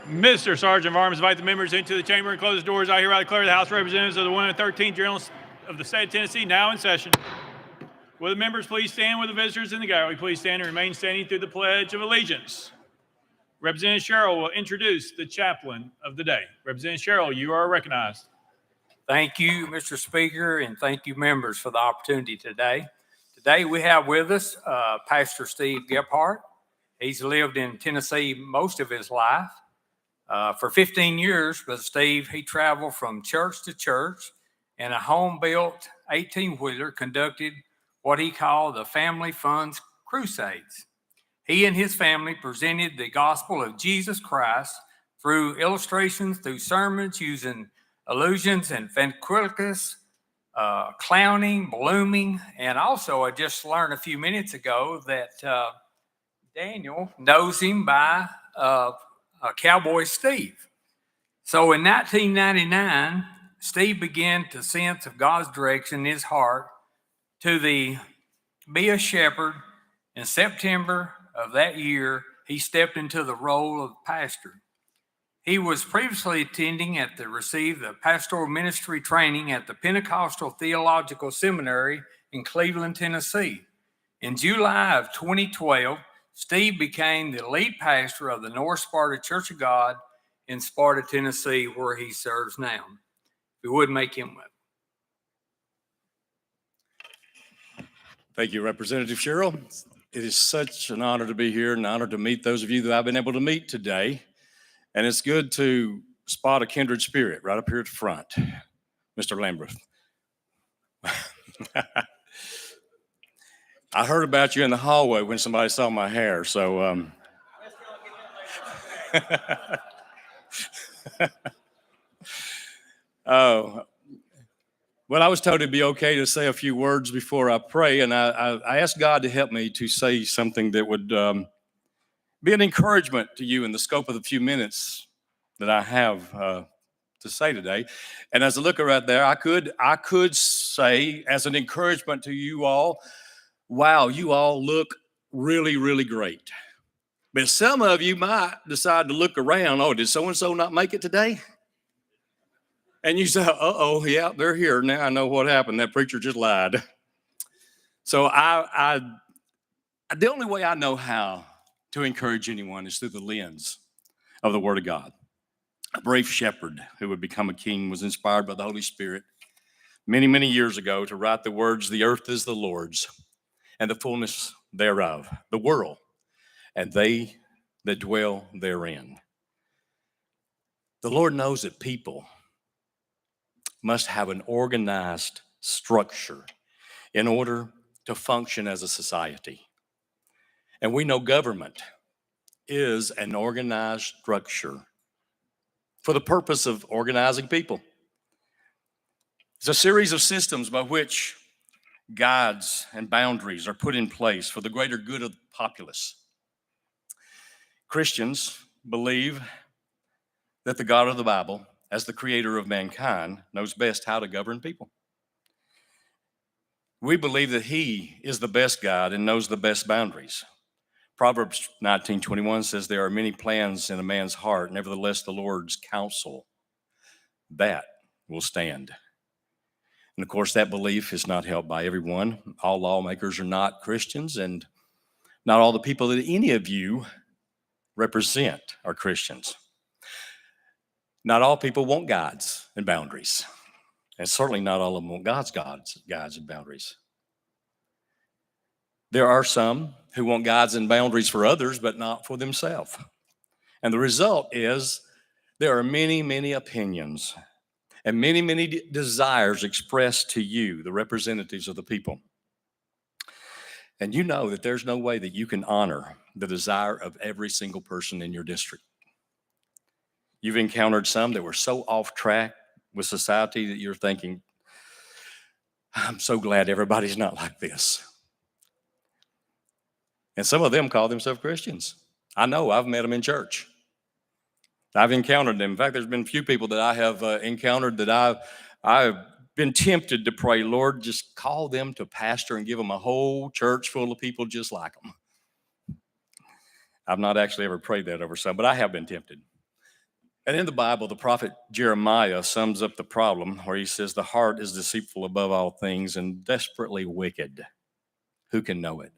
Mr. Sergeant of Arms, invite the members into the chamber and close the doors. I hereby declare the House of Representatives of the 113th General of the State of Tennessee now in session. Will the members please stand? Will the visitors in the gallery please stand and remain standing through the Pledge of Allegiance? Representative Sherrill will introduce the chaplain of the day. Representative Sherrill, you are recognized. Thank you, Mr. Speaker, and thank you, members, for the opportunity today. Today we have with us Pastor Steve Gephardt. He's lived in Tennessee most of his life. For 15 years, Brother Steve, he traveled from church to church in a home-built 18-wheeler, conducted what he called the Family Funds Crusades. He and his family presented the gospel of Jesus Christ through illustrations, through sermons, using illusions and ventriloquism, clowning, blooming, and also I just learned a few minutes ago that Daniel knows him by Cowboy Steve. So in 1999, Steve began to sense of God's direction in his heart to be a shepherd. In September of that year, he stepped into the role of pastor. He was previously attending received the pastoral ministry training at the Pentecostal Theological Seminary in Cleveland, Tennessee. In July of 2012, Steve became the lead pastor of the North Sparta Church of God in Sparta, Tennessee, where he serves now. We would make him up. Thank you, Representative Sherrill. It is such an honor to be here and an honor to meet those of you that I've been able to meet today. And it's good to spot a kindred spirit right up here at the front, Mr. Lamberth. I heard about you in the hallway when somebody saw my hair, so well, I was told it'd be okay to say a few words before I pray, and I asked God to help me to say something that would be an encouragement to you in the scope of the few minutes that I have to say today. And as I look right there, I could say as an encouragement to you all, wow, you all look really, really great. But some of you might decide to look around. Oh, did so-and-so not make it today? And you say, uh-oh, yeah, they're here. Now I know what happened. That preacher just lied. So the only way I know how to encourage anyone is through the lens of the Word of God. A brave shepherd who would become a king was inspired by the Holy Spirit many, many years ago to write the words, "The earth is the Lord's, and the fullness thereof, the world, and they that dwell therein." The Lord knows that people must have an organized structure in order to function as a society. And we know government is an organized structure for the purpose of organizing people. It's a series of systems by which guides and boundaries are put in place for the greater good of the populace. Christians believe that the God of the Bible, as the creator of mankind, knows best how to govern people. We believe that he is the best God and knows the best boundaries. Proverbs 19:21 says, "There are many plans in a man's heart, nevertheless the Lord's counsel, that will stand." And of course, that belief is not held by everyone. All lawmakers are not Christians, and not all the people that any of you represent are Christians. Not all people want guides and boundaries, and certainly not all of them want God's guides and boundaries. There are some who want guides and boundaries for others, but not for themselves. And the result is there are many, many opinions and many, many desires expressed to you, the representatives of the people. And you know that there's no way that you can honor the desire of every single person in your district. You've encountered some that were so off track with society that you're thinking, I'm so glad everybody's not like this. And some of them call themselves Christians. I know, I've met them in church. I've encountered them. In fact, there's been a few people that I have encountered that I've been tempted to pray, Lord, just call them to pastor and give them a whole church full of people just like them. I've not actually ever prayed that over some, but I have been tempted. And in the Bible, the prophet Jeremiah sums up the problem where he says, the heart is deceitful above all things and desperately wicked. Who can know it?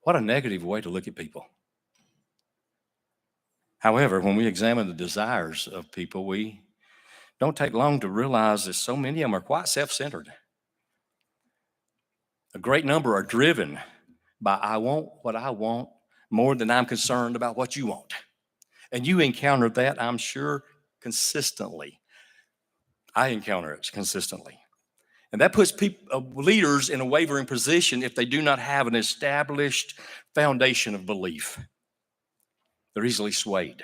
What a negative way to look at people. However, when we examine the desires of people, we don't take long to realize that so many of them are quite self-centered. A great number are driven by I want what I want more than I'm concerned about what you want. And you encounter that, I'm sure, consistently. I encounter it consistently. And that puts leaders in a wavering position if they do not have an established foundation of belief. They're easily swayed.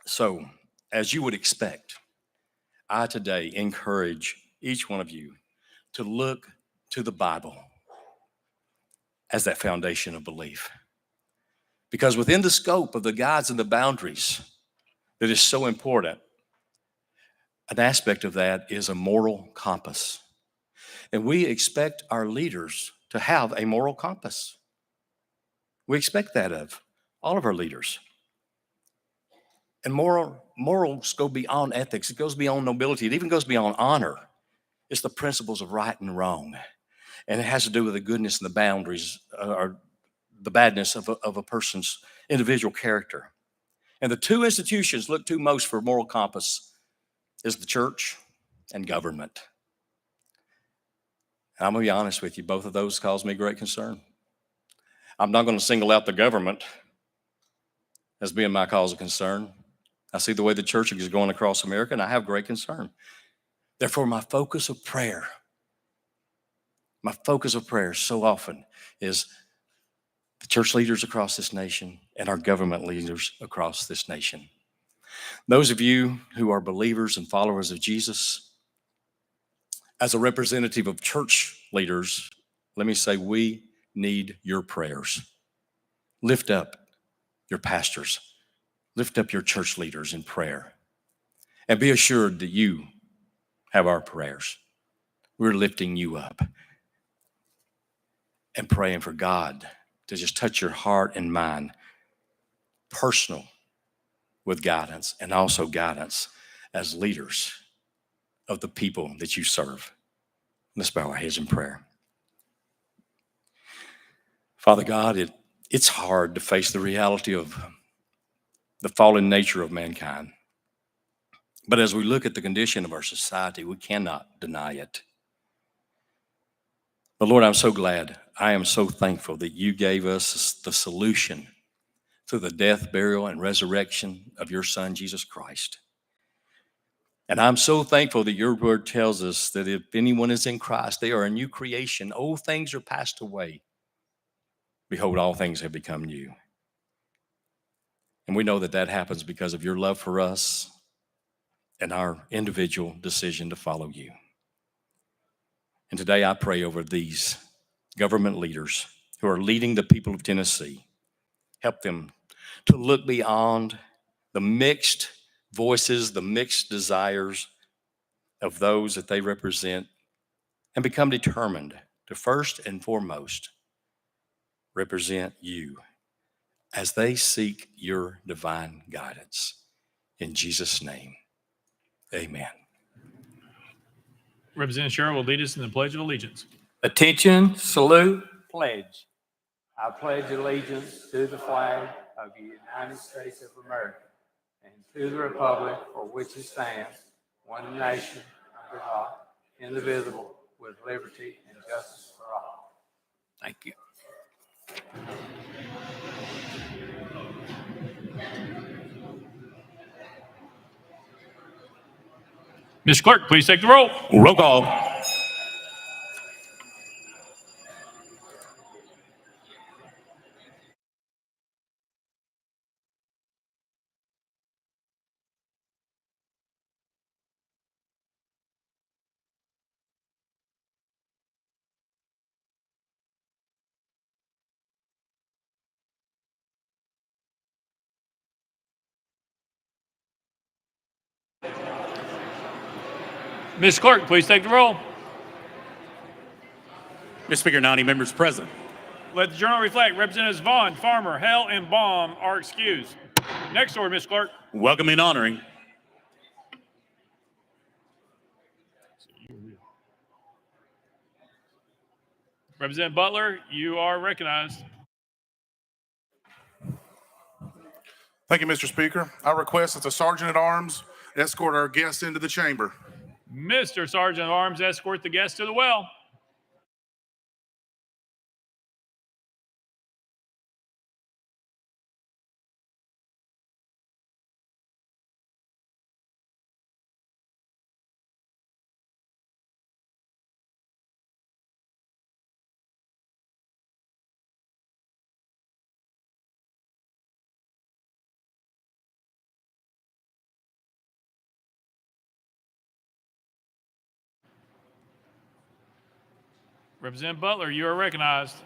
So, as you would expect, I today encourage each one of you to look to the Bible as that foundation of belief. Because within the scope of the guides and the boundaries that is so important, an aspect of that is a moral compass. And we expect our leaders to have a moral compass. We expect that of all of our leaders. And morals go beyond ethics. It goes beyond nobility. It even goes beyond honor. It's the principles of right and wrong. And it has to do with the goodness and the boundaries, or the badness of a person's individual character. And the two institutions looked to most for moral compass is the church and government. And I'm going to be honest with you, both of those cause me great concern. I'm not going to single out the government as being my cause of concern. I see the way the church is going across America, and I have great concern. Therefore, my focus of prayer so often is the church leaders across this nation and our government leaders across this nation. Those of you who are believers and followers of Jesus, as a representative of church leaders, let me say we need your prayers. Lift up your pastors. Lift up your church leaders in prayer. And be assured that you have our prayers. We're lifting you up and praying for God to just touch your heart and mind, personal with guidance, and also guidance as leaders of the people that you serve. Let's bow our heads in prayer. Father God, it's hard to face the reality of the fallen nature of mankind. But as we look at the condition of our society, we cannot deny it. But Lord, I'm so glad, I am so thankful that you gave us the solution through the death, burial, and resurrection of your Son, Jesus Christ. And I'm so thankful that your word tells us that if anyone is in Christ, they are a new creation. Old things are passed away. Behold, all things have become new. And we know that that happens because of your love for us and our individual decision to follow you. And today I pray over these government leaders who are leading the people of Tennessee. Help them to look beyond the mixed voices, the mixed desires of those that they represent, and become determined to first and foremost represent you as they seek your divine guidance. In Jesus' name, amen. Representative Sherrill will lead us in the Pledge of Allegiance. Attention, salute, pledge. I pledge allegiance to the flag of the United States of America and to the republic for which it stands, one nation, under God, indivisible, with liberty and justice for all. Thank you. Mr. Clerk, please take the roll. Roll call. Mr. Clerk, please take the roll. Mr. Speaker, 90 members present. Let the journal reflect Representatives Vaughn, Farmer, Hale, and Baum are excused. Next order, Ms. Clerk. Welcoming and honoring Representative Butler, you are recognized. Thank you, Mr. Speaker. I request that the Sergeant at Arms escort our guests into the chamber. Mr. Sergeant at Arms, escort the guests to the well. Representative Butler, you are recognized.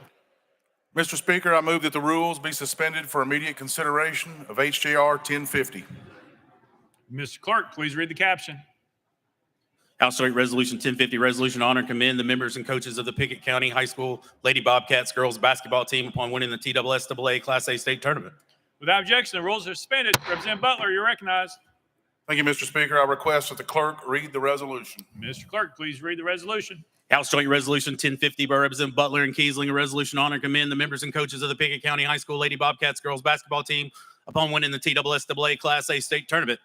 Mr. Speaker, I move that the rules be suspended for immediate consideration of HJR 1050. Mr. Clerk, please read the caption. House Joint Resolution 1050, resolution to honor and commend the members and coaches of the Pickett County High School Lady Bobcats girls basketball team upon winning the TSSAA Class A state tournament. Without objection, the rules are suspended. Representative Butler, you're recognized. Thank you, Mr. Speaker. I request that the clerk read the resolution. Mr. Clerk, please read the resolution. House Joint Resolution 1050 by Representative Butler and Kiesling, a resolution to honor and commend the members and coaches of the Pickett County High School Lady Bobcats girls basketball team upon winning the TSSAA Class A state tournament.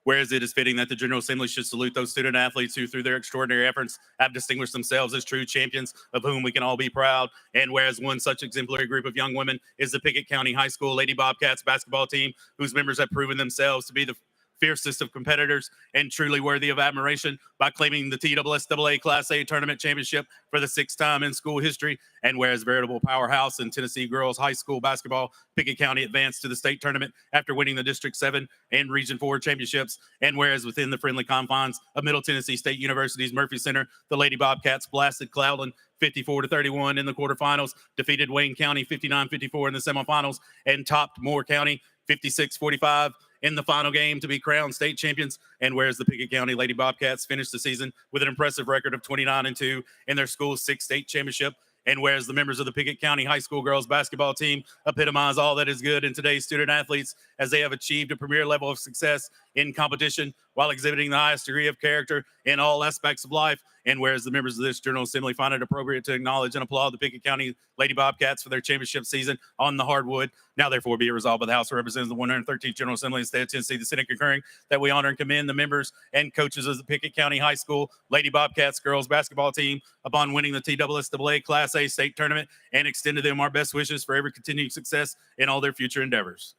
Whereas it is fitting that the General Assembly should salute those student athletes who, through their extraordinary efforts, have distinguished themselves as true champions of whom we can all be proud. And whereas one such exemplary group of young women is the Pickett County High School Lady Bobcats basketball team, whose members have proven themselves to be the fiercest of competitors and truly worthy of admiration by claiming the TSSAA Class A tournament championship for the sixth time in school history. And whereas veritable powerhouse in Tennessee girls high school basketball, Pickett County advanced to the state tournament after winning the District 7 and Region 4 championships. And whereas within the friendly confines of Middle Tennessee State University's Murphy Center, the Lady Bobcats blasted Cloudland 54-31 in the quarterfinals, defeated Wayne County 59-54 in the semifinals, and topped Moore County 56-45 in the final game to be crowned state champions. And whereas the Pickett County Lady Bobcats finished the season with an impressive record of 29-2 in their school's sixth state championship. And whereas the members of the Pickett County High School girls basketball team epitomize all that is good in today's student athletes, as they have achieved a premier level of success in competition while exhibiting the highest degree of character in all aspects of life. And whereas the members of this General Assembly find it appropriate to acknowledge and applaud the Pickett County Lady Bobcats for their championship season on the hardwood, now therefore be it resolved by the House of Representatives, the 113th General Assembly of the State of Tennessee, the Senate concurring, that we honor and commend the members and coaches of the Pickett County High School Lady Bobcats girls basketball team upon winning the TSSAA Class A state tournament, and extend to them our best wishes for every continued success in all their future endeavors.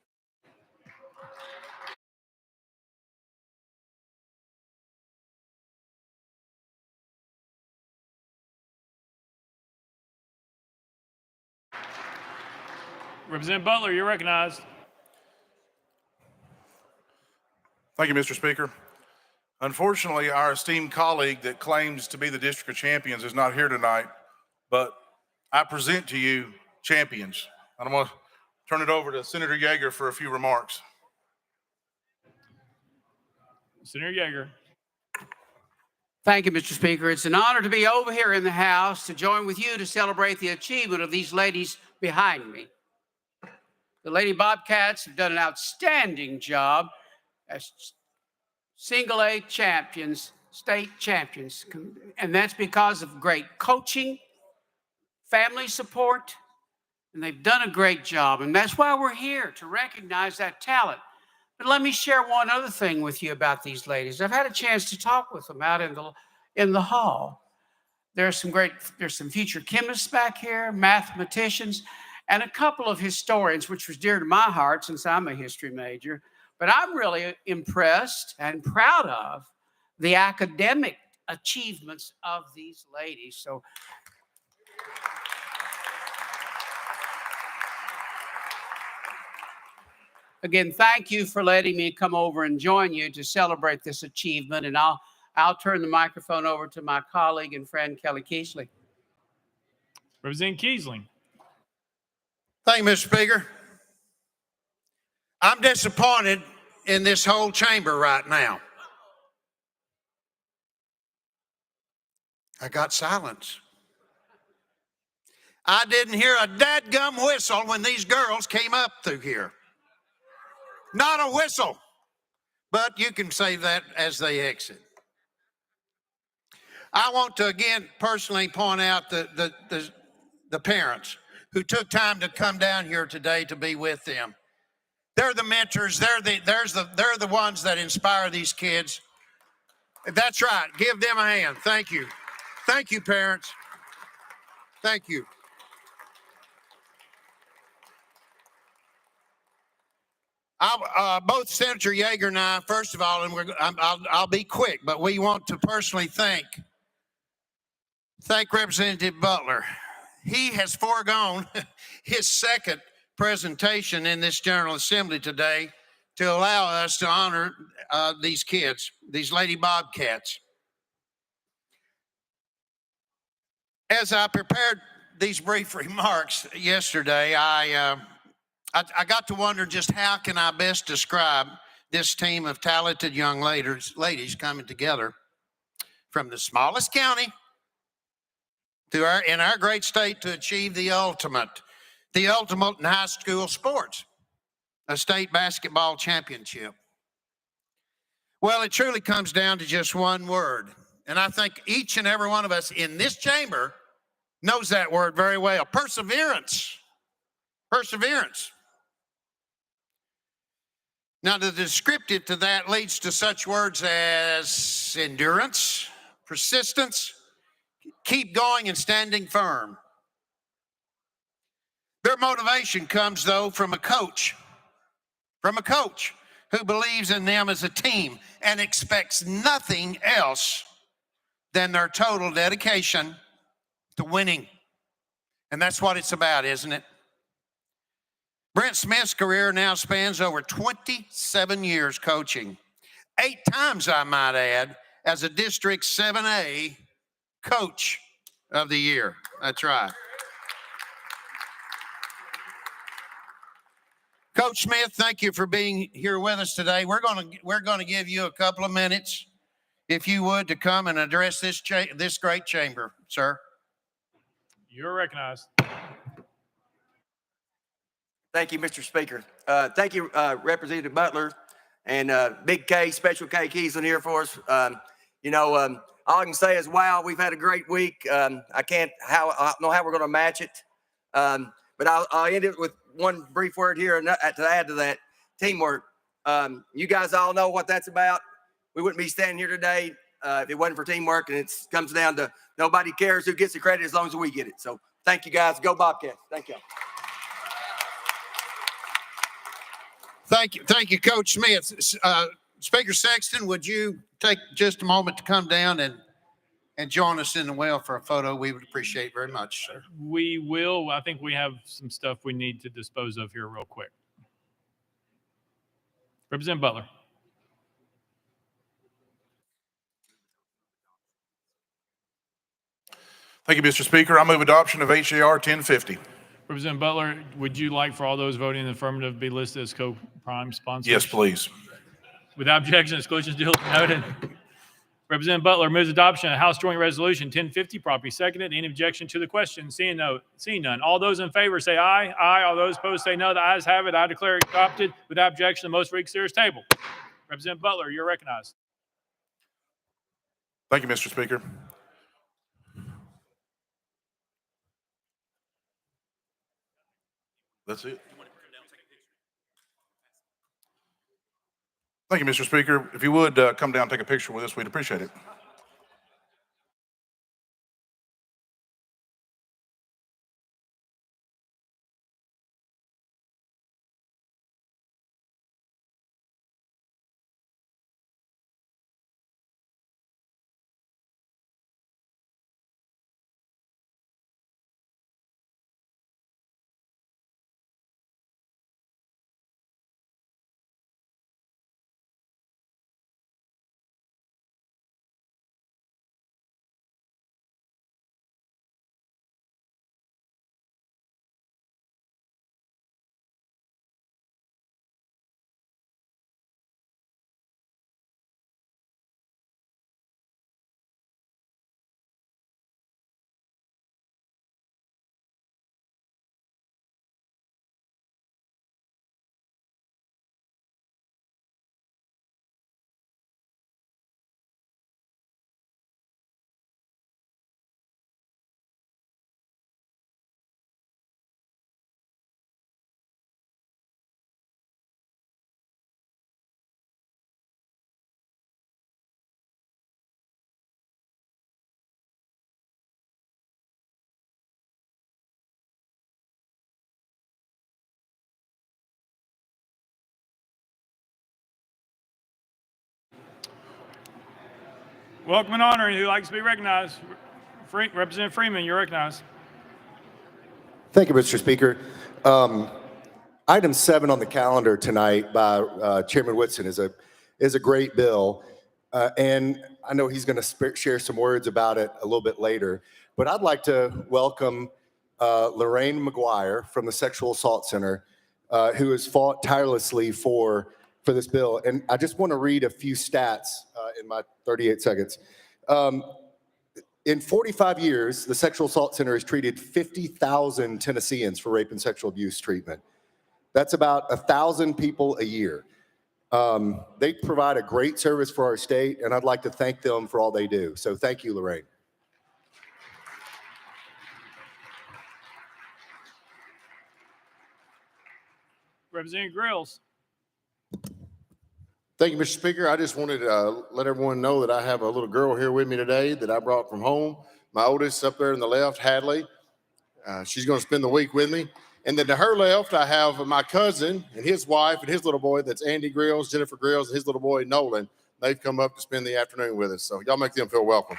Representative Butler, you're recognized. Thank you, Mr. Speaker. Unfortunately, our esteemed colleague that claims to be the District of Champions is not here tonight, but I present to you champions. And I'm going to turn it over to Senator Yeager for a few remarks. Senator Yeager. Thank you, Mr. Speaker. It's an honor to be over here in the House to join with you to celebrate the achievement of these ladies behind me. The Lady Bobcats have done an outstanding job as single A champions, state champions. And that's because of great coaching, family support, and they've done a great job. And that's why we're here, to recognize that talent. But let me share one other thing with you about these ladies. I've had a chance to talk with them out in the hall. There's some future chemists back here, mathematicians, and a couple of historians, which was dear to my heart since I'm a history major. But I'm really impressed and proud of the academic achievements of these ladies. So again, thank you for letting me come over and join you to celebrate this achievement. And I'll turn the microphone over to my colleague and friend, Kelly Kiesling. Representative Kiesling. Thank you, Mr. Speaker. I'm disappointed in this whole chamber right now. I got silence. I didn't hear a dadgum whistle when these girls came up through here. Not a whistle. But you can save that as they exit. I want to again personally point out the parents who took time to come down here today to be with them. They're the mentors. They're the ones that inspire these kids. That's right. Give them a hand. Thank you. Thank you, parents. Thank you. Both Senator Yeager and I, first of all, and I'll be quick, but we want to personally thank Representative Butler. He has foregone his second presentation in this General Assembly today to allow us to honor these kids, these Lady Bobcats. As I prepared these brief remarks yesterday, I got to wonder just how can I best describe this team of talented young ladies coming together from the smallest county in our great state to achieve the ultimate in high school sports, a state basketball championship. Well, it truly comes down to just one word. And I think each and every one of us in this chamber knows that word very well. Perseverance. Perseverance. Now, the descriptive to that leads to such words as endurance, persistence, keep going and standing firm. Their motivation comes, though, from a coach who believes in them as a team and expects nothing else than their total dedication to winning. And that's what it's about, isn't it? Brent Smith's career now spans over 27 years coaching, 8 times, I might add, as a District 7A Coach of the Year. That's right. Coach Smith, thank you for being here with us today. We're going to give you a couple of minutes, if you would, to come and address this great chamber, sir. You're recognized. Thank you, Mr. Speaker. Thank you, Representative Butler and Big K, Special K Keesling here for us. All I can say is, wow, we've had a great week. I don't know how we're going to match it, but I'll end it with one brief word here to add to that: teamwork. You guys all know what that's about. We wouldn't be standing here today if it wasn't for teamwork, and it comes down to nobody cares who gets the credit as long as we get it. So thank you, guys. Go Bobcats. Thank you. Thank you, Coach Smith. Speaker Sexton, would you take just a moment to come down and join us in the well for a photo? We would appreciate very much, sir. We will. I think we have some stuff we need to dispose of here real quick. Representative Butler. Thank you, Mr. Speaker. I move adoption of H.A.R. 1050. Representative Butler, would you like for all those voting in the affirmative to be listed as co-prime sponsors? Yes, please. Without objection, exclusions duly noted. Representative Butler moves adoption of House Joint Resolution 1050, properly seconded. Any objection to the question? Seeing none. All those in favor say aye. Aye. All those opposed say no. The ayes have it. I declare it adopted. Without objection, the most reconsidered is tabled. Representative Butler, you're recognized. Thank you, Mr. Speaker. That's it. Thank you, Mr. Speaker. If you would come down and take a picture with us, we'd appreciate it. Welcome and honor, and who likes to be recognized? Representative Freeman, you're recognized. Thank you, Mr. Speaker. Item 7 on the calendar tonight by Chairman Whitson is a great bill, and I know he's going to share some words about it a little bit later. But I'd like to welcome Lorraine McGuire from the Sexual Assault Center, who has fought tirelessly for this bill. And I just want to read a few stats in my 38 seconds. In 45 years, the Sexual Assault Center has treated 50,000 Tennesseans for rape and sexual abuse treatment. That's about 1,000 people a year. They provide a great service for our state, and I'd like to thank them for all they do. So thank you, Lorraine. Representative Grills. Thank you, Mr. Speaker. I just wanted to let everyone know that I have a little girl here with me today that I brought from home. My oldest up there on the left, Hadley. She's going to spend the week with me. And then to her left, I have my cousin and his wife and his little boy. That's Andy Grills, Jennifer Grills, and his little boy, Nolan. They've come up to spend the afternoon with us. So y'all make them feel welcome.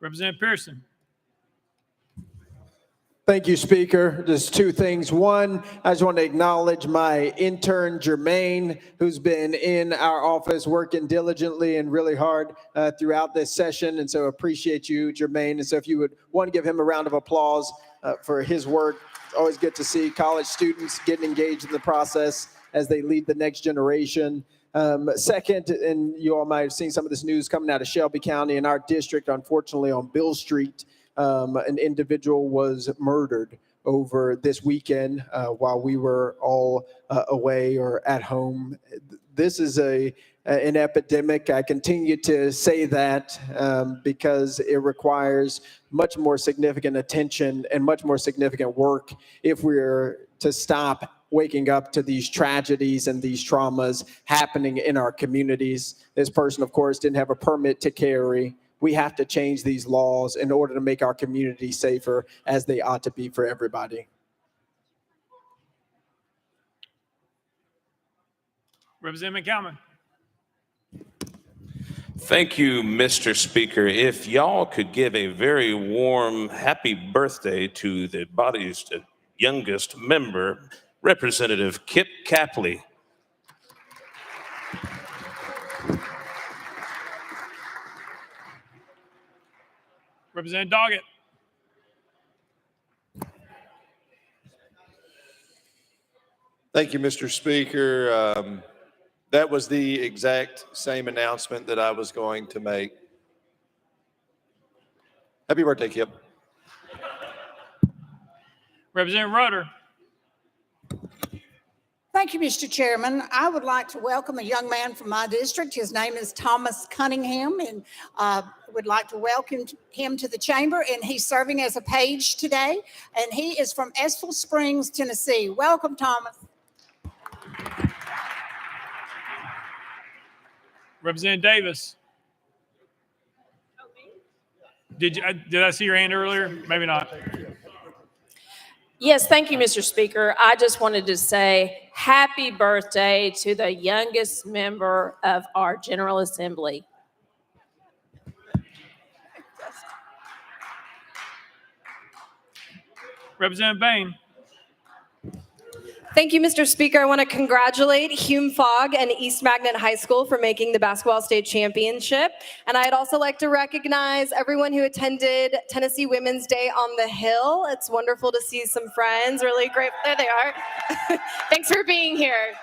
Representative Pearson. Thank you, Speaker. Just two things. One, I just want to acknowledge my intern, Jermaine, who's been in our office working diligently and really hard throughout this session. And so appreciate you, Jermaine. And so if you would want to give him a round of applause for his work. It's always good to see college students getting engaged in the process as they lead the next generation. Second, and you all might have seen some of this news coming out of Shelby County in our district, unfortunately on Bill Street. An individual was murdered over this weekend while we were all away or at home. This is an epidemic. I continue to say that because it requires much more significant attention and much more significant work if we're to stop waking up to these tragedies and these traumas happening in our communities. This person, of course, didn't have a permit to carry. We have to change these laws in order to make our community safer, as they ought to be for everybody. Representative McCalman. Thank you, Mr. Speaker. If y'all could give a very warm happy birthday to the body's youngest member, Representative Kip Capley. Representative Doggett. Thank you, Mr. Speaker. That was the exact same announcement that I was going to make. Happy birthday, Kip. Representative Rudder. Thank you, Mr. Chairman. I would like to welcome a young man from my district. His name is Thomas Cunningham, and would like to welcome him to the chamber. And he's serving as a page today, and he is from Estill Springs, Tennessee. Welcome, Thomas. Representative Davis. Did I see your hand earlier? Maybe not. Yes, thank you, Mr. Speaker. I just wanted to say happy birthday to the youngest member of our General Assembly. Representative Bain. Thank you, Mr. Speaker. I want to congratulate Hume Fogg and East Magnet High School for making the basketball state championship. And I'd also like to recognize everyone who attended Tennessee Women's Day on the Hill. It's wonderful to see some friends. Really great. There they are. Thanks for being here.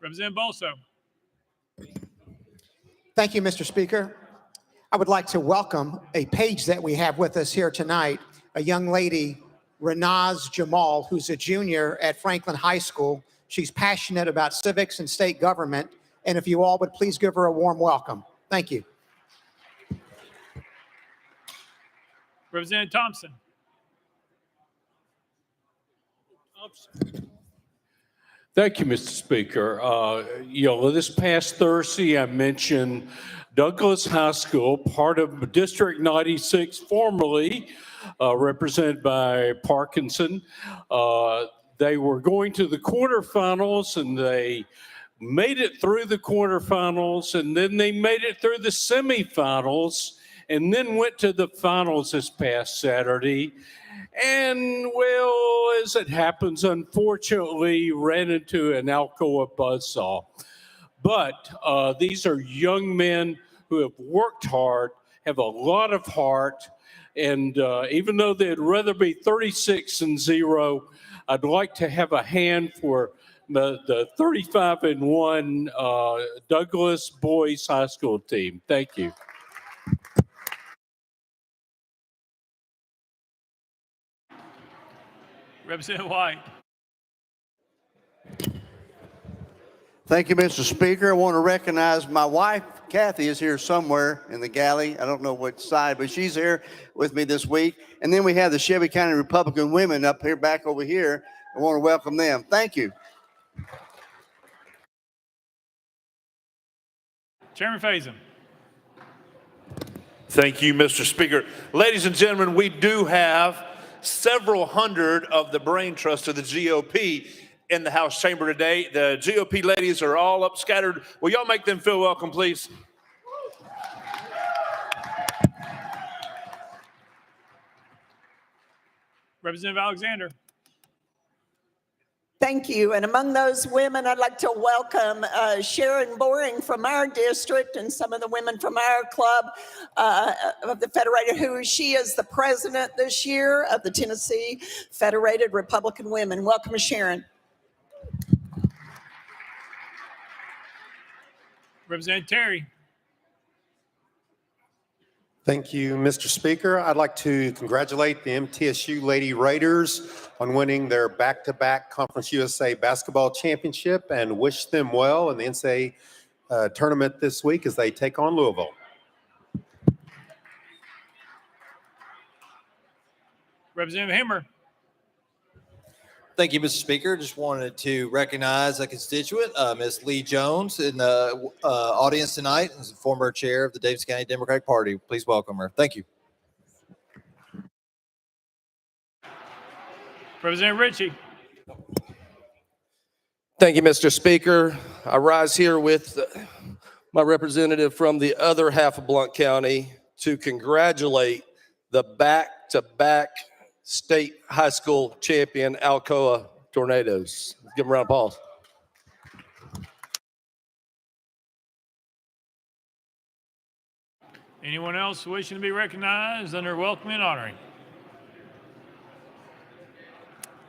Representative Bolso. Thank you, Mr. Speaker. I would like to welcome a page that we have with us here tonight, a young lady, Renaz Jamal, who's a junior at Franklin High School. She's passionate about civics and state government. And if you all would please give her a warm welcome. Thank you. Representative Thompson. Thank you, Mr. Speaker. This past Thursday, I mentioned Douglas High School, part of District 96, formerly represented by Parkinson. They were going to the quarterfinals, and they made it through the quarterfinals, and then they made it through the semifinals, and then went to the finals this past Saturday. And, well, as it happens, unfortunately, ran into an Alcoa buzzsaw. But these are young men who have worked hard, have a lot of heart, and even though they'd rather be 36-0, I'd like to have a hand for the 35-1 Douglas Boys High School team. Thank you. Representative White. Thank you, Mr. Speaker. I want to recognize my wife, Kathy, is here somewhere in the galley. I don't know which side, but she's here with me this week. And then we have the Shelby County Republican women up here, back over here. I want to welcome them. Thank you. Chairman Faison. Thank you, Mr. Speaker. Ladies and gentlemen, we do have several hundred of the brain trust of the GOP in the House chamber today. The GOP ladies are all up scattered. Will y'all make them feel welcome, please? Representative Alexander. Thank you. And among those women, I'd like to welcome Sharon Boring from our district and some of the women from our club of the Federated, she is the president this year of the Tennessee Federated Republican Women. Welcome, Sharon. Representative Terry. Thank you, Mr. Speaker. I'd like to congratulate the MTSU Lady Raiders on winning their back-to-back Conference USA basketball championship and wish them well in the NCAA tournament this week as they take on Louisville. Representative Hemmer. Thank you, Mr. Speaker. Just wanted to recognize a constituent, Ms. Lee Jones, in the audience tonight, as former chair of the Davis County Democratic Party. Please welcome her. Thank you. Representative Ritchie. Thank you, Mr. Speaker. I rise here with my representative from the other half of Blount County to congratulate the back-to-back state high school champion Alcoa Tornadoes. Let's give them a round of applause. Anyone else wishing to be recognized under welcoming and honoring?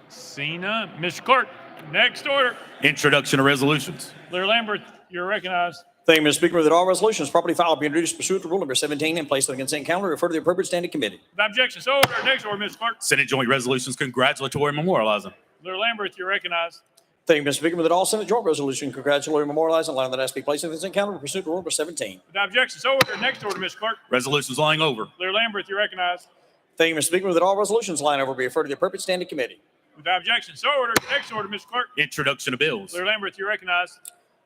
Seeing none. Mr. Clerk, next order. Introduction of resolutions. Lear Lambert, you're recognized. Thank you, Mr. Speaker. That all resolutions properly filed be introduced pursuant to Rule Number 17 and placed on the consent calendar, refer to the appropriate standing committee. Without objection, so ordered. Next order, Mr. Clerk. Senate Joint Resolutions congratulatory and memorializing. Lear Lambert, you're recognized. Thank you, Mr. Speaker. That all Senate Joint Resolution congratulatory and memorializing, allowing that ask be placed on the consent calendar, pursuant to Rule Number 17. Without objection, so ordered. Next order, Mr. Clerk. Resolutions lying over. Lear Lambert, you're recognized. Thank you, Mr. Speaker. That all resolutions lying over be referred to the appropriate standing committee. Without objection, so ordered. Next order, Mr. Clerk. Introduction of bills. Lear Lambert, you're recognized.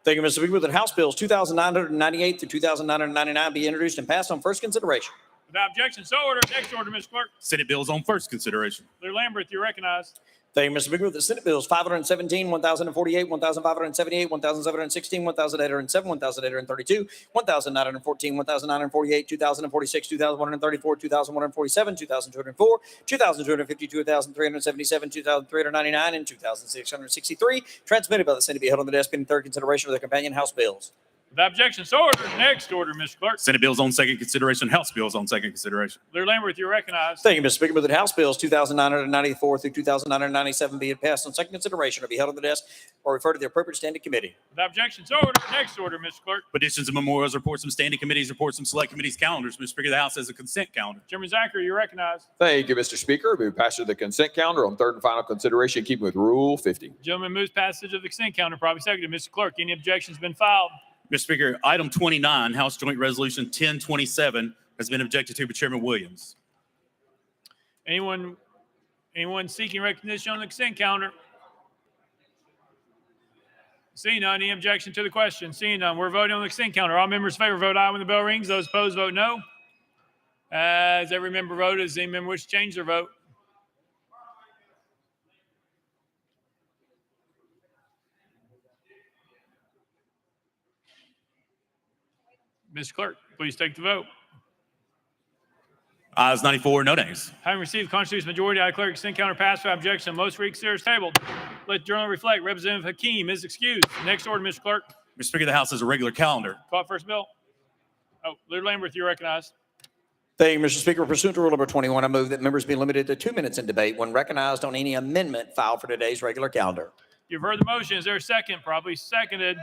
Thank you, Mr. Speaker. That House Bills 2,998 through 2,999 be introduced and passed on first consideration. Without objection, so ordered. Next order, Mr. Clerk. Senate bills on first consideration. Lear Lambert, you're recognized. Thank you, Mr. Speaker. The Senate Bills 517, 1,048, 1,578, 1,716, 1,807, 1,832, 1,914, 1,948, 2,046, 2,134, 2,147, 2,204, 2,250, 2,377, 2,399, and 2,663, transmitted by the Senate, be held on the desk pending third consideration of the companion House bills. Without objection, so ordered. Next order, Mr. Clerk. Senate bills on second consideration. House bills on second consideration. Lear Lambert, you're recognized. Thank you, Mr. Speaker. That House Bills 2,994 through 2,997 be passed on second consideration or be held on the desk or referred to the appropriate standing committee. Without objection, so ordered. Next order, Mr. Clerk. Petitions and memorials, reports from standing committees, reports from select committees, calendars. Mr. Speaker, the House has a consent calendar. Chairman Zachary, you're recognized. Thank you, Mr. Speaker. Move passage of the consent calendar on third and final consideration, keeping with Rule 50. Gentleman moves passage of the consent calendar. Probably seconded. Mr. Clerk, any objections been filed? Mr. Speaker, item 29, House Joint Resolution 1027, has been objected to by Chairman Williams. Anyone seeking recognition on the consent calendar? Seeing none, any objection to the question? Seeing none, we're voting on the consent calendar. All members in favor vote aye when the bell rings. Those opposed vote no. As every member voted, does any member wish to change their vote? Mr. Clerk, please take the vote. Ayes 94, no nays. Having received the constitutional majority, I declare consent calendar passed without objection and most reconsider is tabled. Let the journal reflect Representative Hakeem is excused. Next order, Mr. Clerk. Mr. Speaker, the House has a regular calendar. Call first bill. Oh, Leader Lamberth, you're recognized. Thank you, Mr. Speaker. Pursuant to Rule number 21, I move that members be limited to 2 minutes in debate when recognized on any amendment filed for today's regular calendar. You've heard the motion. Is there a second? Probably seconded.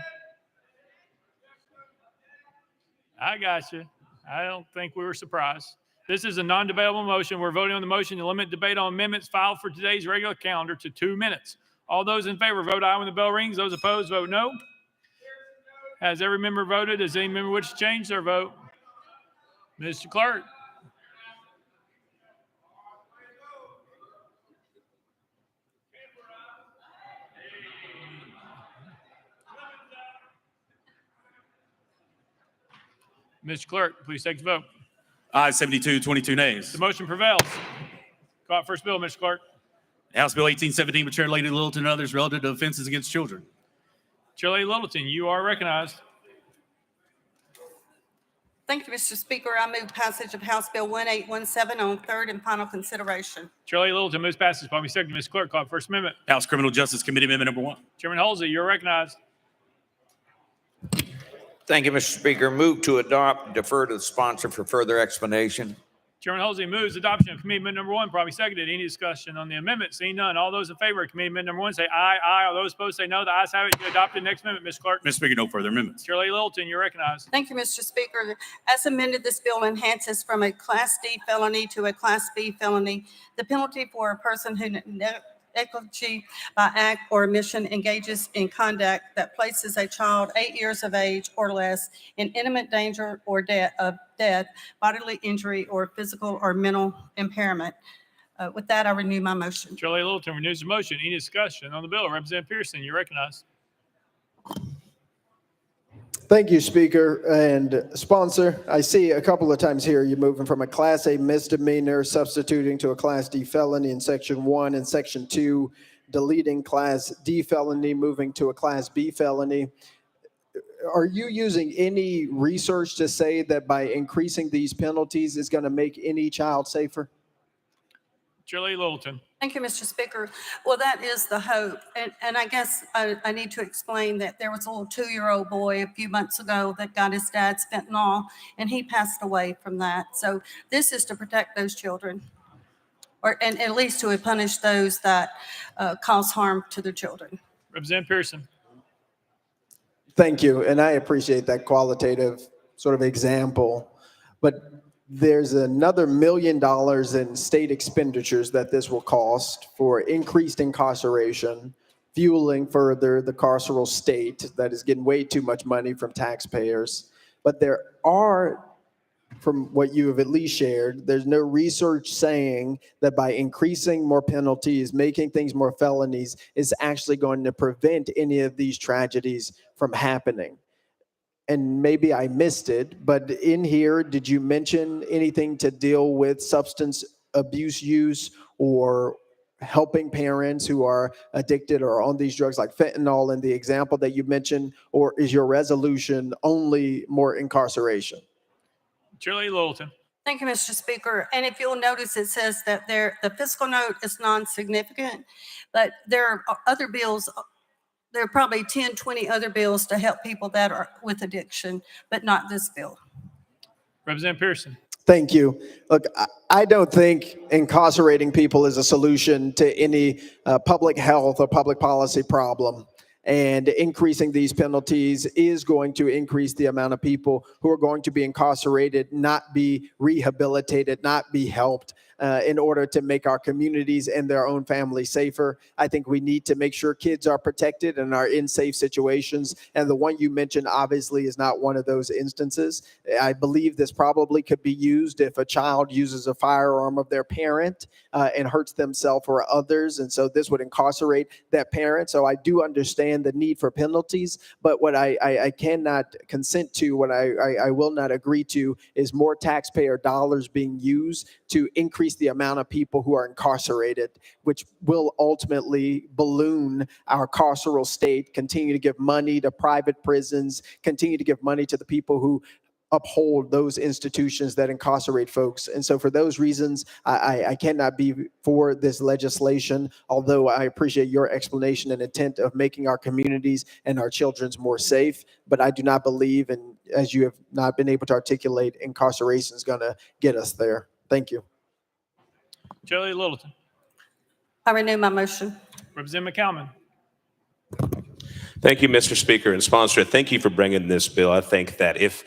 I got you. I don't think we were surprised. This is a non-debatable motion. We're voting on the motion to limit debate on amendments filed for today's regular calendar to 2 minutes. All those in favor vote aye when the bell rings. Those opposed vote no. Has every member voted? Does any member wish to change their vote? Mr. Clerk. Mr. Clerk, please take the vote. Ayes 72, 22 nays. The motion prevails. Call out first bill, Mr. Clerk. House Bill 1817 by Chair Lady Littleton and others relative to offenses against children. Chair Lady Littleton, you are recognized. Thank you, Mr. Speaker. I move passage of House Bill 1817 on third and final consideration. Chair Lady Littleton moves passage. By me second, Mr. Clerk, call First Amendment. House Criminal Justice Committee Amendment number 1. Chairman Halsey, you're recognized. Thank you, Mr. Speaker. Move to adopt, defer to the sponsor for further explanation. Chairman Halsey moves adoption of Committee Amendment number 1. Probably seconded. Any discussion on the amendment? Seeing none. All those in favor of Committee Amendment number 1 say aye, aye. All those opposed say no. The ayes have it. You adopted. Next amendment, Mr. Clerk. Mr. Speaker, no further amendments. Chair Lady Littleton, you're recognized. Thank you, Mr. Speaker. As amended, this bill enhances from a Class D felony to a Class B felony the penalty for a person who negligently by act or omission engages in conduct that places a child 8 years of age or less in imminent danger or of death, bodily injury, or physical or mental impairment. With that, I renew my motion. Chair Lady Littleton renews the motion. Any discussion on the bill? Representative Pearson, you're recognized. Thank you, Speaker and sponsor. I see a couple of times here you're moving from a Class A misdemeanor substituting to a Class D felony in Section 1 and Section 2, deleting Class D felony, moving to a Class B felony. Are you using any research to say that by increasing these penalties is going to make any child safer? Chair Lady Littleton. Thank you, Mr. Speaker. Well, that is the hope. And I guess I need to explain that there was a little 2-year-old boy a few months ago that got his dad's fentanyl, and he passed away from that. So this is to protect those children, and at least to punish those that cause harm to their children. Representative Pearson. Thank you. And I appreciate that qualitative sort of example. But there's another $1 million in state expenditures that this will cost for increased incarceration, fueling further the carceral state that is getting way too much money from taxpayers. But there are, from what you have at least shared, there's no research saying that by increasing more penalties, making things more felonies, is actually going to prevent any of these tragedies from happening. And maybe I missed it, but in here, did you mention anything to deal with substance abuse use or helping parents who are addicted or on these drugs like fentanyl in the example that you mentioned, or is your resolution only more incarceration? Chair Lady Littleton. Thank you, Mr. Speaker. And if you'll notice, it says that the fiscal note is non-significant, but there are other bills. There are probably 10, 20 other bills to help people that are with addiction, but not this bill. Representative Pearson. Thank you. Look, I don't think incarcerating people is a solution to any public health or public policy problem. And increasing these penalties is going to increase the amount of people who are going to be incarcerated, not be rehabilitated, not be helped in order to make our communities and their own families safer. I think we need to make sure kids are protected and are in safe situations. And the one you mentioned obviously is not one of those instances. I believe this probably could be used if a child uses a firearm of their parent and hurts themselves or others. And so this would incarcerate that parent. So I do understand the need for penalties, but what I cannot consent to, what I will not agree to, is more taxpayer dollars being used to increase the amount of people who are incarcerated, which will ultimately balloon our carceral state, continue to give money to private prisons, continue to give money to the people who uphold those institutions that incarcerate folks. And so for those reasons, I cannot be for this legislation, although I appreciate your explanation and intent of making our communities and our children's more safe. But I do not believe, and as you have not been able to articulate, incarceration is going to get us there. Thank you. Chair Littleton. I renew my motion. Representative McCalman. Thank you, Mr. Speaker and sponsor. Thank you for bringing this bill. I think that if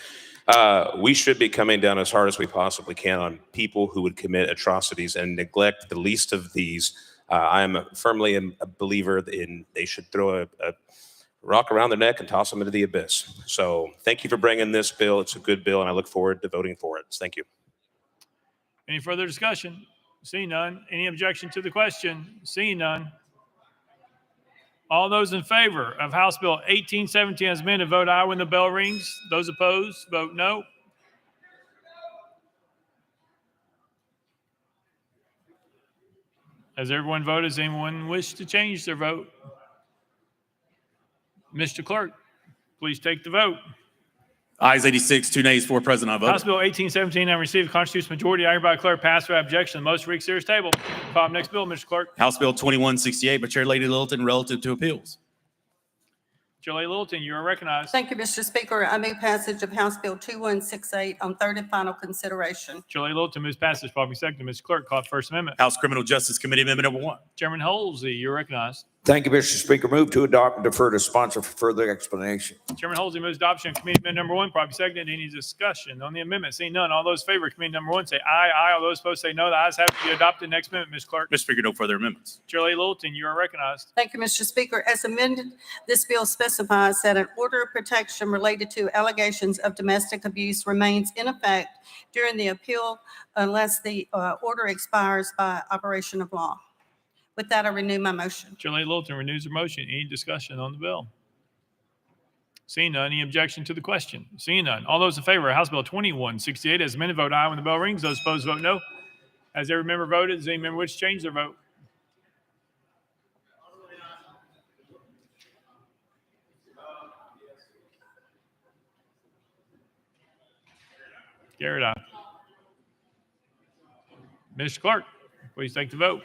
we should be coming down as hard as we possibly can on people who would commit atrocities and neglect the least of these. I am firmly a believer in they should throw a rock around their neck and toss them into the abyss. So thank you for bringing this bill. It's a good bill, and I look forward to voting for it. Thank you. Any further discussion? Seeing none. Any objection to the question? Seeing none. All those in favor of House Bill 1817 as amended, vote aye when the bell rings. Those opposed, vote no. Has everyone voted? Does anyone wish to change their vote? Mr. Clerk, please take the vote. Ayes 86, 2 nays, 4 present, I vote. House Bill 1817 having received a constitutional majority, I hereby declare passed without objection. The motion reads serious table. Call next bill, Mr. Clerk. House Bill 2168 by Chair Lady Littleton relative to appeals. Chair Lady Littleton, you are recognized. Thank you, Mr. Speaker. I move passage of House Bill 2168 on third and final consideration. Chair Lady Littleton moves passage. Probably second. Mr. Clerk, call the First Amendment. House Criminal Justice Committee Amendment number 1. Chairman Holsey, you're recognized. Thank you, Mr. Speaker. Move to adopt and defer to sponsor for further explanation. Chairman Holsey moves adoption of committee amendment number 1. Probably seconded. Any discussion on the amendment? Seeing none. All those in favor of committee number 1 say aye. Aye. All those opposed say no. The ayes have it. You adopted. Next amendment, Ms. Clerk. Mr. Speaker, no further amendments. Chair Lady Littleton, you are recognized. Thank you, Mr. Speaker. As amended, this bill specifies that an order of protection related to allegations of domestic abuse remains in effect during the appeal unless the order expires by operation of law. With that, I renew my motion. Chair Lady Littleton renews her motion. Any discussion on the bill? Seeing none. Any objection to the question? Seeing none. All those in favor of House Bill 2168 as amended, vote aye when the bell rings. Those opposed, vote no. Has every member voted? Does any member wish to change their vote? Garrett, aye. Mr. Clerk, please take the vote.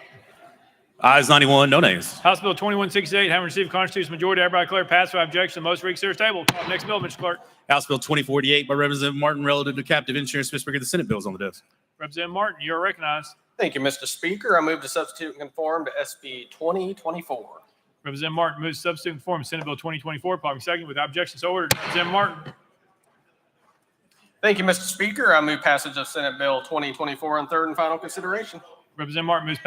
Ayes 91, no nays. House Bill 2168 having received a constitutional majority, I hereby declare passed without objection. The motion reads serious table. Call the next bill, Mr. Clerk. House Bill 2048 by Representative Martin relative to captive insurance. Mr. Speaker, the Senate bill is on the desk. Representative Martin, you are recognized. Thank you, Mr. Speaker. I move to substitute and conform to SB 2024. Representative Martin moves to substitute and conform to Senate Bill 2024. Probably second. Without objection, so ordered. Representative Martin. Thank you, Mr. Speaker. I move passage of Senate Bill 2024 on third and final consideration. Representative Martin moves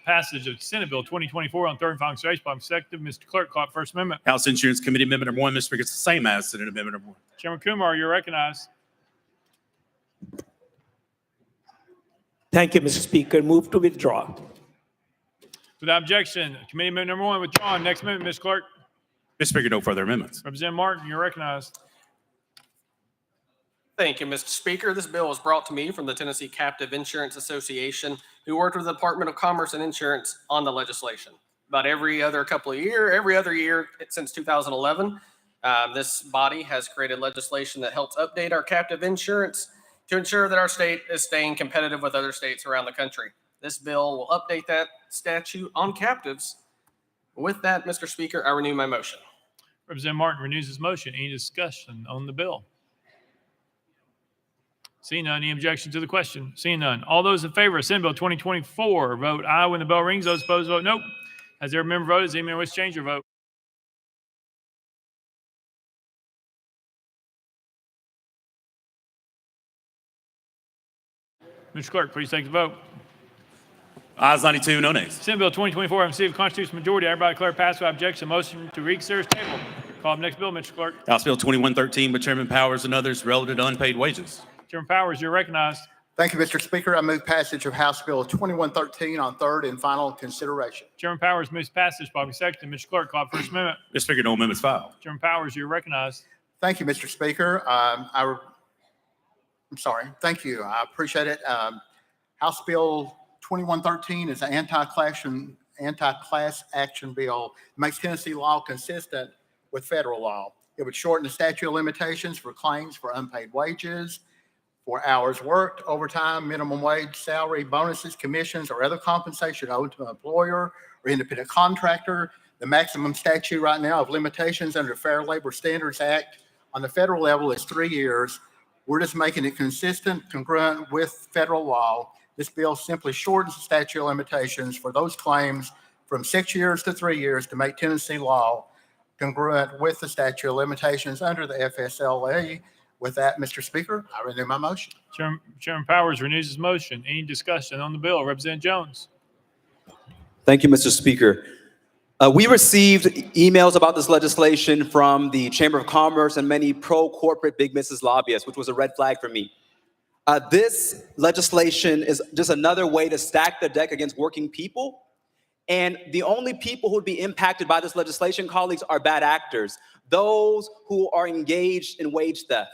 passage of Senate Bill 2024 on third and final consideration. Probably second. Mr. Clerk, call it First Amendment. House Insurance Committee Amendment number 1. Mr. Speaker, it's the same as Senate Amendment number 1. Chairman Kumar, you're recognized. Thank you, Mr. Speaker. Move to withdraw. Without objection, committee amendment number 1 withdrawn. Next amendment, Ms. Clerk. Mr. Speaker, no further amendments. Representative Martin, you're recognized. Thank you, Mr. Speaker. This bill was brought to me from the Tennessee Captive Insurance Association, who worked with the Department of Commerce and Insurance on the legislation. About every other year since 2011, this body has created legislation that helps update our captive insurance to ensure that our state is staying competitive with other states around the country. This bill will update that statute on captives. With that, Mr. Speaker, I renew my motion. Representative Martin renews his motion. Any discussion on the bill? Seeing none, any objection to the question? Seeing none. All those in favor of Senate Bill 2024, vote aye when the bell rings. Those opposed, vote no. Has every member voted? Does any member wish to change their vote? Mr. Clerk, please take the vote. Ayes 92, no nays. Senate Bill 2024 having received a constitutional majority, I hereby declare passed without objection. Motion to reconsider is tabled. Call the next bill, Mr. Clerk. House Bill 2113 by Chairman Powers and others relative to unpaid wages. Chairman Powers, you're recognized. Thank you, Mr. Speaker. I move passage of House Bill 2113 on third and final consideration. Chairman Powers moves passage. Probably second. Mr. Clerk, call First Amendment. Mr. Speaker, no amendments filed. Chairman Powers, you're recognized. Thank you, Mr. Speaker. I'm sorry. Thank you. I appreciate it. House Bill 2113 is an anti-class action bill. It makes Tennessee law consistent with federal law. It would shorten the statute of limitations for claims for unpaid wages, for hours worked, overtime, minimum wage, salary, bonuses, commissions, or other compensation owed to an employer or independent contractor. The maximum statute right now of limitations under the Fair Labor Standards Act on the federal level is 3 years. We're just making it consistent, congruent with federal law. This bill simply shortens the statute of limitations for those claims from 6 years to 3 years to make Tennessee law congruent with the statute of limitations under the FSLA. With that, Mr. Speaker, I renew my motion. Chairman Powers renews his motion. Any discussion on the bill? Representative Jones. Thank you, Mr. Speaker. We received emails about this legislation from the Chamber of Commerce and many pro-corporate big business lobbyists, which was a red flag for me. This legislation is just another way to stack the deck against working people. And the only people who would be impacted by this legislation, colleagues, are bad actors, those who are engaged in wage theft.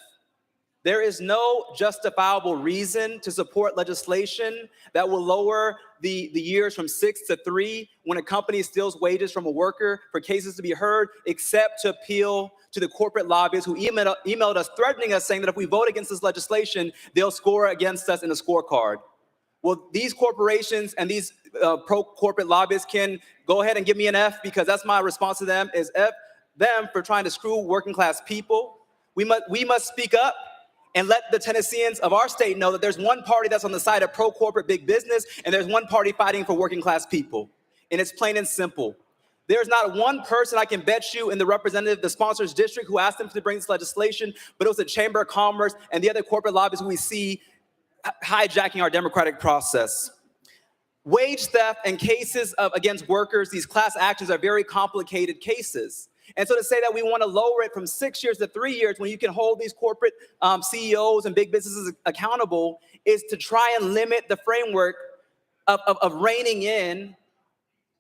There is no justifiable reason to support legislation that will lower the years from 6 to 3 when a company steals wages from a worker for cases to be heard, except to appeal to the corporate lobbyists who emailed us threatening us, saying that if we vote against this legislation, they'll score against us in a scorecard. Well, these corporations and these pro-corporate lobbyists can go ahead and give me an F, because that's my response to them, is F them for trying to screw working class people. We must speak up and let the Tennesseans of our state know that there's one party that's on the side of pro-corporate big business, and there's one party fighting for working class people. And it's plain and simple. There's not one person I can bet you in the sponsor's district who asked them to bring this legislation, but it was the Chamber of Commerce and the other corporate lobbyists who we see hijacking our democratic process. Wage theft and cases against workers, these class actions are very complicated cases. And so to say that we want to lower it from 6 years to 3 years when you can hold these corporate CEOs and big businesses accountable is to try and limit the framework of reining in,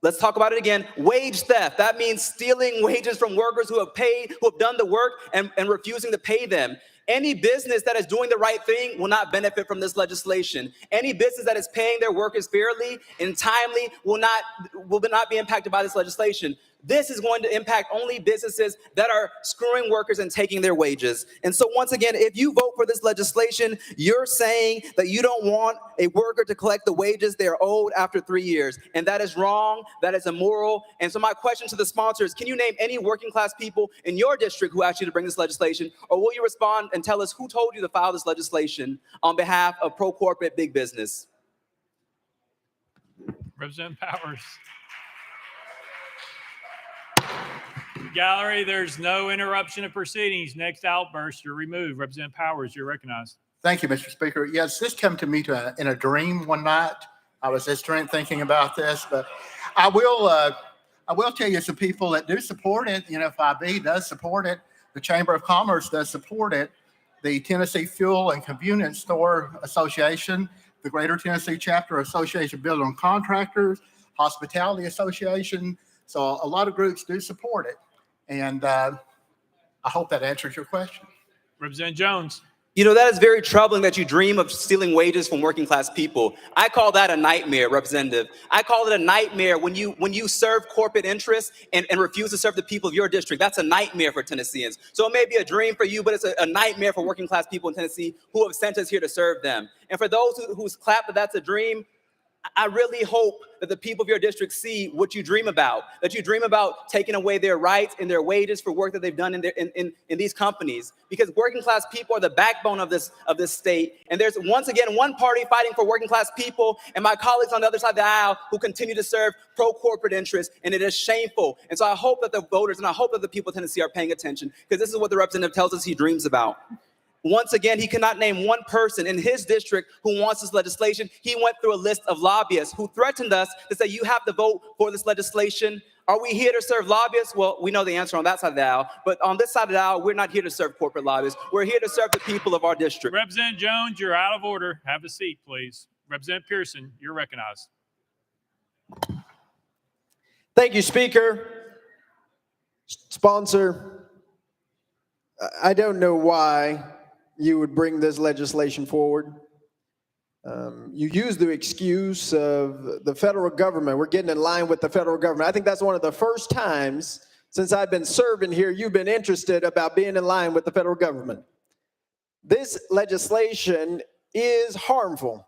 let's talk about it again, wage theft. That means stealing wages from workers who have done the work and refusing to pay them. Any business that is doing the right thing will not benefit from this legislation. Any business that is paying their workers fairly and timely will not be impacted by this legislation. This is going to impact only businesses that are screwing workers and taking their wages. And so once again, if you vote for this legislation, you're saying that you don't want a worker to collect the wages they are owed after 3 years. And that is wrong, that is immoral. And so my question to the sponsors, can you name any working class people in your district who asked you to bring this legislation? Or will you respond and tell us who told you to file this legislation on behalf of pro-corporate big business? Representative Powers. Gallery, there's no interruption of proceedings. Next outburst, you're removed. Representative Powers, you're recognized. Thank you, Mr. Speaker. Yes, this came to me in a dream one night. I was just thinking about this, but I will tell you some people that do support it. NFIB does support it. The Chamber of Commerce does support it. The Tennessee Fuel and Convenience Store Association, the Greater Tennessee Chapter Association of Building Contractors, Hospitality Association. So a lot of groups do support it. And I hope that answers your question. Representative Jones. You know, that is very troubling that you dream of stealing wages from working class people. I call that a nightmare, Representative. I call it a nightmare when you serve corporate interests and refuse to serve the people of your district. That's a nightmare for Tennesseans. So it may be a dream for you, but it's a nightmare for working class people in Tennessee who have sent us here to serve them. And for those who's clapped that that's a dream, I really hope that the people of your district see what you dream about, that you dream about taking away their rights and their wages for work that they've done in these companies, because working class people are the backbone of this state. And there's once again one party fighting for working class people and my colleagues on the other side of the aisle who continue to serve pro-corporate interests, and it is shameful. And so I hope that the voters and I hope that the people of Tennessee are paying attention, because this is what the representative tells us he dreams about. Once again, he cannot name one person in his district who wants this legislation. He went through a list of lobbyists who threatened us to say, you have to vote for this legislation. Are we here to serve lobbyists? Well, we know the answer on that side of the aisle. But on this side of the aisle, we're not here to serve corporate lobbyists. We're here to serve the people of our district. Representative Jones, you're out of order. Have a seat, please. Representative Pearson, you're recognized. Thank you, Speaker. Sponsor, I don't know why you would bring this legislation forward. You use the excuse of the federal government. We're getting in line with the federal government. I think that's one of the first times Since I've been serving here, you've been interested about being in line with the federal government. This legislation is harmful.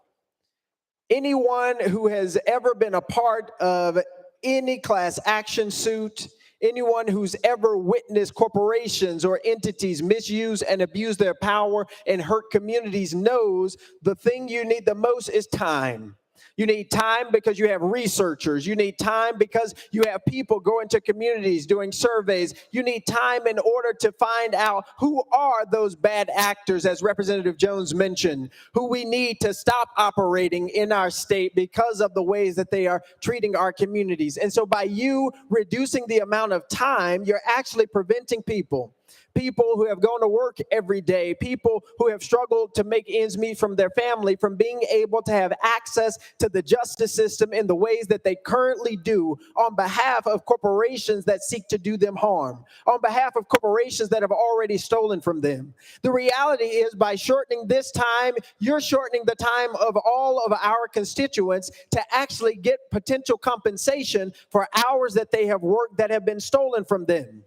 Anyone who has ever been a part of any class action suit, anyone who's ever witnessed corporations or entities misuse and abuse their power and hurt communities knows the thing you need the most is time. You need time because you have researchers. You need time because you have people going to communities doing surveys. You need time in order to find out who are those bad actors, as Representative Jones mentioned, who we need to stop operating in our state because of the ways that they are treating our communities. And so by you reducing the amount of time, you're actually preventing people who have gone to work every day, people who have struggled to make ends meet from their family, from being able to have access to the justice system in the ways that they currently do on behalf of corporations that seek to do them harm, on behalf of corporations that have already stolen from them. The reality is, by shortening this time, you're shortening the time of all of our constituents to actually get potential compensation for hours that they have worked that have been stolen from them.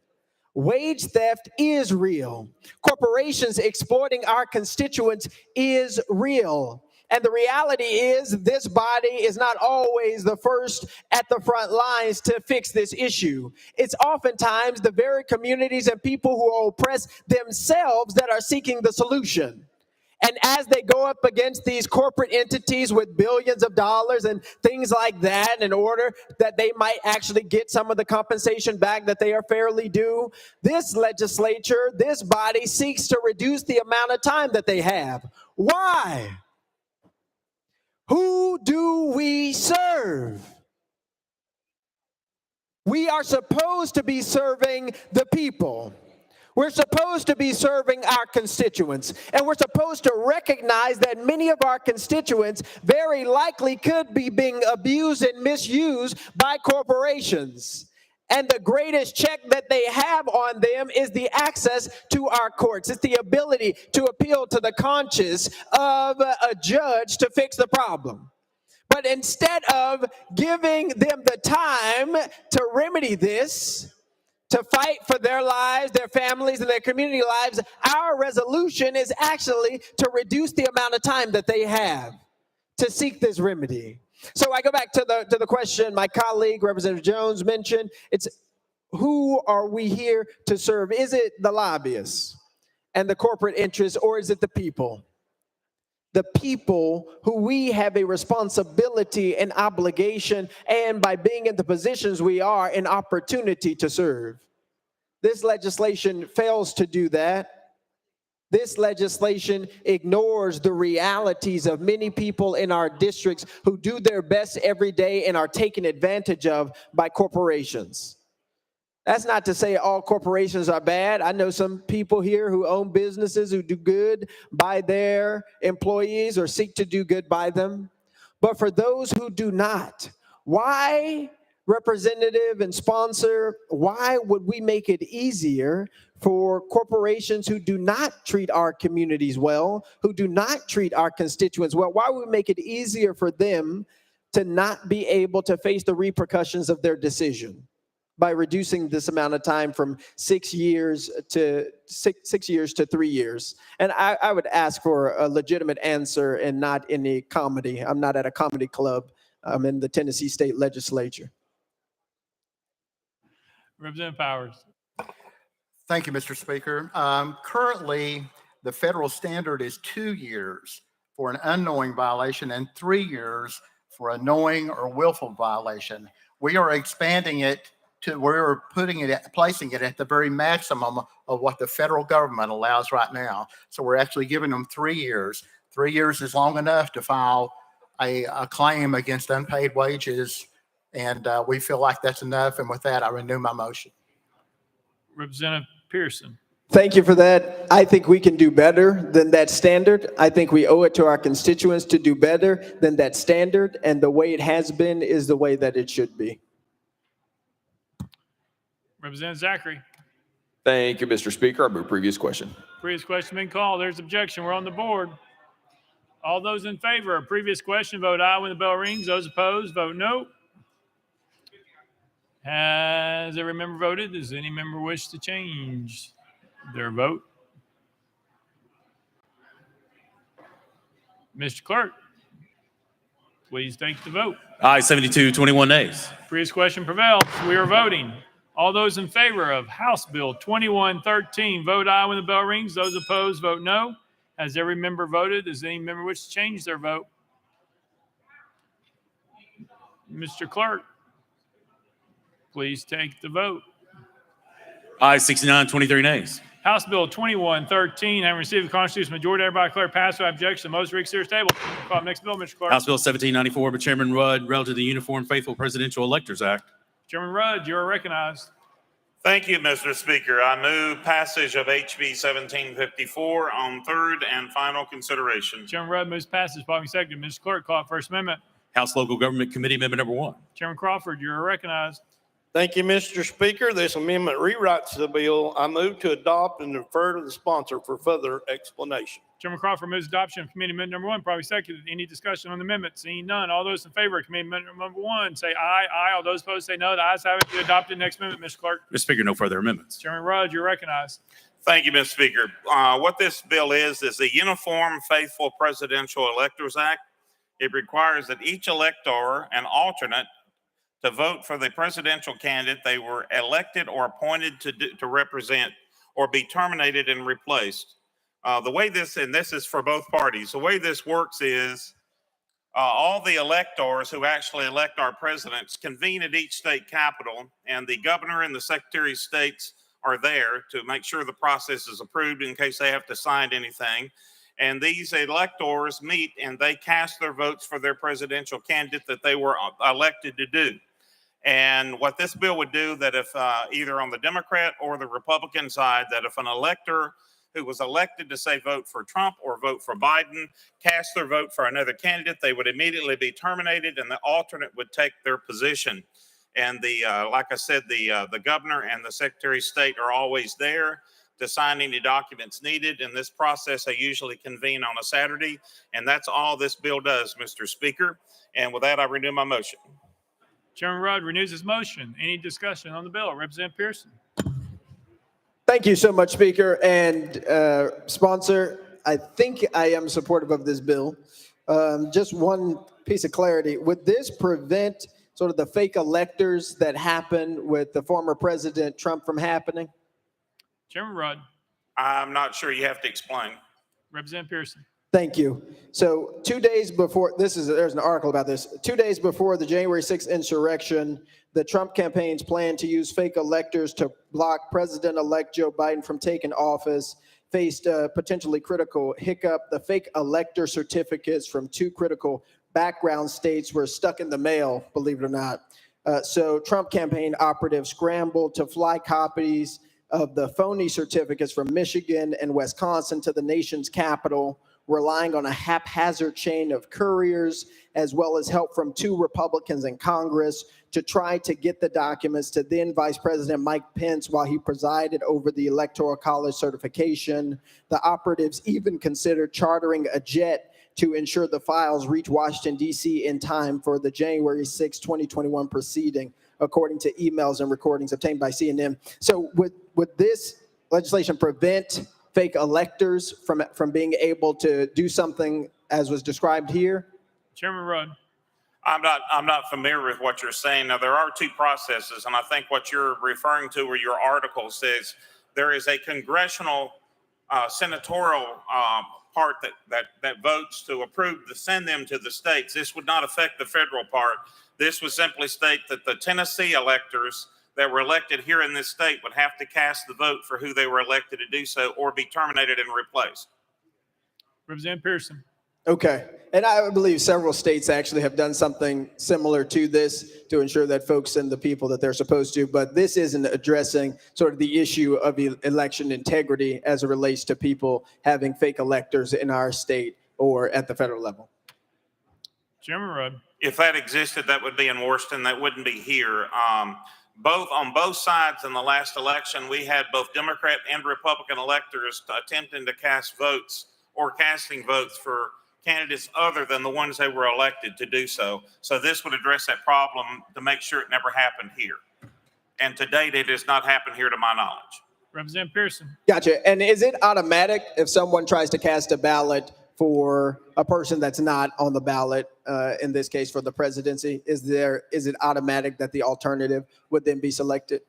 Wage theft is real. Corporations exploiting our constituents is real. And the reality is this body is not always the first at the front lines to fix this issue. It's oftentimes the very communities and people who are oppressed themselves that are seeking the solution. And as they go up against these corporate entities with billions of dollars and things like that in order that they might actually get some of the compensation back that they are fairly due, this legislature, this body seeks to reduce the amount of time that they have. Why? Who do we serve? We are supposed to be serving the people. We're supposed to be serving our constituents, and we're supposed to recognize that many of our constituents very likely could be being abused and misused by corporations. And the greatest check that they have on them is the access to our courts. It's the ability to appeal to the conscience of a judge to fix the problem. But instead of giving them the time to remedy this, to fight for their lives, their families, and their community lives, our resolution is actually to reduce the amount of time that they have to seek this remedy. So I go back to the question my colleague, Representative Jones, mentioned. It's who are we here to serve? Is it the lobbyists and the corporate interests, or is it the people? The people who we have a responsibility and obligation, and by being in the positions we are, an opportunity to serve. This legislation fails to do that. This legislation ignores the realities of many people in our districts who do their best every day and are taken advantage of by corporations. That's not to say all corporations are bad. I know some people here who own businesses who do good by their employees or seek to do good by them. But for those who do not, why, representative and sponsor, why would we make it easier for corporations who do not treat our communities well, who do not treat our constituents well? Why would we make it easier for them to not be able to face the repercussions of their decision by reducing this amount of time from 6 years to 6 years to 3 years? And I would ask for a legitimate answer and not any comedy. I'm not at a comedy club. I'm in the Tennessee State Legislature. Representative Powers. Thank you, Mr. Speaker. Currently, the federal standard is 2 years for an unknowing violation and 3 years for a knowing or willful violation. We are expanding it to, we're placing it at the very maximum of what the federal government allows right now. So we're actually giving them 3 years. 3 years is long enough to file a claim against unpaid wages, and we feel like that's enough. And with that, I renew my motion. Representative Pearson. Thank you for that. I think we can do better than that standard. I think we owe it to our constituents to do better than that standard, and the way it has been is the way that it should be. Representative Zachary. Thank you, Mr. Speaker. I move previous question. Previous question been called. There's objection. We're on the board. All those in favor of previous question, vote aye when the bell rings. Those opposed, vote no. Has every member voted? Does any member wish to change their vote? Mr. Clerk, please take the vote. Aye, 72, 21 nays. Previous question prevails. We are voting. All those in favor of House Bill 2113, vote aye when the bell rings. Those opposed, vote no. Has every member voted? Does any member wish to change their vote? Mr. Clerk, please take the vote. Aye, 69, 23 nays. House Bill 2113, having received the constitutional majority, everybody declare passed without objection. The motion reads serious table. Call the next bill, Mr. Clerk. House Bill 1794 by Chairman Rudd, relative to the Uniform Faithful Presidential Electors Act. Chairman Rudd, you are recognized. Thank you, Mr. Speaker. I move passage of HB 1754 on third and final consideration. Chairman Rudd moves passage. Following second. Mr. Clerk, call it First Amendment. House Local Government Committee Amendment number 1. Chairman Crawford, you are recognized. Thank you, Mr. Speaker. This amendment rewrites the bill. I move to adopt and defer to the sponsor for further explanation. Chairman Crawford moves adoption of Committee Amendment number 1. Probably second. Any discussion on the amendment? Seeing none. All those in favor of Committee Amendment number 1 say aye. Aye. All those opposed say no. The ayes have it. You adopted. Next amendment, Mr. Clerk. Mr. Speaker, no further amendments. Chairman Rudd, you're recognized. Thank you, Mr. Speaker. What this bill is the Uniform Faithful Presidential Electors Act. It requires that each elector and alternate to vote for the presidential candidate they were elected or appointed to represent or be terminated and replaced. The way this, and this is for both parties, the way this works is all the electors who actually elect our presidents convene at each state capital, and the governor and the secretary of states are there to make sure the process is approved in case they have to sign anything. And these electors meet and they cast their votes for their presidential candidate that they were elected to do. And what this bill would do, that if either on the Democrat or the Republican side, that if an elector who was elected to say vote for Trump or vote for Biden cast their vote for another candidate, they would immediately be terminated and the alternate would take their position. And like I said, the governor and the secretary of state are always there to sign any documents needed. In this process, they usually convene on a Saturday. And that's all this bill does, Mr. Speaker. And with that, I renew my motion. Chairman Rudd renews his motion. Any discussion on the bill? Representative Pearson. Thank you so much, Speaker. And sponsor, I think I am supportive of this bill. Just one piece of clarity. Would this prevent sort of the fake electors that happened with the former President Trump from happening? Chairman Rudd. I'm not sure. You have to explain. Representative Pearson. Thank you. So 2 days before, there's an article about this. 2 days before the January 6th insurrection, the Trump campaign's plan to use fake electors to block President-elect Joe Biden from taking office faced a potentially critical hiccup. The fake elector certificates from 2 critical background states were stuck in the mail, believe it or not. So Trump campaign operatives scrambled to fly copies of the phony certificates from Michigan and Wisconsin to the nation's capital, relying on a haphazard chain of couriers, as well as help from 2 Republicans in Congress to try to get the documents to then Vice President Mike Pence while he presided over the Electoral College certification. The operatives even considered chartering a jet to ensure the files reach Washington, D.C. in time for the January 6, 2021 proceeding, according to emails and recordings obtained by CNN. So would this legislation prevent fake electors from being able to do something as was described here? Chairman Rudd. I'm not familiar with what you're saying. Now, there are 2 processes, and I think what you're referring to or your article says there is a congressional senatorial part that votes to approve to send them to the states. This would not affect the federal part. This would simply state that the Tennessee electors that were elected here in this state would have to cast the vote for who they were elected to do so or be terminated and replaced. Representative Pearson. Okay. And I believe several states actually have done something similar to this to ensure that folks send the people that they're supposed to. But this isn't addressing sort of the issue of election integrity as it relates to people having fake electors in our state or at the federal level. Chairman Rudd. If that existed, that would be in Worcester. That wouldn't be here. On both sides in the last election, we had both Democrat and Republican electors attempting to cast votes or casting votes for candidates other than the ones they were elected to do so. So this would address that problem to make sure it never happened here. And to date, it has not happened here to my knowledge. Representative Pearson. Gotcha. And is it automatic if someone tries to cast a ballot for a person that's not on the ballot, in this case for the presidency? Is it automatic that the alternative would then be selected?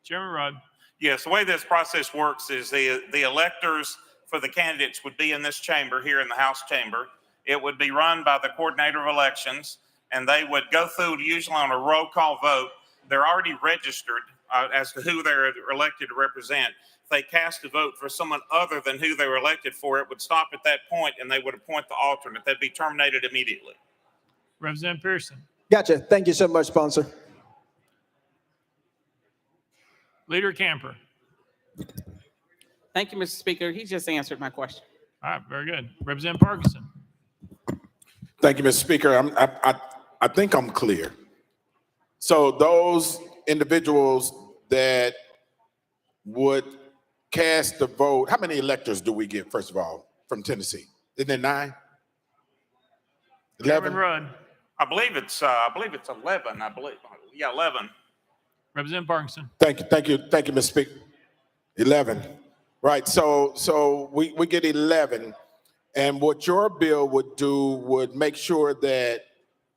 Chairman Rudd. Yes, the way this process works is the electors for the candidates would be in this chamber here in the House chamber. It would be run by the coordinator of elections, and they would go through usually on a roll call vote. They're already registered as to who they're elected to represent. If they cast a vote for someone other than who they were elected for, it would stop at that point and they would appoint the alternate. They'd be terminated immediately. Representative Pearson. Gotcha. Thank you so much, sponsor. Leader Camper. Thank you, Mr. Speaker. He just answered my question. All right, very good. Representative Parkinson. Thank you, Mr. Speaker. I think I'm clear. So those individuals that would cast the vote, how many electors do we get, first of all, from Tennessee? Isn't it 9? 11? Chairman Rudd. I believe it's 11. I believe, yeah, 11. Representative Parkinson. Thank you, Mr. Speaker. 11. Right, so we get 11. And what your bill would do would make sure that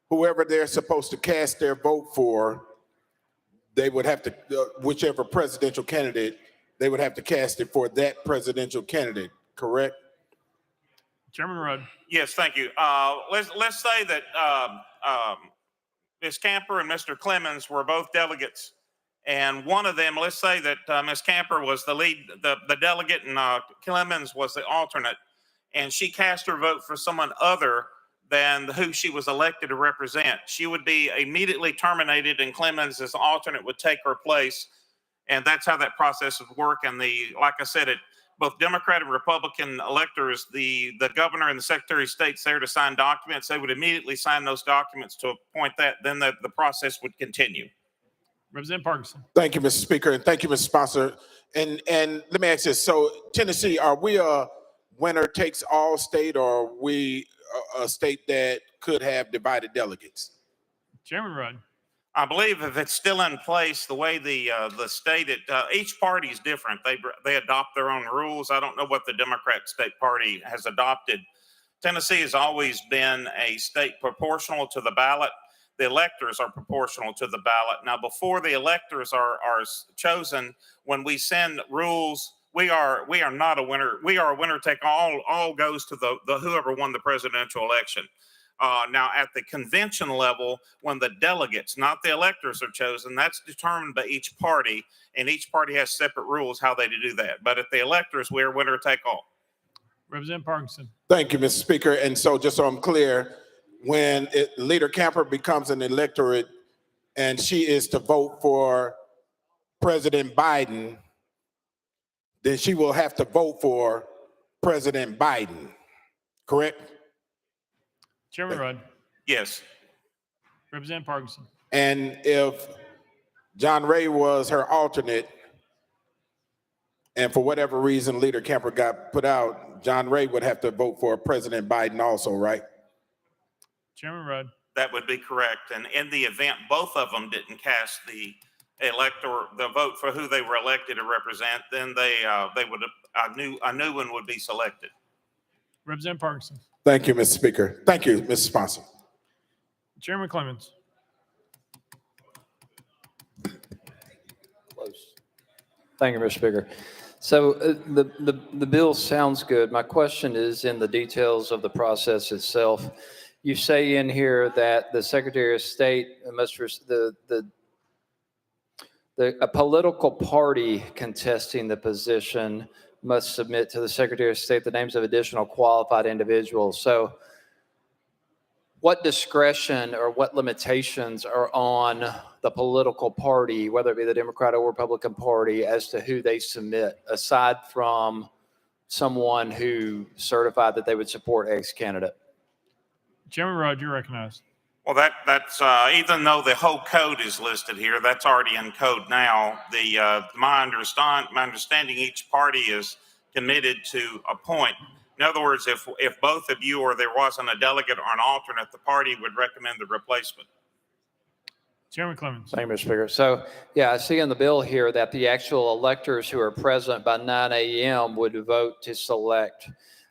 whoever they're supposed to cast their vote for, they would have to, whichever presidential candidate, they would have to cast it for that presidential candidate, correct? Chairman Rudd. Yes, thank you. Let's say that Ms. Camper and Mr. Clemens were both delegates, and one of them, let's say that Ms. Camper was the lead, the delegate, and Clemens was the alternate, and she cast her vote for someone other than who she was elected to represent. She would be immediately terminated, and Clemens, as the alternate, would take her place, and that's how that process would work. And like I said, both Democrat and Republican electors, the governor and the Secretary of State's there to sign documents. They would immediately sign those documents to appoint that. Then the process would continue. Representative Parkinson. Thank you, Mr. Speaker, and thank you, Mr. Sponsor. And let me ask this. So Tennessee, are we a winner takes all state, or are we a state that could have divided delegates? Chairman Rudd. I believe if it's still in place, the way the state, each party is different. They adopt their own rules. I don't know what the Democrat state party has adopted. Tennessee has always been a state proportional to the ballot. The electors are proportional to the ballot. Now, before the electors are chosen, when we send rules, we are not a winner. We are a winner take all. All goes to the whoever won the presidential election. Now, at the convention level, when the delegates, not the electors, are chosen, that's determined by each party, and each party has separate rules how they do that. But at the electors, we're winner take all. Representative Parkinson. Thank you, Mr. Speaker. And so just so I'm clear, when Leader Camper becomes an electorate and she is to vote for President Biden, then she will have to vote for President Biden, correct? Chairman Rudd. Yes. Representative Parkinson. And if John Ray was her alternate, and for whatever reason Leader Camper got put out, John Ray would have to vote for President Biden also, right? Chairman Rudd. That would be correct. And in the event both of them didn't cast the vote for who they were elected to represent, then they would a new one would be selected. Representative Parkinson. Thank you, Mr. Speaker. Thank you, Mr. Sponsor. Chairman Clemens. Thank you, Mr. Speaker. So the bill sounds good. My question is in the details of the process itself. You say in here that the Secretary of State must a political party contesting the position must submit to the Secretary of State the names of additional qualified individuals. So what discretion or what limitations are on the political party, whether it be the Democrat or Republican Party, as to who they submit, aside from someone who certified that they would support X candidate? Chairman Rudd, you're recognized. Well, that's even though the whole code is listed here, that's already in code now. My understanding, each party is committed to appoint. In other words, if both of you or there wasn't a delegate or an alternate, the party would recommend the replacement. Chairman Clemens. Thank you, Mr. Speaker. So, yeah, I see in the bill here that the actual electors who are present by 9 a.m. would vote to select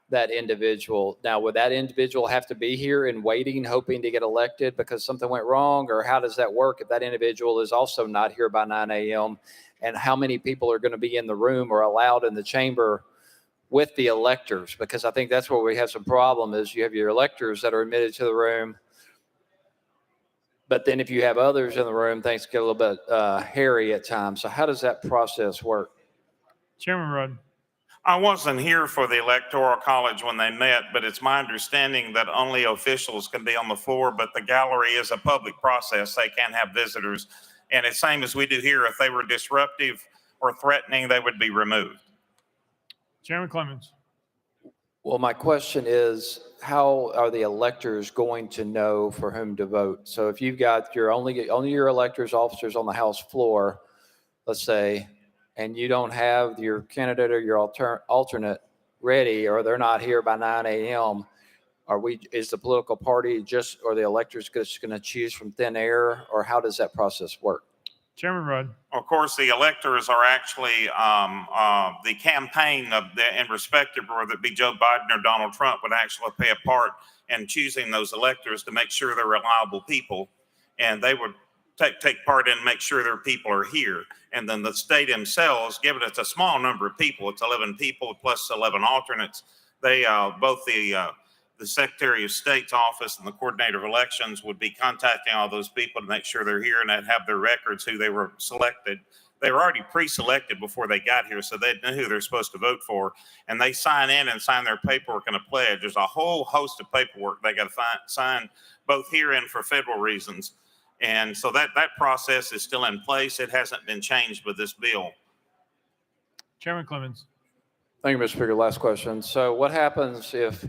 that individual. Now, would that individual have to be here and waiting, hoping to get elected because something went wrong? Or how does that work if that individual is also not here by 9 a.m.? And how many people are going to be in the room or allowed in the chamber with the electors? Because I think that's where we have some problem is you have your electors that are admitted to the room. But then if you have others in the room, things get a little bit hairy at times. So how does that process work? Chairman Rudd. I wasn't here for the Electoral College when they met, but it's my understanding that only officials can be on the floor, but the gallery is a public process. They can't have visitors. And it's same as we do here. If they were disruptive or threatening, they would be removed. Chairman Clemens. Well, my question is, how are the electors going to know for whom to vote? So if you've got your only your electors, officers on the House floor, let's say, and you don't have your candidate or your alternate ready, or they're not here by 9 a.m., is the political party or the electors just going to choose from thin air, or how does that process work? Chairman Rudd. Of course, the electors are actually the campaign in respective, whether it be Joe Biden or Donald Trump, would actually play a part in choosing those electors to make sure they're reliable people, and they would take part in make sure their people are here. And then the state themselves, given it's a small number of people, it's 11 people plus 11 alternates. They both the Secretary of State's office and the coordinator of elections would be contacting all those people to make sure they're here and they'd have their records, who they were selected. They were already pre-selected before they got here, so they know who they're supposed to vote for. And they sign in and sign their paperwork and a pledge. There's a whole host of paperwork they got to sign both here and for federal reasons. And so that process is still in place. It hasn't been changed with this bill. Chairman Clemens. Thank you, Mr. Speaker. Last question. So what happens if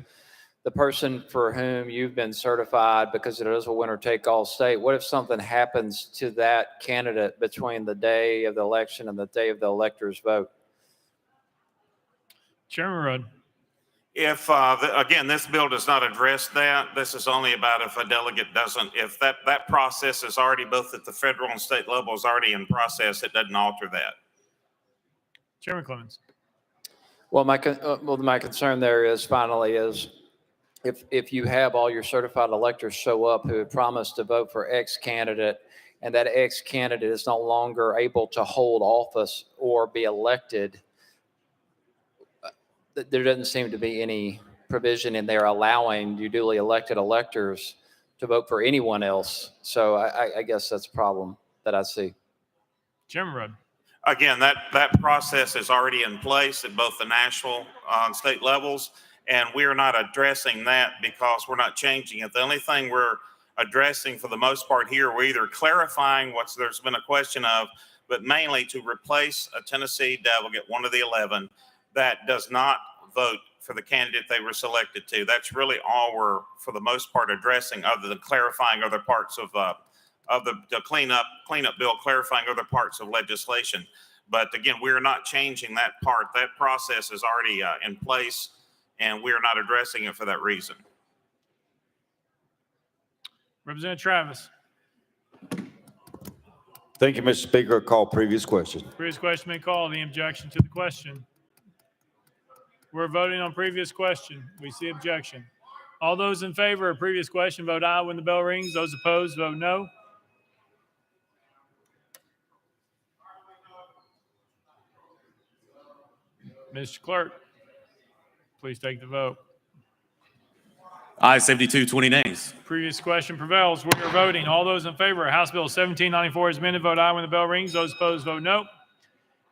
the person for whom you've been certified, because it is a winner-take-all state, what if something happens to that candidate between the day of the election and the day of the electors' vote? Chairman Rudd. If, again, this bill does not address that. This is only about if a delegate doesn't, if that process is already both at the federal and state level is already in process, it doesn't alter that. Chairman Clemens. Well, my concern there is if you have all your certified electors show up who have promised to vote for X candidate, and that X candidate is no longer able to hold office or be elected, there doesn't seem to be any provision in there allowing you duly elected electors to vote for anyone else. So I guess that's a problem that I see. Chairman Rudd. Again, that process is already in place at both the national and state levels. And we are not addressing that because we're not changing it. The only thing we're addressing for the most part here, we're either clarifying what there's been a question of, but mainly to replace a Tennessee delegate, one of the 11, that does not vote for the candidate they were selected to. That's really all we're, for the most part, addressing, other than clarifying other parts of the cleanup bill, clarifying other parts of legislation. But again, we're not changing that part. That process is already in place, and we are not addressing it for that reason. Representative Travis. Thank you, Mr. Speaker. Call previous question. Previous question been called. Any objection to the question? We're voting on previous question. We see objection. All those in favor of previous question vote aye when the bell rings. Those opposed vote no. Mr. Clerk, please take the vote. Aye, 72, 20 nays. Previous question prevails. We are voting. All those in favor of House Bill 1794 as amended vote aye when the bell rings. Those opposed vote no.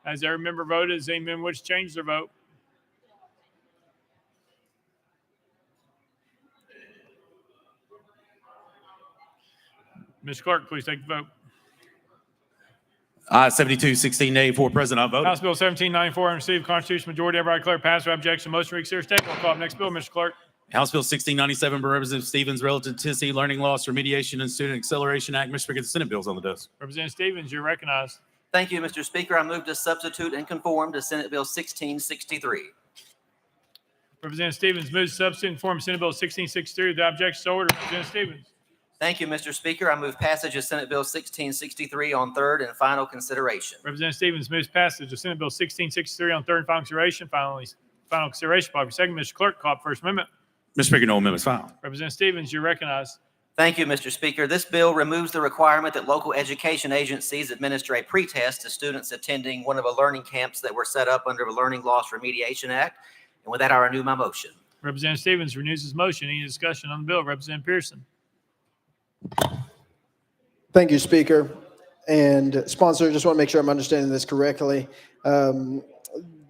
As every member voted, does any member wish to change their vote? Mr. Clerk, please take the vote. Aye, 72, 16 nay, 4 present, I vote. House Bill 1794 received constitutional majority. Everybody declare pass without objection. Motion to reconsider state. We'll call up next bill, Mr. Clerk. House Bill 1697 by Representative Stevens, relative to Tennessee Learning Loss Remediation and Student Acceleration Act. Mr. Speaker, the Senate bill's on the desk. Representative Stevens, you're recognized. Thank you, Mr. Speaker. I move to substitute and conform to Senate Bill 1663. Representative Stevens moves to substitute and form Senate Bill 1663 without objection. So ordered. Representative Stevens. Thank you, Mr. Speaker. I move passage of Senate Bill 1663 on third and final consideration. Representative Stevens moves passage of Senate Bill 1663 on third and final consideration. Final consideration, probably second. Mr. Clerk, call up first amendment. Mr. Speaker, no amendments filed. Representative Stevens, you're recognized. Thank you, Mr. Speaker. This bill removes the requirement that local education agencies administer a pretest to students attending one of the learning camps that were set up under the Learning Loss Remediation Act. And with that, I renew my motion. Representative Stevens renews his motion. Any discussion on the bill? Representative Pearson. Thank you, Speaker. And sponsor, just want to make sure I'm understanding this correctly.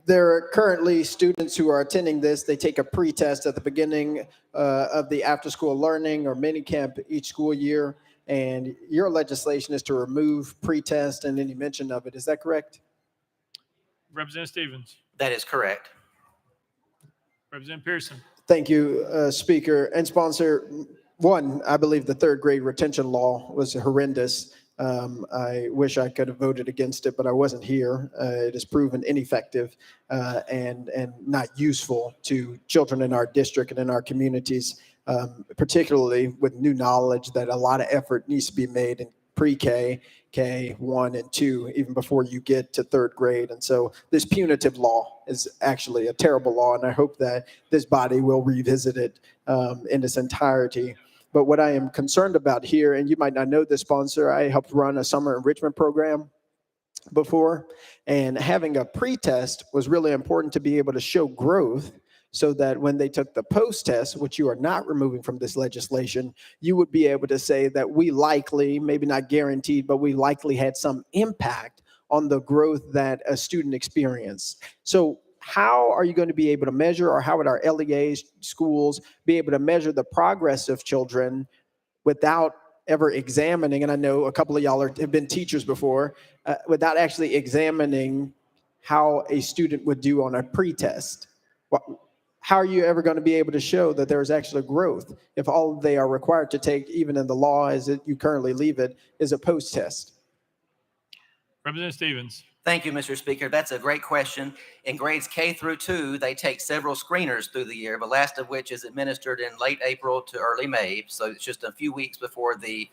There are currently students who are attending this. They take a pretest at the beginning of the after-school learning or mini camp each school year. And your legislation is to remove pretest and any mention of it. Is that correct? Representative Stevens. That is correct. Representative Pearson. Thank you, Speaker. And sponsor, one, I believe the third grade retention law was horrendous. I wish I could have voted against it, but I wasn't here. It has proven ineffective and not useful to children in our district and in our communities, particularly with new knowledge that a lot of effort needs to be made in pre-K, K, 1, and 2, even before you get to third grade. And so this punitive law is actually a terrible law, and I hope that this body will revisit it in its entirety. But what I am concerned about here, and you might not know this, sponsor, I helped run a summer enrichment program before, and having a pretest was really important to be able to show growth so that when they took the post-test, which you are not removing from this legislation, you would be able to say that we likely, maybe not guaranteed, but we likely had some impact on the growth that a student experienced. So how are you going to be able to measure, or how would our LEA schools be able to measure the progress of children without ever examining, and I know a couple of y'all have been teachers before, without actually examining how a student would do on a pretest? How are you ever going to be able to show that there is actually growth if all they are required to take, even in the law as you currently leave it, is a post-test? Representative Stevens. Thank you, Mr. Speaker. That's a great question. In grades K through 2, they take several screeners through the year, the last of which is administered in late April to early May. So it's just a few weeks before the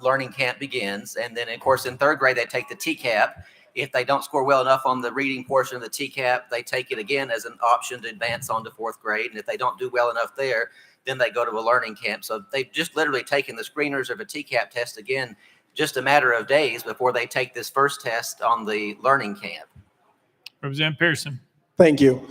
learning camp begins. And then, of course, in third grade, they take the TCAP. If they don't score well enough on the reading portion of the TCAP, they take it again as an option to advance on to fourth grade. And if they don't do well enough there, then they go to a learning camp. So they've just literally taken the screeners of a TCAP test again, just a matter of days before they take this first test on the learning camp. Representative Pearson. Thank you.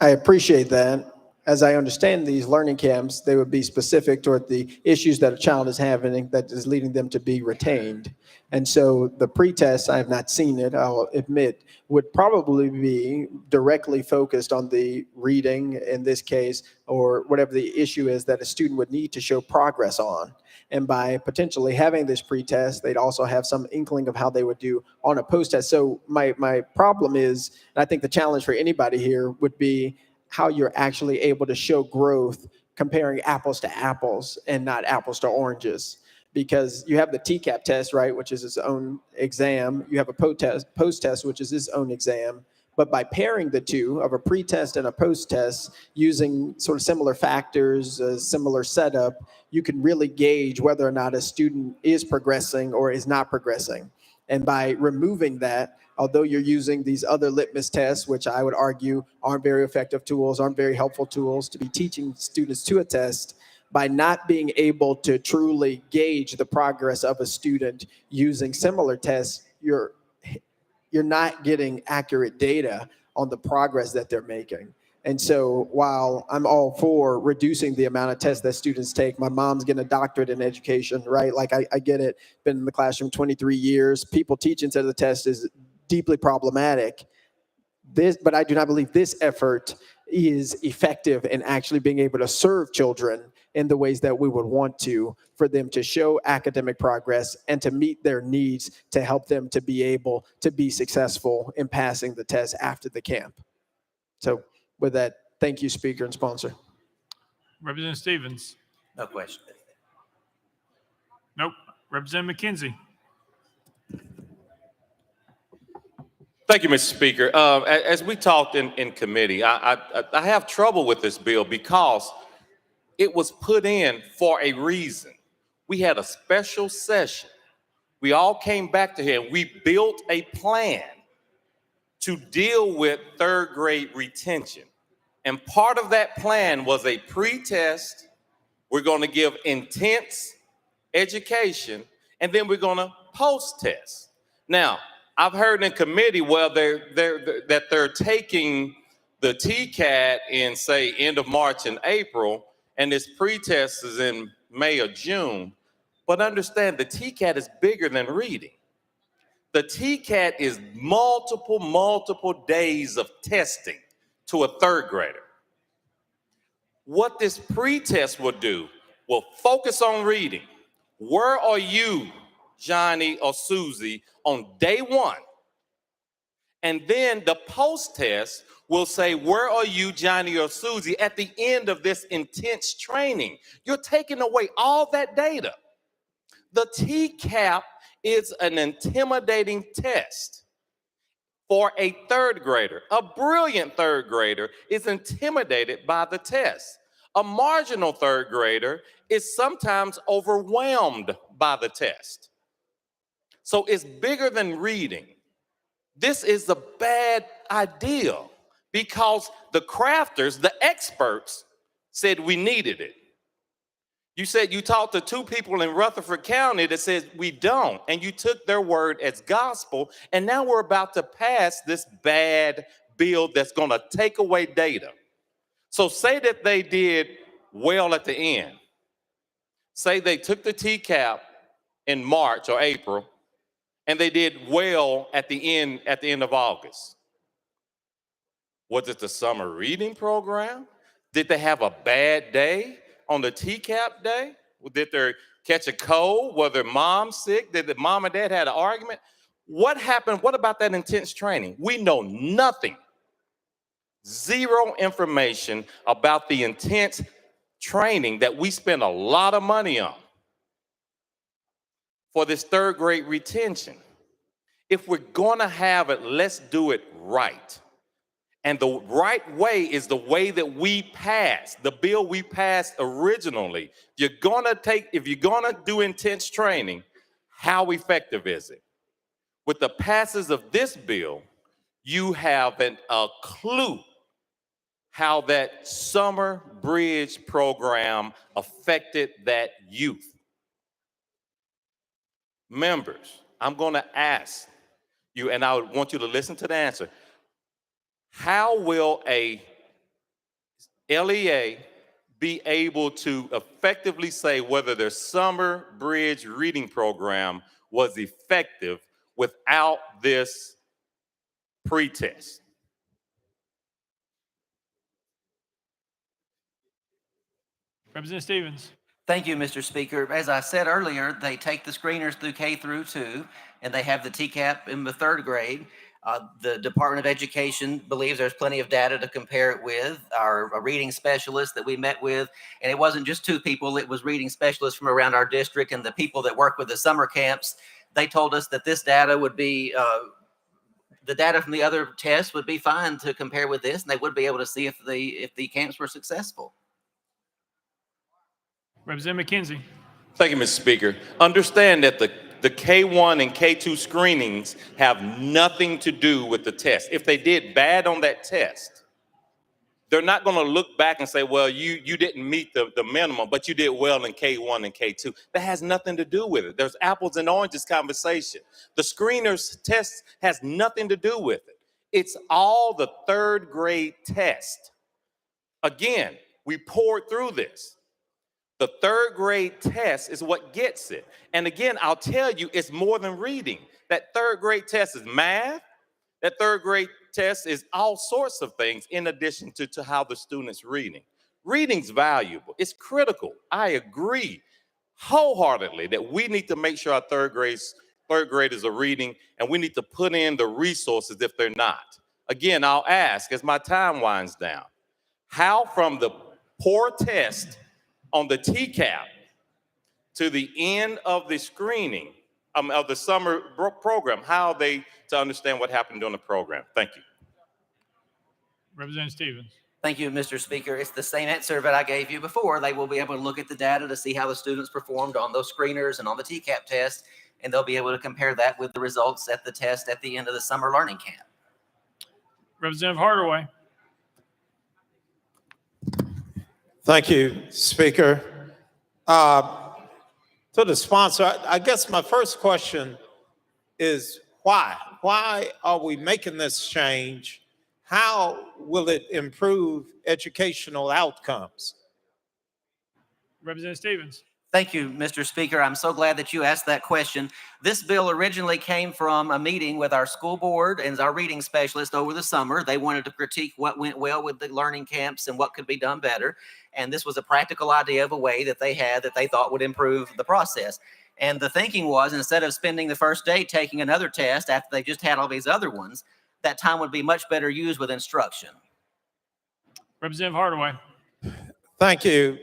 I appreciate that. As I understand these learning camps, they would be specific toward the issues that a child is having that is leading them to be retained. And so the pretest, I have not seen it, I'll admit, would probably be directly focused on the reading in this case, or whatever the issue is that a student would need to show progress on. And by potentially having this pretest, they'd also have some inkling of how they would do on a post-test. So my problem is, and I think the challenge for anybody here would be how you're actually able to show growth comparing apples to apples and not apples to oranges. Because you have the TCAP test, right, which is its own exam. You have a post-test, which is its own exam. But by pairing the two, of a pretest and a post-test, using sort of similar factors, a similar setup, you can really gauge whether or not a student is progressing or is not progressing. And by removing that, although you're using these other litmus tests, which I would argue aren't very effective tools, aren't very helpful tools to be teaching students to a test, by not being able to truly gauge the progress of a student using similar tests, you're not getting accurate data on the progress that they're making. And so while I'm all for reducing the amount of tests that students take, my mom's getting a doctorate in education, right? Like I get it, been in the classroom 23 years. People teaching to the test is deeply problematic. But I do not believe this effort is effective in actually being able to serve children in the ways that we would want to, for them to show academic progress and to meet their needs to help them to be able to be successful in passing the test after the camp. So with that, thank you, Speaker and sponsor. Representative Stevens. No question. Nope. Representative McKenzie. Thank you, Mr. Speaker. As we talked in committee, I have trouble with this bill because it was put in for a reason. We had a special session. We all came back to here and we built a plan to deal with third grade retention. And part of that plan was a pre-test. We're going to give intense education, and then we're going to post-test. Now, I've heard in committee, well, that they're taking the TCAT in, say, end of March and April, and this pre-test is in May or June. But understand, the TCAT is bigger than reading. The TCAT is multiple days of testing to a third grader. What this pre-test will do will focus on reading. Where are you, Johnny or Susie, on day one? And then the post-test will say, where are you, Johnny or Susie, at the end of this intense training? You're taking away all that data. The TCAP is an intimidating test for a third grader. A brilliant third grader is intimidated by the test. A marginal third grader is sometimes overwhelmed by the test. So it's bigger than reading. This is a bad idea because the crafters, the experts, said we needed it. You said you talked to two people in Rutherford County that said we don't, and you took their word as gospel, and now we're about to pass this bad bill that's going to take away data. So say that they did well at the end. Say they took the TCAP in March or April, and they did well at the end of August. Was it the summer reading program? Did they have a bad day on the TCAP day? Did they catch a cold? Was their mom sick? Did the mom and dad had an argument? What happened? What about that intense training? We know nothing. Zero information about the intense training that we spend a lot of money on for this third grade retention. If we're going to have it, let's do it right. And the right way is the way that we passed, the bill we passed originally. If you're gonna do intense training, how effective is it? With the passes of this bill, you have a clue how that summer bridge program affected that youth. Members, I'm gonna ask you, and I want you to listen to the answer. How will a LEA be able to effectively say whether their summer bridge reading program was effective without this pre-test? Representative Stevens. Thank you, Mr. Speaker. As I said earlier, they take the screeners through K through 2, and they have the TCAP in the third grade. The Department of Education believes there's plenty of data to compare it with. Our reading specialist that we met with, and it wasn't just two people, it was reading specialists from around our district and the people that work with the summer camps. They told us that this data would be, the data from the other tests would be fine to compare with this, and they would be able to see if the camps were successful. Representative McKenzie. Thank you, Mr. Speaker. Understand that the K1 and K2 screenings have nothing to do with the test. If they did bad on that test, they're not going to look back and say, well, you didn't meet the minimum, but you did well in K1 and K2. That has nothing to do with it. There's apples and oranges conversation. The screeners test has nothing to do with it. It's all the third grade test. Again, we poured through this. The third grade test is what gets it. And again, I'll tell you, it's more than reading. That third grade test is math. That third grade test is all sorts of things in addition to how the student's reading. Reading's valuable. It's critical. I agree wholeheartedly that we need to make sure our third graders are reading, and we need to put in the resources if they're not. Again, I'll ask as my time winds down, how from the poor test on the TCAP to the end of the screening of the summer program, how are they to understand what happened during the program? Thank you. Representative Stevens. Thank you, Mr. Speaker. It's the same answer that I gave you before. They will be able to look at the data to see how the students performed on those screeners and on the TCAP test, and they'll be able to compare that with the results at the test at the end of the summer learning camp. Representative Hardaway. Thank you, Speaker. To the sponsor, I guess my first question is why? Why are we making this change? How will it improve educational outcomes? Representative Stevens. Thank you, Mr. Speaker. I'm so glad that you asked that question. This bill originally came from a meeting with our school board and our reading specialist over the summer. They wanted to critique what went well with the learning camps and what could be done better. And this was a practical idea of a way that they had that they thought would improve the process. And the thinking was, instead of spending the first day taking another test after they just had all these other ones, that time would be much better used with instruction. Representative Hardaway. Thank you.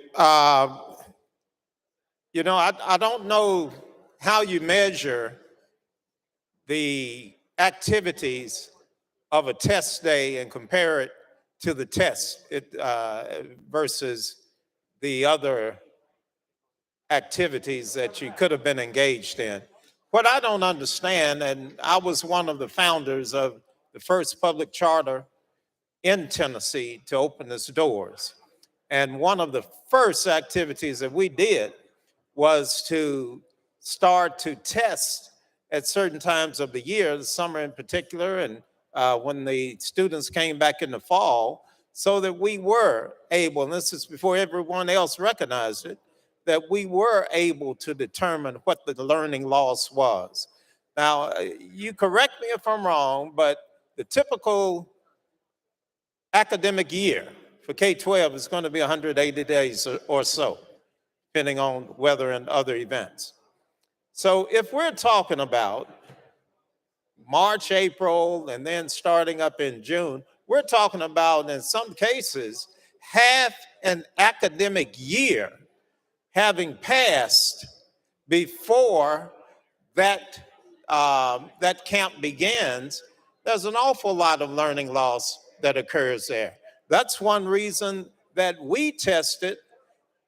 You know, I don't know how you measure the activities of a test day and compare it to the test versus the other activities that you could have been engaged in. What I don't understand, and I was one of the founders of the first public charter in Tennessee to open its doors. And one of the first activities that we did was to start to test at certain times of the year, the summer in particular, and when the students came back in the fall, so that we were able, and this is before everyone else recognized it, that we were able to determine what the learning loss was. Now, you correct me if I'm wrong, but the typical academic year for K-12 is going to be 180 days or so, depending on weather and other events. So if we're talking about March, April, and then starting up in June, we're talking about, in some cases, half an academic year having passed before that camp begins. There's an awful lot of learning loss that occurs there. That's one reason that we tested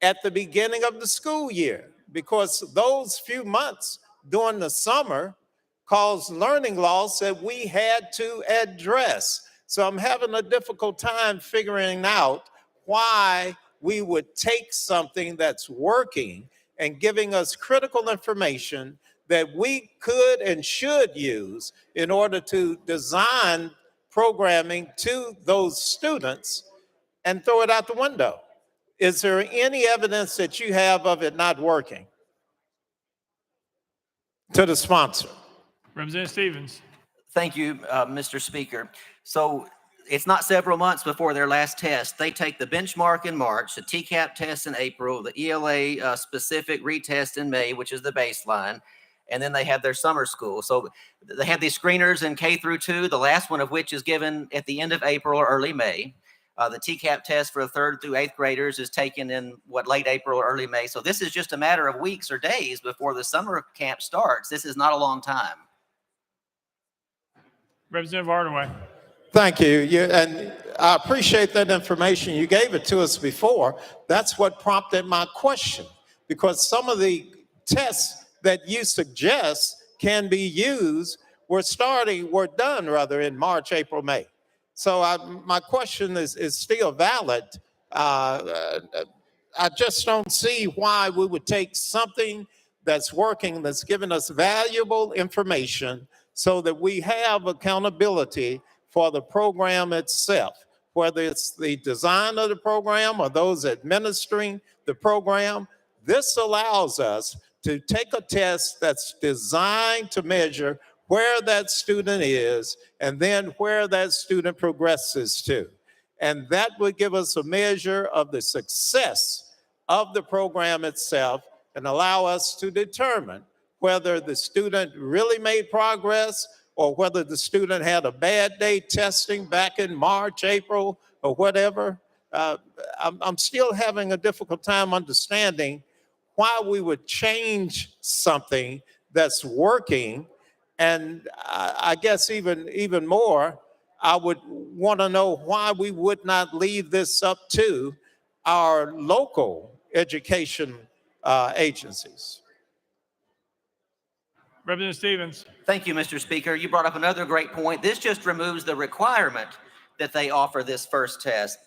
at the beginning of the school year, because those few months during the summer caused learning loss that we had to address. So I'm having a difficult time figuring out why we would take something that's working and giving us critical information that we could and should use in order to design programming to those students and throw it out the window. Is there any evidence that you have of it not working? To the sponsor. Representative Stevens. Thank you, Mr. Speaker. So it's not several months before their last test. They take the benchmark in March, the TCAP test in April, the ELA specific retest in May, which is the baseline, and then they have their summer school. So they have these screeners in K through 2, the last one of which is given at the end of April or early May. The TCAP test for 3rd through 8th graders is taken in late April or early May. So this is just a matter of weeks or days before the summer camp starts. This is not a long time. Representative Hardaway. Thank you. And I appreciate that information. You gave it to us before. That's what prompted my question, because some of the tests that you suggest can be used were done in March, April, May. So my question is still valid. I just don't see why we would take something that's working, that's giving us valuable information, so that we have accountability for the program itself, whether it's the design of the program or those administering the program. This allows us to take a test that's designed to measure where that student is and then where that student progresses to. And that would give us a measure of the success of the program itself and allow us to determine whether the student really made progress or whether the student had a bad day testing back in March, April, or whatever. I'm still having a difficult time understanding why we would change something that's working. And I guess even more, I would want to know why we would not leave this up to our local education agencies. Representative Stevens. Thank you, Mr. Speaker. You brought up another great point. This just removes the requirement that they offer this first test.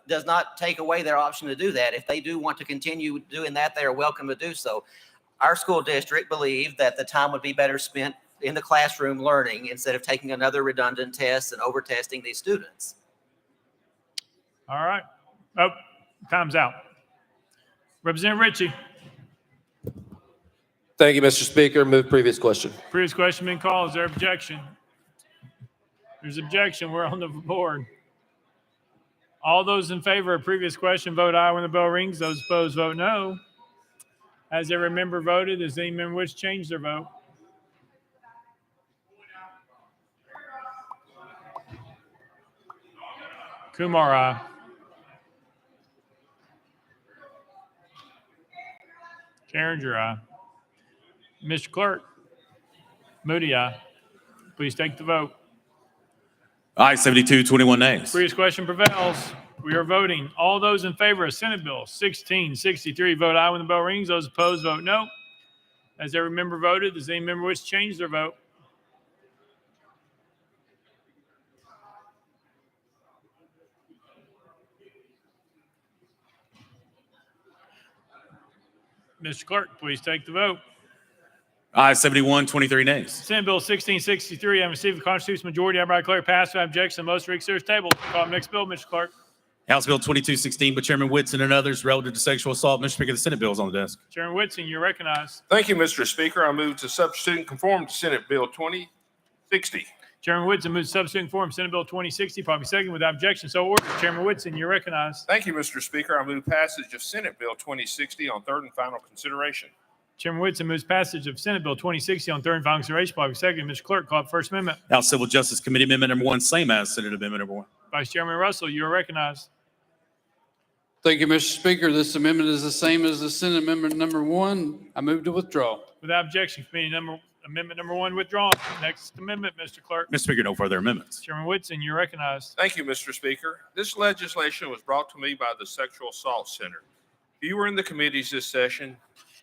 Does not take away their option to do that. If they do want to continue doing that, they are welcome to do so. Our school district believed that the time would be better spent in the classroom learning instead of taking another redundant test and over-testing these students. All right. Oh, time's out. Representative Ritchie. Thank you, Mr. Speaker. Move previous question. Previous question been called. Is there objection? There's objection. We're on the board. All those in favor of previous question vote aye when the bell rings. Those opposed vote no. Has every member voted? Does any member wish to change their vote? Kumar, aye. Carringer, aye. Mr. Clerk. Moody, aye. Please take the vote. Aye, 72, 21 nays. Previous question prevails. We are voting. All those in favor of Senate Bill 1663 vote aye when the bell rings. Those opposed vote no. Has every member voted? Does any member wish to change their vote? Mr. Clerk, please take the vote. Aye, 71, 23 nays. Senate Bill 1663, having received the constitutional majority, I hereby declare passed without objection. The motion reconsider is tabled. Call the next bill, Mr. Clerk. House Bill 2216 by Chairman Whitson and others relative to sexual assault. Mr. Speaker, the Senate bill is on the desk. Chairman Whitson, you're recognized. Thank you, Mr. Speaker. I move to substitute and conform to Senate Bill 2060. Chairman Whitson moves to substitute and conform Senate Bill 2060, probably second without objection. So ordered. Chairman Whitson, you're recognized. Thank you, Mr. Speaker. I move passage of Senate Bill 2060 on third and final consideration. Chairman Whitson moves passage of Senate Bill 2060 on third and final consideration, probably second. Mr. Clerk, call the First Amendment. House Civil Justice Committee Amendment number 1, same as Senate Amendment number 1. Vice Chairman Russell, you are recognized. Thank you, Mr. Speaker. This amendment is the same as the Senate Amendment number 1. I move to withdraw. Without objection, amendment number 1 withdrawn. Next amendment, Mr. Clerk. Mr. Speaker, no further amendments. Chairman Whitson, you're recognized. Thank you, Mr. Speaker. This legislation was brought to me by the Sexual Assault Center. If you were in the committees this session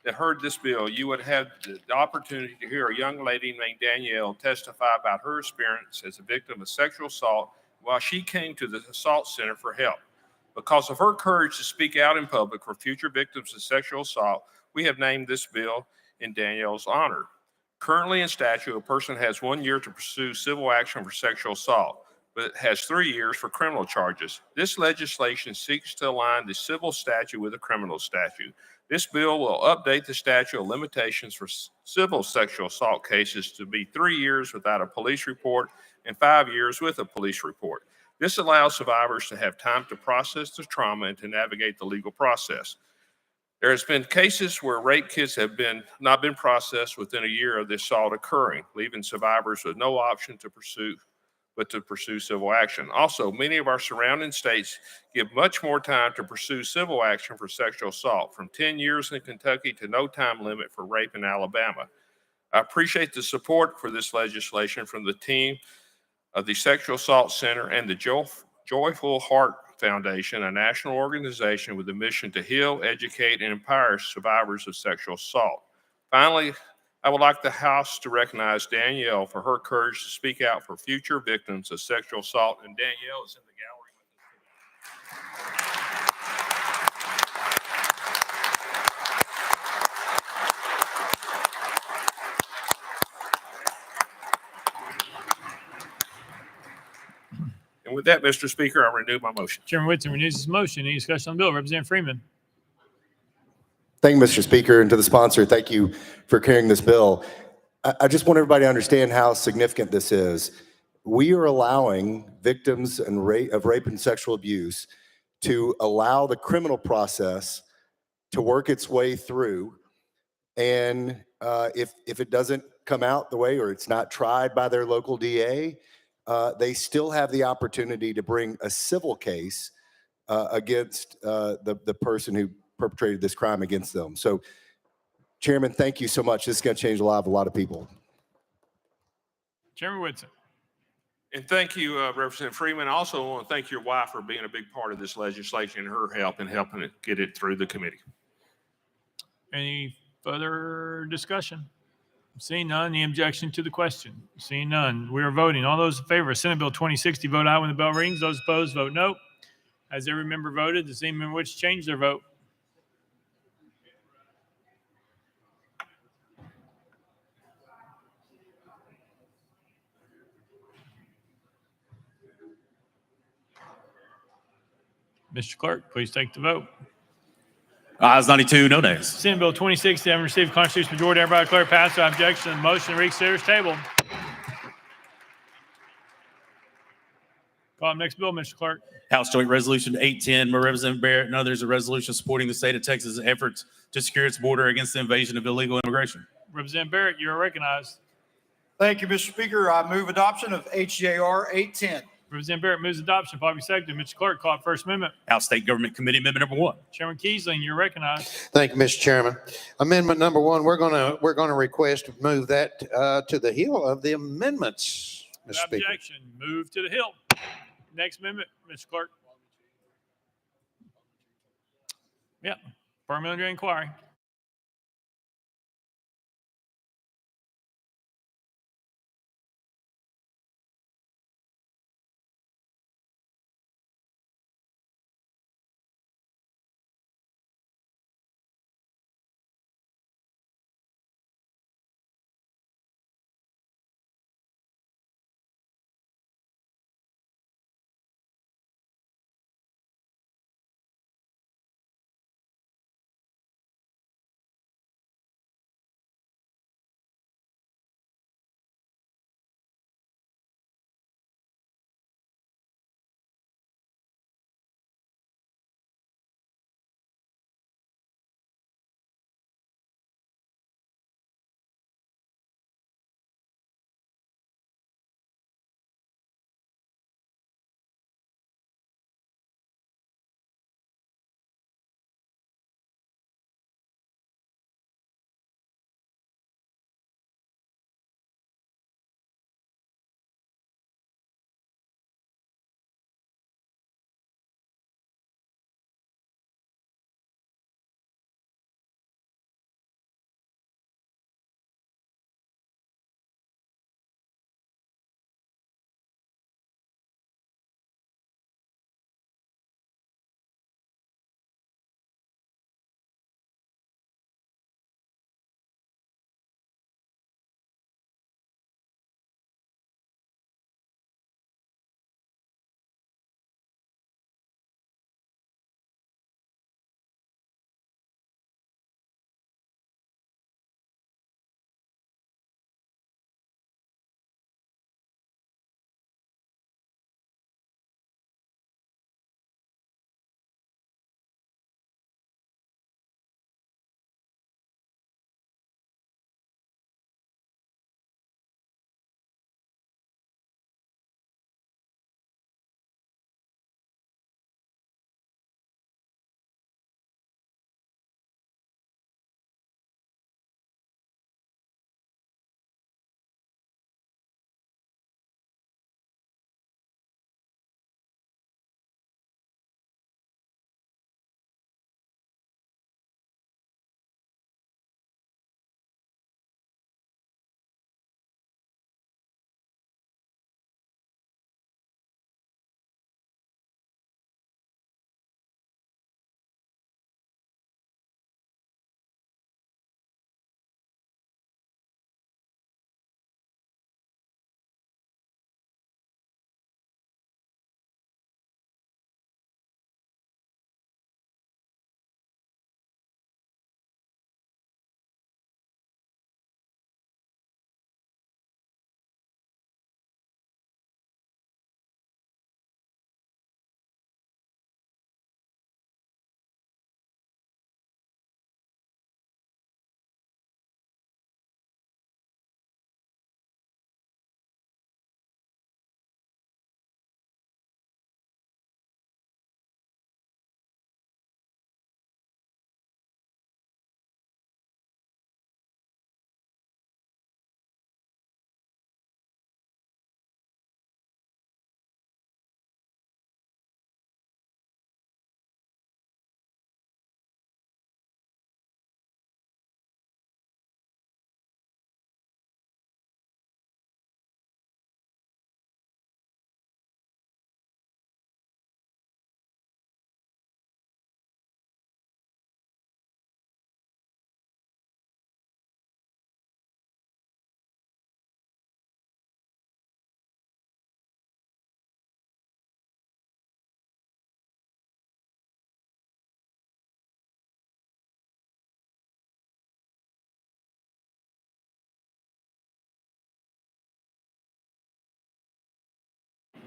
that heard this bill, you would have the opportunity to hear a young lady named Danielle testify about her experience as a victim of sexual assault while she came to the Assault Center for help. Because of her courage to speak out in public for future victims of sexual assault, we have named this bill in Danielle's honor. Currently in statute, a person has 1 year to pursue civil action for sexual assault, but it has 3 years for criminal charges. This legislation seeks to align the civil statute with the criminal statute. This bill will update the statute of limitations for civil sexual assault cases to be 3 years without a police report and 5 years with a police report. This allows survivors to have time to process the trauma and to navigate the legal process. There has been cases where rape kits have not been processed within a year of the assault occurring, leaving survivors with no option to pursue civil action. Also, many of our surrounding states give much more time to pursue civil action for sexual assault, from 10 years in Kentucky to no time limit for rape in Alabama. I appreciate the support for this legislation from the team of the Sexual Assault Center and the Joyful Heart Foundation, a national organization with a mission to heal, educate, and empower survivors of sexual assault. Finally, I would like the House to recognize Danielle for her courage to speak out for future victims of sexual assault. And Danielle is in the gallery with us. And with that, Mr. Speaker, I renew my motion. Chairman Whitson renews his motion. Any discussion on the bill? Representative Freeman. Thank you, Mr. Speaker, and to the sponsor, thank you for carrying this bill. I just want everybody to understand how significant this is. We are allowing victims of rape and sexual abuse to allow the criminal process to work its way through. And if it doesn't come out the way, or it's not tried by their local DA, they still have the opportunity to bring a civil case against the person who perpetrated this crime against them. So, Chairman, thank you so much. This is going to change the life of a lot of people. Chairman Whitson. And thank you, Representative Freeman. I also want to thank your wife for being a big part of this legislation and her help in helping it get it through the committee. Any further discussion? Seeing none, the objection to the question. Seeing none, we are voting. All those in favor of Senate Bill 2060, vote aye when the bell rings. Those opposed, vote no. Has every member voted? Does any member wish to change their vote? Mr. Clerk, please take the vote. Ayes 92, no nays. Senate Bill 2060, having received a constitutional majority, everybody declare passed. Without objection, the motion to reconsider is tabled. Call the next bill, Mr. Clerk. House Joint Resolution 810, by Representative Barrett and others, a resolution supporting the state of Texas' efforts to secure its border against the invasion of illegal immigration. Representative Barrett, you are recognized. Thank you, Mr. Speaker. I move adoption of HJR 810. Representative Barrett moves adoption. Probably seconded. Mr. Clerk, call it first amendment. House State Government Committee Amendment number 1. Chairman Keesling, you're recognized. Thank you, Mr. Chairman. Amendment number 1, we're gonna request to move that to the hill of the amendments, Mr. Without Speaker. objection, move to the hill. Next amendment, Mr. Clerk. Yeah, parliamentary inquiry.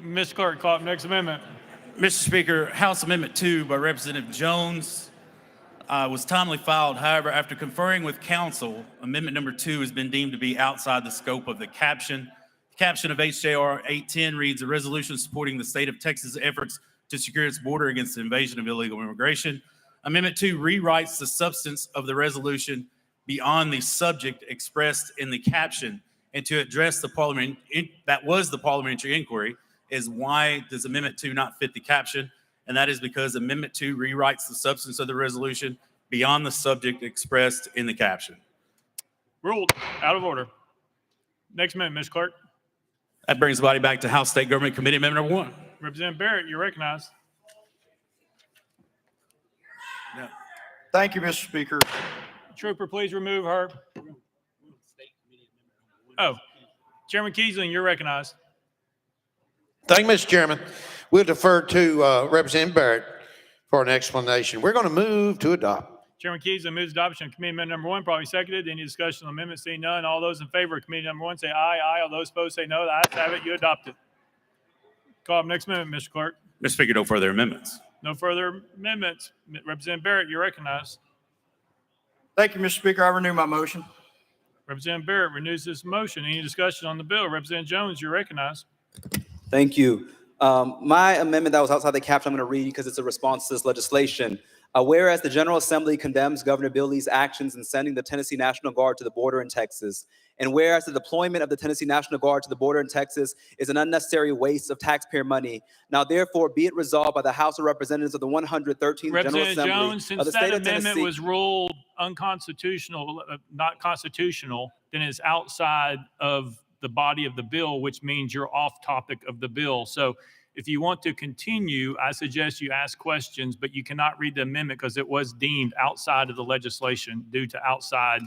Mr. Clerk, call up next amendment. Mr. Speaker, House Amendment 2 by Representative Jones was timely filed. However, after conferring with counsel, Amendment number 2 has been deemed to be outside the scope of the caption. The caption of HJR 810 reads, "A resolution supporting the state of Texas' efforts to secure its border against the invasion of illegal immigration." Amendment 2 rewrites the substance of the resolution beyond the subject expressed in the caption. And to address the parliamentary inquiry is why does Amendment 2 not fit the caption? And that is because Amendment 2 rewrites the substance of the resolution beyond the subject expressed in the caption. Ruled out of order. Next amendment, Mr. Clerk. That brings the body back to House State Government Committee Amendment number 1. Representative Barrett, you're recognized. Thank you, Mr. Speaker. Trooper, please remove her. Oh, Chairman Keesling, you're recognized. Thank you, Mr. Chairman. We'll defer to Representative Barrett for an explanation. We're going to move to adopt. Chairman Keesling moves adoption of committee amendment number 1, probably seconded. Any discussion on the amendment? Seeing none. All those in favor of committee number 1 say aye. Aye. All those opposed say no. The ayes have it. You adopt it. Call up next amendment, Mr. Clerk. Mr. Speaker, no further amendments. No further amendments. Representative Barrett, you're recognized. Thank you, Mr. Speaker. I renew my motion. Representative Barrett renews this motion. Any discussion on the bill? Representative Jones, you're recognized. Thank you. My amendment that was outside the caption, I'm going to read because it's a response to this legislation. Whereas the General Assembly condemns Governor Bill Lee's actions in sending the Tennessee National Guard to the border in Texas, and whereas the deployment of the Tennessee National Guard to the border in Texas is an unnecessary waste of taxpayer money, now therefore be it resolved by the House of Representatives of the 113th General Representative Assembly Jones, of since the state that of amendment Tennessee. was ruled unconstitutional, not constitutional, then it's outside of the body of the bill, which means you're off topic of the bill. So if you want to continue, I suggest you ask questions, but you cannot read the amendment because it was deemed outside of the legislation due to outside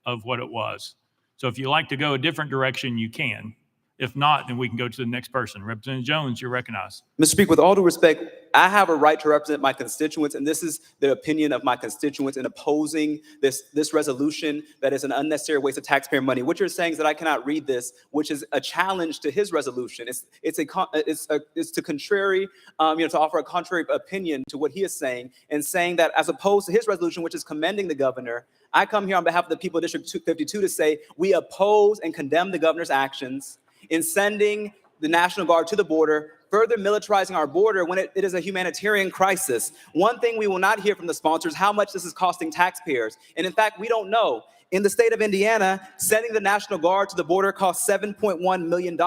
of what it was. So if you like to go a different direction, you can. If not, then we can go to the next person. Representative Jones, you're recognized. Mr. Speaker, with all due respect, I have a right to represent my constituents, and this is the opinion of my constituents in opposing this resolution that is an unnecessary waste of taxpayer money. What you're saying is that I cannot read this, which is a challenge to his resolution. It's to contrary, to offer a contrary opinion to what he is saying, and saying that as opposed to his resolution, which is commending the governor, I come here on behalf of the people of District 52 to say we oppose and condemn the governor's actions in sending the National Guard to the border, further militarizing our border when it is a humanitarian crisis. One thing we will not hear from the sponsors, how much this is costing taxpayers. And in fact, we don't know. In the state of Indiana, sending the National Guard to the border costs $7.1 million.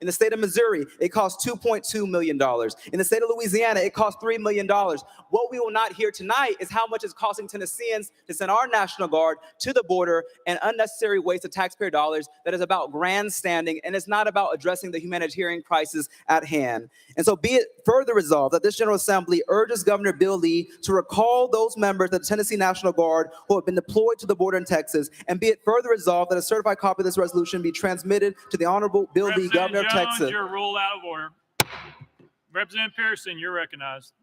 In the state of Missouri, it costs $2.2 million. In the state of Louisiana, it costs $3 million. What we will not hear tonight is how much it's costing Tennesseans to send our National Guard to the border, an unnecessary waste of taxpayer dollars that is about grandstanding and it's not about addressing the humanitarian crisis at hand. And so be it further resolved that this General Assembly urges Governor Bill Lee to recall those members of the Tennessee National Guard who have been deployed to the border in Texas, and be it further resolved that a certified copy of this resolution be transmitted to the Honorable Bill Lee, Governor of Jones, Texas. you're ruled out of order. Representative Pearson, you're recognized.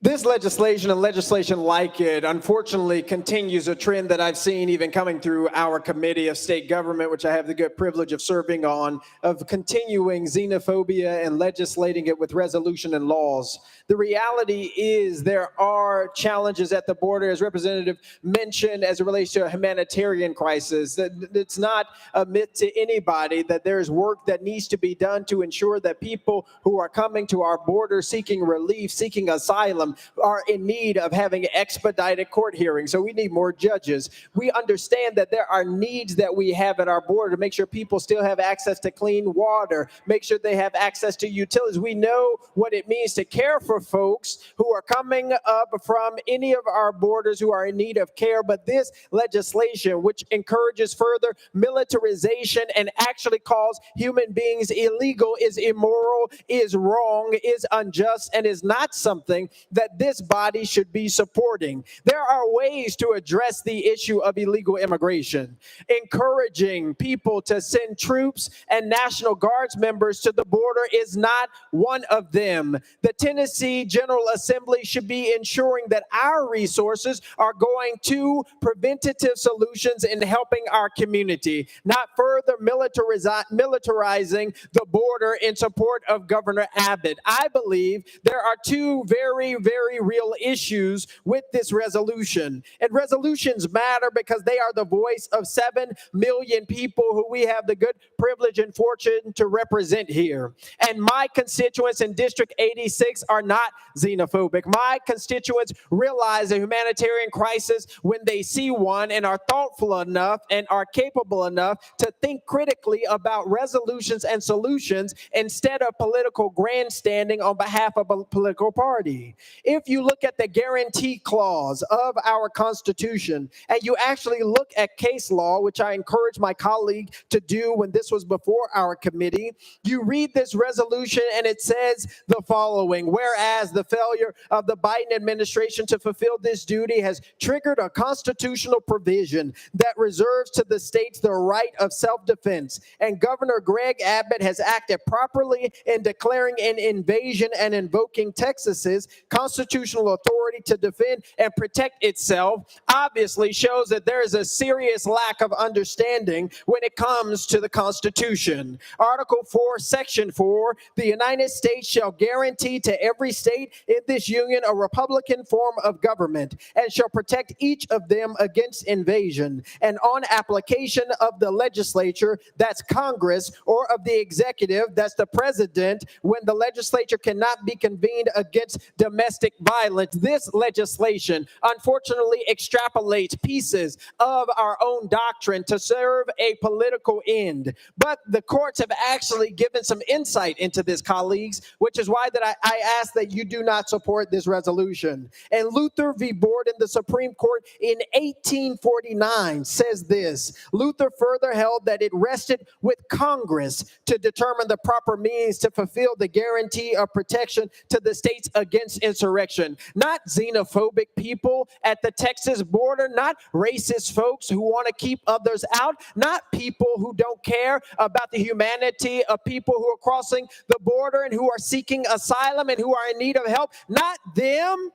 This legislation and legislation like it, unfortunately, continues a trend that I've seen even coming through our Committee of State Government, which I have the good privilege of serving on, of continuing xenophobia and legislating it with resolution and laws. The reality is there are challenges at the border, as Representative mentioned, as it relates to a humanitarian crisis. It's not a myth to anybody that there's work that needs to be done to ensure that people who are coming to our border seeking relief, seeking asylum, are in need of having expedited court hearings. So we need more judges. We understand that there are needs that we have at our border to make sure people still have access to clean water, make sure they have access to utilities. We know what it means to care for folks who are coming up from any of our borders who are in need of care. But this legislation, which encourages further militarization and actually calls human beings illegal, is immoral, is wrong, is unjust, and is not something that that this body should be supporting. There are ways to address the issue of illegal immigration. Encouraging people to send troops and National Guards members to the border is not one of them. The Tennessee General Assembly should be ensuring that our resources are going to preventative solutions in helping our community, not further militarizing the border in support of Governor Abbott. I believe there are two very, very real issues with this resolution. And resolutions matter because they are the voice of 7 million people who we have the good privilege and fortune to represent here. And my constituents in District 86 are not xenophobic. My constituents realize a humanitarian crisis when they see one and are thoughtful enough and are capable enough to think critically about resolutions and solutions instead of political grandstanding on behalf of a political party. If you look at the guarantee clause of our Constitution and you actually look at case law, which I encourage my colleague to do when this was before our committee, you read this resolution and it says the following: whereas the failure of the Biden administration to fulfill this duty has triggered a constitutional provision that reserves to the states the right of self-defense, and Governor Greg Abbott has acted properly in declaring an invasion and invoking Texas's constitutional authority to defend and protect itself, obviously shows that there is a serious lack of understanding when it comes to the Constitution. Article 4, Section 4, the United States shall guarantee to every state in this union a republican form of government and shall protect each of them against invasion, and on application of the legislature, that's Congress, or of the executive, that's the president, when the legislature cannot be convened against domestic violence. This legislation unfortunately extrapolates pieces of our own doctrine to serve a political end. But the courts have actually given some insight into this, colleagues, which is why that I ask that you do not support this resolution. And Luther v. Borden, the Supreme Court in 1849 says this: Luther further held that it rested with Congress to determine the proper means to fulfill the guarantee of protection to the states against insurrection. Not xenophobic people at the Texas border, not racist folks who want to keep others out, not people who don't care about the humanity of people who are crossing the border and who are seeking asylum and who are in need of help, not them.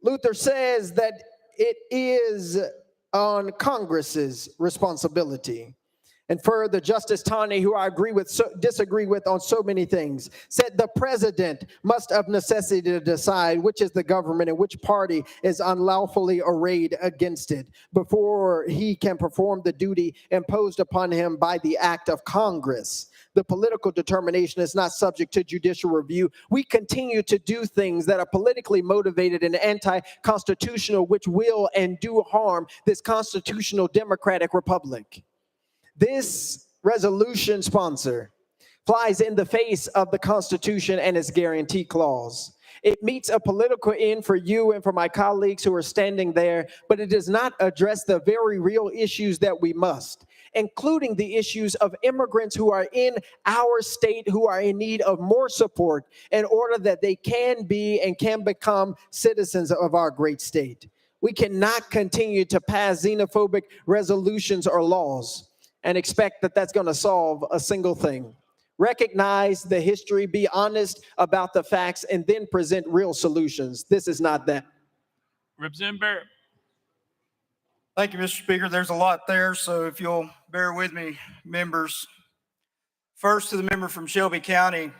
Luther says that it is on Congress's responsibility. And further, Justice Taney, who I disagree with on so many things, said the president must of necessity decide which is the government and which party is unlawfully arrayed against it before he can perform the duty imposed upon him by the act of Congress. The political determination is not subject to judicial review. We continue to do things that are politically motivated and anti-constitutional, which will and do harm this constitutional democratic republic. This resolution sponsor flies in the face of the Constitution and its guarantee clause. It meets a political end for you and for my colleagues who are standing there, but it does not address the very real issues that we must, including the issues of immigrants who are in our state who are in need of more support in order that they can be and can become citizens of our great state. We cannot continue to pass xenophobic resolutions or laws and expect that that's going to solve a single thing. Recognize the history, be honest about the facts, and then present real solutions. This is not that. Representative Barrett. Thank you, Mr. Speaker. There's a lot there, so if you'll bear with me, members. First, to the member from Shelby County,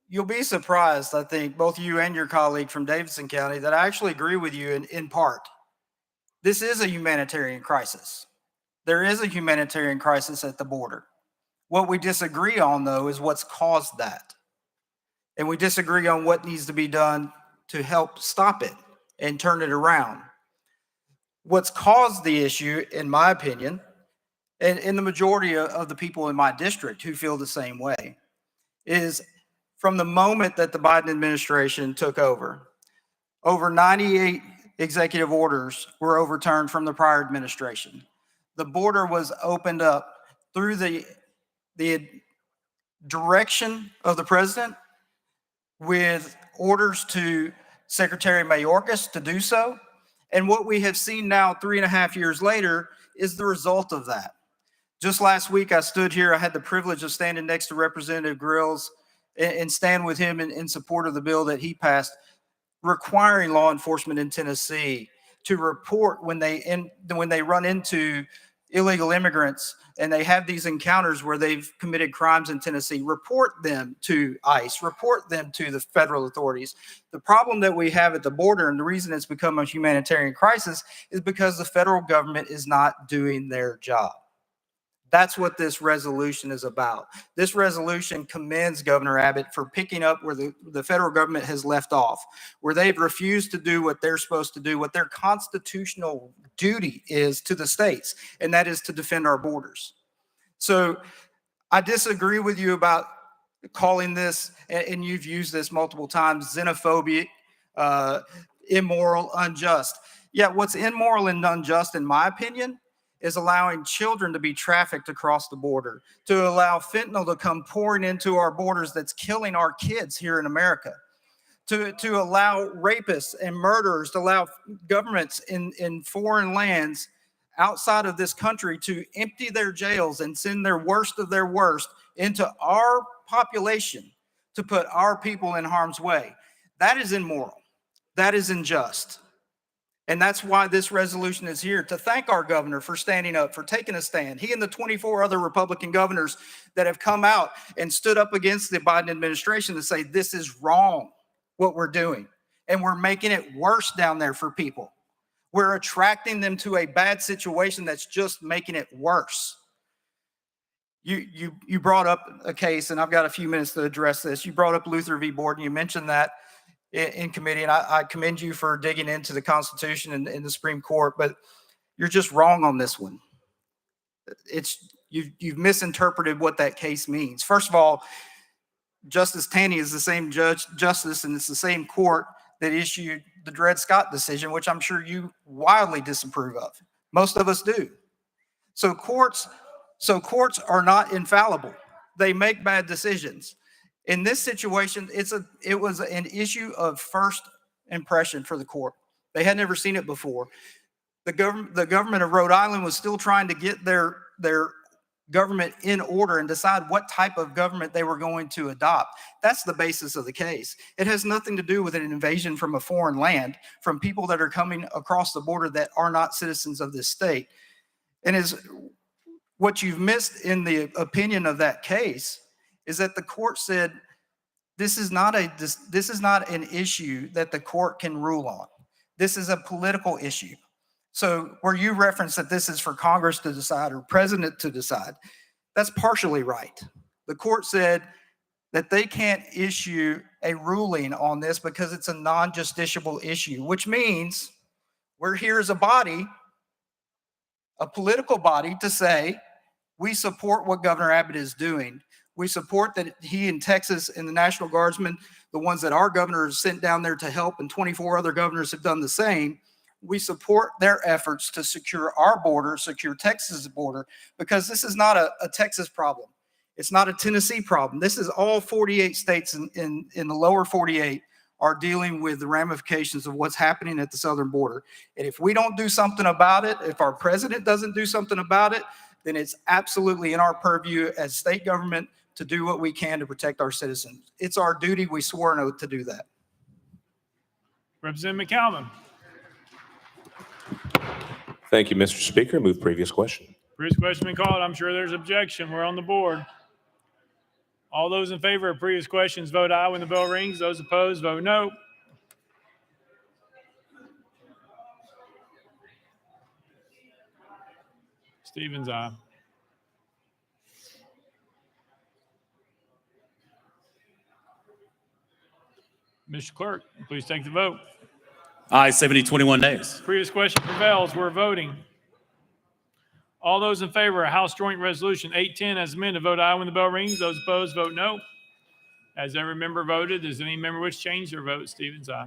you'll be surprised, I think, both you and your colleague from Davidson County, that I actually agree with you in part. This is a humanitarian crisis. There is a humanitarian crisis at the border. What we disagree on, though, is what's caused that. And we disagree on what needs to be done to help stop it and turn it around. What's caused the issue, in my opinion, and in the majority of the people in my district who feel the same way, is from the moment that the Biden administration took over 98 executive orders were overturned from the prior administration. The border was opened up through the direction of the president, with orders to Secretary Mayorkas to do so. And what we have seen now 3.5 years later is the result of that. Just last week, I stood here, I had the privilege of standing next to Representative Grills and stand with him in support of the bill that he passed, requiring law enforcement in Tennessee to report when they run into illegal immigrants and they have these encounters where they've committed crimes in Tennessee, report them to ICE, report them to the federal authorities. The problem that we have at the border, and the reason it's become a humanitarian crisis, is because the federal government is not doing their job. That's what this resolution is about. This resolution commends Governor Abbott for picking up where the federal government has left off, where they've refused to do what they're supposed to do, what their constitutional duty is to the states, and that is to defend our borders. So I disagree with you about calling this, and you've used this multiple times, xenophobic, immoral, unjust. Yeah, what's immoral and unjust, in my opinion, is allowing children to be trafficked across the border, to allow fentanyl to come pouring into our borders that's killing our kids here in America, to allow rapists and murderers, to allow governments in foreign lands outside of this country to empty their jails and send their worst of their worst into our population to put our people in harm's way. That is immoral. That is unjust. And that's why this resolution is here, to thank our governor for standing up, for taking a stand. He and the 24 other Republican governors that have come out and stood up against the Biden administration to say, this is wrong, what we're doing. And we're making it worse down there for people. We're attracting them to a bad situation that's just making it worse. You brought up a case, and I've got a few minutes to address this. You brought up Luther v. Borden. You mentioned that in committee, and I commend you for digging into the Constitution and in the Supreme Court, but you're just wrong on this one. You've misinterpreted what that case means. First of all, Justice Taney is the same justice, and it's the same court that issued the Dred Scott decision, which I'm sure you wildly disapprove of. Most of us do. So courts are not infallible. They make bad decisions. In this situation, it was an issue of first impression for the court. They had never seen it before. The government of Rhode Island was still trying to get their government in order and decide what type of government they were going to adopt. That's the basis of the case. It has nothing to do with an invasion from a foreign land, from people that are coming across the border that are not citizens of this state. And what you've missed in the opinion of that case is that the court said this is not an issue that the court can rule on. This is a political issue. So where you reference that this is for Congress to decide or president to decide, that's partially right. The court said that they can't issue a ruling on this because it's a non-justiciable issue, which means we're here as a body, a political body, to say we support what Governor Abbott is doing. We support that he and Texas and the National Guardsmen, the ones that our governor has sent down there to help, and 24 other governors have done the same. We support their efforts to secure our border, secure Texas' border, because this is not a Texas problem. It's not a Tennessee problem. This is all 48 states in the lower 48 are dealing with the ramifications of what's happening at the southern border. And if we don't do something about it, if our president doesn't do something about it, then it's absolutely in our purview as state government to do what we can to protect our citizens. It's our duty. We swore an oath to do that. Representative McCallum. Thank you, Mr. Speaker. Move previous question. Previous question been called. I'm sure there's objection. We're on the board. All those in favor of previous questions vote aye when the bell rings. Those opposed vote no. Stevens, aye. Mr. Clerk, please take the vote. Aye, 70-21 nays. Previous question prevails. We're voting. All those in favor of House Joint Resolution 810 as amended, vote aye when the bell rings. Those opposed, vote no. As every member voted, does any member wish to change their vote? Stevens, aye.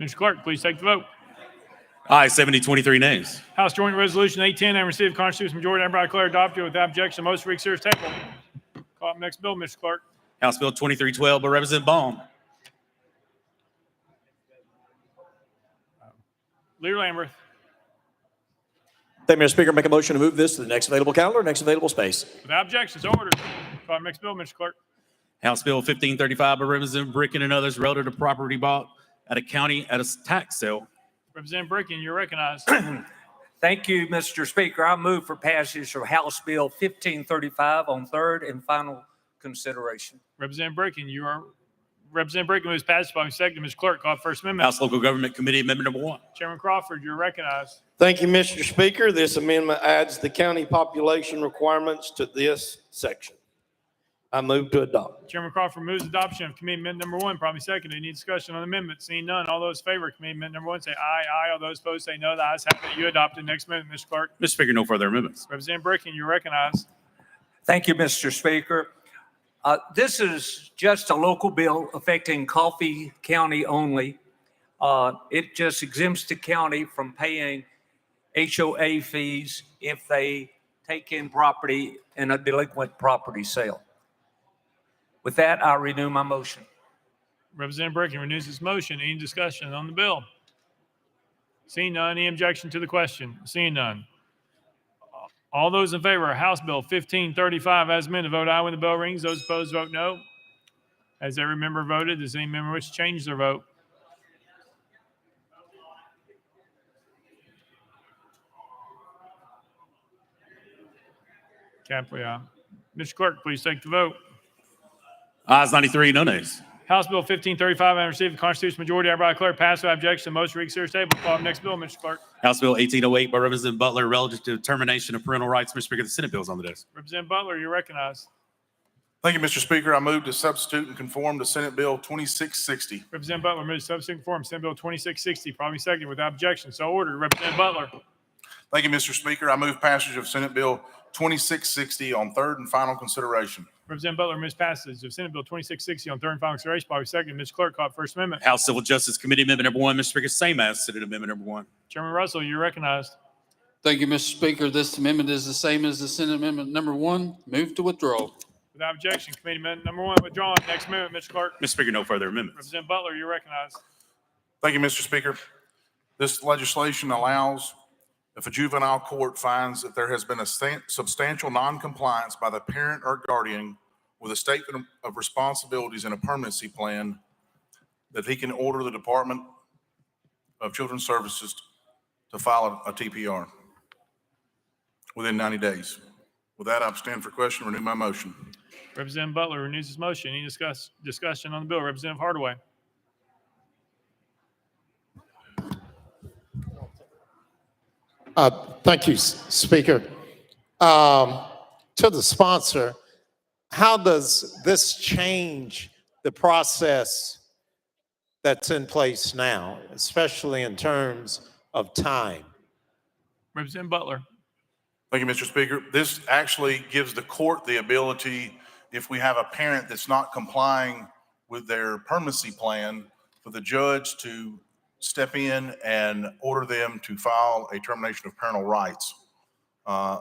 Mr. Clerk, please take the vote. Aye, 70, 23 nays. House Joint Resolution 810, having received a constitutional majority, hereby declare adopted without objection. Motion for reconsider is tabled. Call up next bill, Mr. Clerk. House Bill 2312 by Representative Baum. Leader Lamberth. Thank you, Mr. Speaker. Make a motion to move this to the next available calendar, next available space. Without objection, so ordered. Call up next bill, Mr. Clerk. House Bill 1535 by Representative Bricken and others relative to property bought at a county at a tax sale. Representative Bricken, you're recognized. Thank you, Mr. Speaker. I move for passage of House Bill 1535 on third and final consideration. Representative Bricken moves passage by second. Mr. Clerk, call up First Amendment. House Local Government Committee Amendment Number 1. Chairman Crawford, you're recognized. Thank you, Mr. Speaker. This amendment adds the county population requirements to this section. I move to adopt. Chairman Crawford moves adoption of Committee Amendment Number 1. Probably second. Any discussion on the amendment? Seeing none, all those in favor of Committee Amendment Number 1 say aye. Aye. All those opposed say no. The ayes have it. You adopted. Next amendment, Mr. Clerk. Mr. Speaker, no further amendments. Representative Bricken, you're recognized. Thank you, Mr. Speaker. This is just a local bill affecting Coffee County only. It just exempts the county from paying HOA fees if they take in property in a delinquent property sale. With that, I renew my motion. Representative Bricken renews his motion. Any discussion on the bill? Seeing none, any objection to the question? Seeing none. All those in favor of House Bill 1535 as amended, vote aye when the bell rings. Those opposed, vote no. Has every member voted? Does any member wish to change their vote? Capley, aye. Mr. Clerk, please take the vote. Ayes 93, no nays. House Bill 1535 having received the constitutional majority, hereby declare passed without objection. Motion to reconsider is tabled. Call up next bill, Mr. Clerk. House Bill 1808 by Representative Butler relative to termination of parental rights. Mr. Speaker, the Senate bill is on the desk. Representative Butler, you're recognized. Thank you, Mr. Speaker. I move to substitute and conform to Senate Bill 2660. Representative Butler moves substitute form Senate Bill 2660, probably second without objection. So ordered. Representative Butler. Thank you, Mr. Speaker. I move passage of Senate Bill 2660 on third and final consideration. Representative Butler moves passage of Senate Bill 2660 on third and final consideration, probably second. Mr. Clerk, call up First Amendment. House Civil Justice Committee Amendment Number 1. Mr. Speaker, same as Senate Amendment Number 1. Chairman Russell, you're recognized. Thank you, Mr. Speaker. This amendment is the same as the Senate Amendment Number 1. Move to withdraw. Without objection, Committee Amendment Number 1 withdrawn. Next amendment, Mr. Clerk. Mr. Speaker, no further amendments. Representative Butler, you're recognized. Thank you, Mr. Speaker. This legislation allows, if a juvenile court finds that there has been a substantial noncompliance by the parent or guardian with a statement of responsibilities and a permanency plan, that he can order the Department of Children's Services to file a TPR within 90 days. With that, I stand for question, renew my motion. Representative Butler renews his motion. Any discussion on the bill? Representative Hardaway. Thank you, Speaker. To the sponsor, how does this change the process that's in place now, especially in terms of time? Representative Butler. Thank you, Mr. Speaker. This actually gives the court the ability, if we have a parent that's not complying with their permanency plan, for the judge to step in and order them to file a termination of parental rights.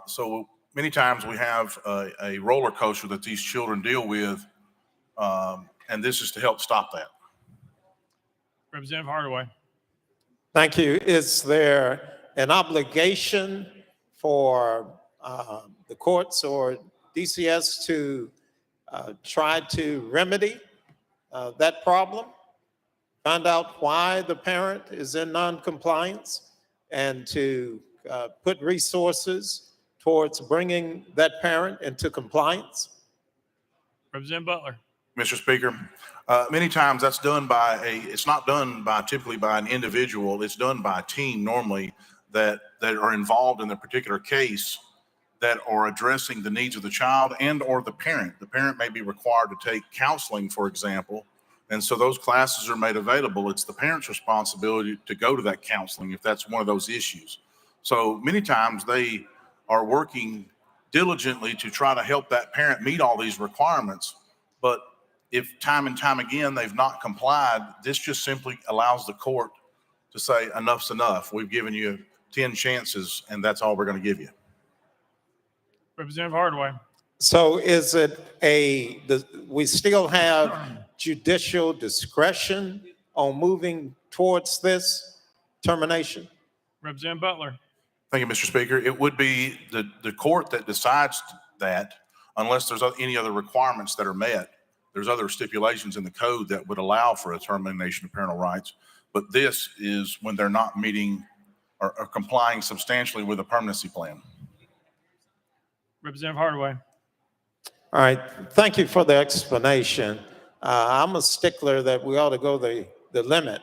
So many times we have a roller coaster that these children deal with, and this is to help stop that. Representative Hardaway. Thank you. Is there an obligation for the courts or DCS to try to remedy that problem? Find out why the parent is in noncompliance and to put resources towards bringing that parent into compliance? Representative Butler. Mr. Speaker, many times that's done by it's not done by typically by an individual. It's done by a team normally that are involved in the particular case that are addressing the needs of the child and or the parent. The parent may be required to take counseling, for example, and so those classes are made available. It's the parent's responsibility to go to that counseling if that's one of those issues. So many times they are working diligently to try to help that parent meet all these requirements. But if time and time again they've not complied, this just simply allows the court to say enough's enough. We've given you 10 chances and that's all we're going to give you. Representative Hardaway. So is it we still have judicial discretion on moving towards this termination? Representative Butler. Thank you, Mr. Speaker. It would be the court that decides that unless there's any other requirements that are met. There's other stipulations in the code that would allow for a termination of parental rights. But this is when they're not meeting or complying substantially with a permanency plan. Representative Hardaway. All right, thank you for the explanation. I'm a stickler that we ought to go the limit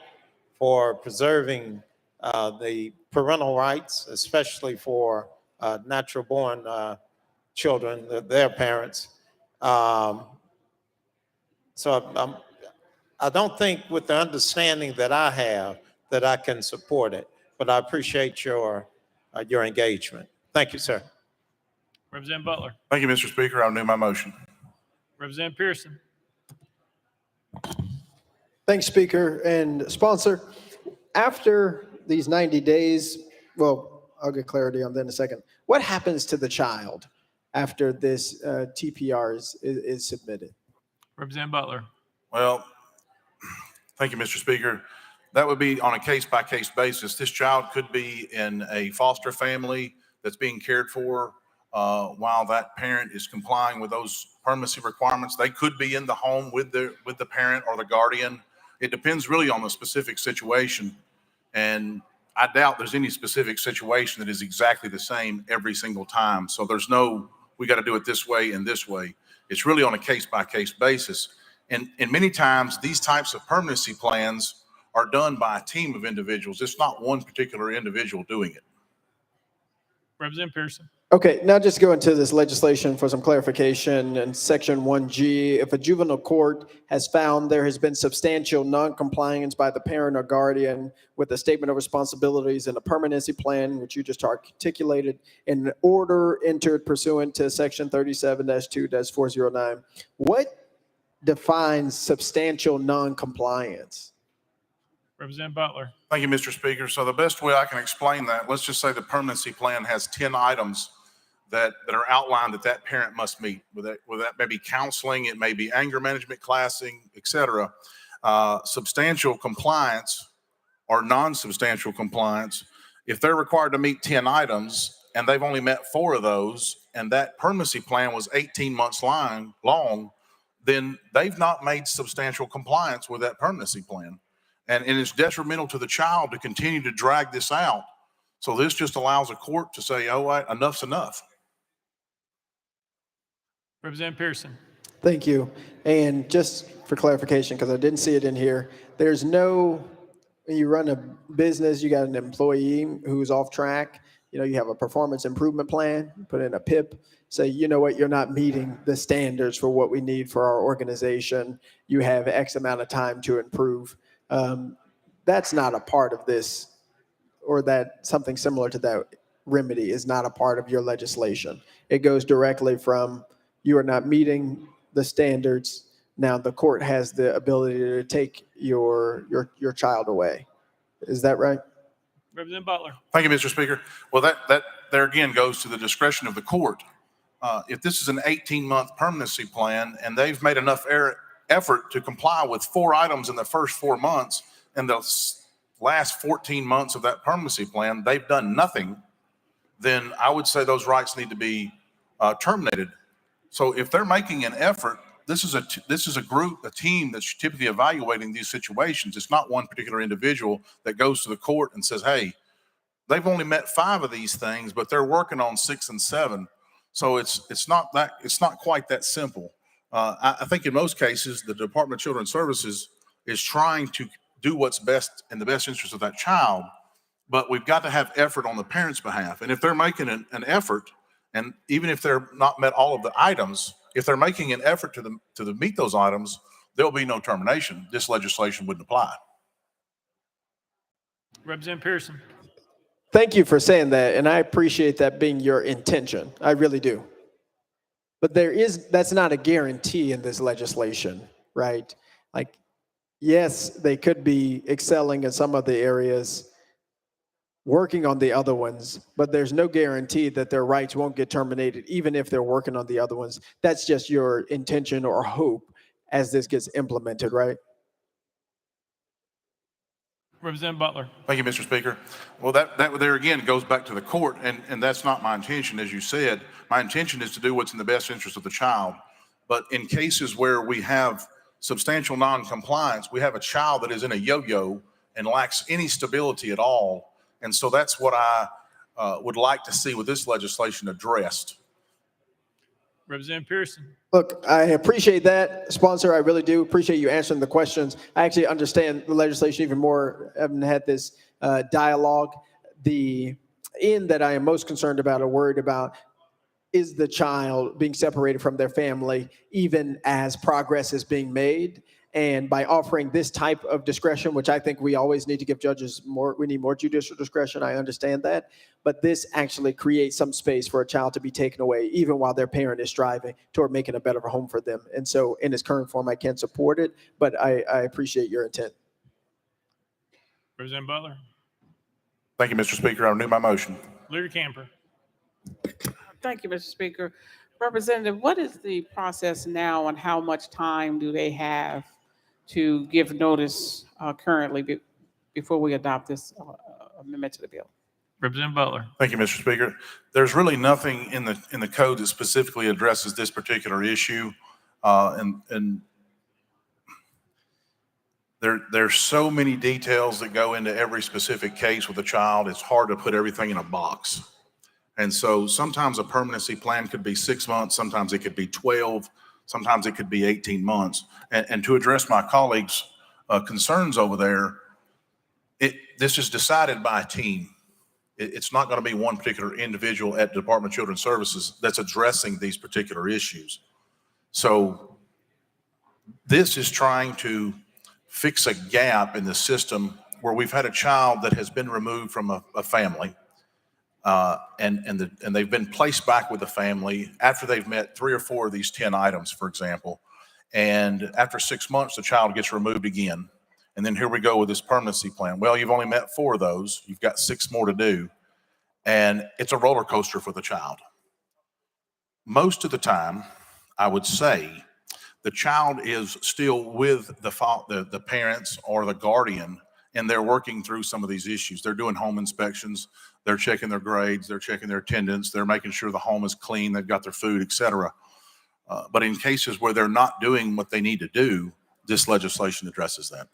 for preserving the parental rights, especially for natural born children, their parents. So I don't think with the understanding that I have that I can support it, but I appreciate your engagement. Thank you, sir. Representative Butler. Thank you, Mr. Speaker. I'll renew my motion. Representative Pearson. Thanks, Speaker and sponsor. After these 90 days, well, I'll get clarity on that in a second. What happens to the child after this TPR is submitted? Representative Butler. Well, thank you, Mr. Speaker. That would be on a case-by-case basis. This child could be in a foster family that's being cared for while that parent is complying with those permanency requirements. They could be in the home with the parent or the guardian. It depends really on the specific situation. And I doubt there's any specific situation that is exactly the same every single time. So there's no, we got to do it this way and this way. It's really on a case-by-case basis. And many times these types of permanency plans are done by a team of individuals. It's not one particular individual doing it. Representative Pearson. Okay, now just go into this legislation for some clarification. In Section 1G, if a juvenile court has found there has been substantial non-compliance by the parent or guardian with a statement of responsibilities and a permanency plan, which you just articulated, in order entered pursuant to Section 37-2-409, what defines substantial non-compliance? Representative Butler. Thank you, Mr. Speaker. So the best way I can explain that, let's just say the permanency plan has 10 items that are outlined that parent must meet. With that may be counseling, it may be anger management, classing, et cetera. Substantial compliance or non-substantial compliance, if they're required to meet 10 items and they've only met 4 of those, and that permanency plan was 18 months long, then they've not made substantial compliance with that permanency plan. And it's detrimental to the child to continue to drag this out. So this just allows a court to say, oh, enough's enough. Representative Pearson. Thank you. And just for clarification, because I didn't see it in here, there's no, when you run a business, you got an employee who's off track, you have a performance improvement plan, put in a PIP, say, you know what, you're not meeting the standards for what we need for our organization. You have X amount of time to improve. That's not a part of this, or that something similar to that remedy is not a part of your legislation. It goes directly from you are not meeting the standards. Now the court has the ability to take your child away. Is that right? Representative Butler. Thank you, Mr. Speaker. Well, that there again goes to the discretion of the court. If this is an 18-month permanency plan and they've made enough effort to comply with 4 items in the first 4 months, and the last 14 months of that permanency plan, they've done nothing, then I would say those rights need to be terminated. So if they're making an effort, this is a group, a team that's typically evaluating these situations. It's not one particular individual that goes to the court and says, hey, they've only met 5 of these things, but they're working on 6 and 7. So it's not quite that simple. I think in most cases, the Department of Children's Services is trying to do what's best in the best interest of that child, but we've got to have effort on the parent's behalf. And if they're making an effort, and even if they're not met all of the items, if they're making an effort to meet those items, there'll be no termination. This legislation wouldn't apply. Representative Pearson. Thank you for saying that, and I appreciate that being your intention. I really do. But that's not a guarantee in this legislation, right? Like, yes, they could be excelling in some of the areas, working on the other ones, but there's no guarantee that their rights won't get terminated, even if they're working on the other ones. That's just your intention or hope as this gets implemented, right? Representative Butler. Thank you, Mr. Speaker. Well, that there again goes back to the court, and that's not my intention, as you said. My intention is to do what's in the best interest of the child. But in cases where we have substantial non-compliance, we have a child that is in a yo-yo and lacks any stability at all. And so that's what I would like to see with this legislation addressed. Representative Pearson. Look, I appreciate that, sponsor. I really do appreciate you answering the questions. I actually understand the legislation even more. I haven't had this dialogue. The end that I am most concerned about or worried about is the child being separated from their family, even as progress is being made. And by offering this type of discretion, which I think we always need to give judges more, we need more judicial discretion. I understand that. But this actually creates some space for a child to be taken away, even while their parent is striving toward making a better home for them. And so in its current form, I can't support it, but I appreciate your intent. Representative Butler. Thank you, Mr. Speaker. I renew my motion. Leader Camper. Thank you, Mr. Speaker. Representative, what is the process now and how much time do they have to give notice currently before we adopt this amendment to the bill? Representative Butler. Thank you, Mr. Speaker. There's really nothing in the code that specifically addresses this particular issue. And there's so many details that go into every specific case with a child. It's hard to put everything in a box. And so sometimes a permanency plan could be 6 months, sometimes it could be 12, sometimes it could be 18 months. And to address my colleagues' concerns over there, this is decided by a team. It's not going to be one particular individual at the Department of Children's Services that's addressing these particular issues. So this is trying to fix a gap in the system where we've had a child that has been removed from a family. And they've been placed back with the family after they've met 3 or 4 of these 10 items, for example. And after 6 months, the child gets removed again. And then here we go with this permanency plan. Well, you've only met 4 of those. You've got 6 more to do. And it's a roller coaster for the child. Most of the time, I would say, the child is still with the parents or the guardian, and they're working through some of these issues. They're doing home inspections. They're checking their grades. They're checking their attendance. They're making sure the home is clean. They've got their food, et cetera. But in cases where they're not doing what they need to do, this legislation addresses that.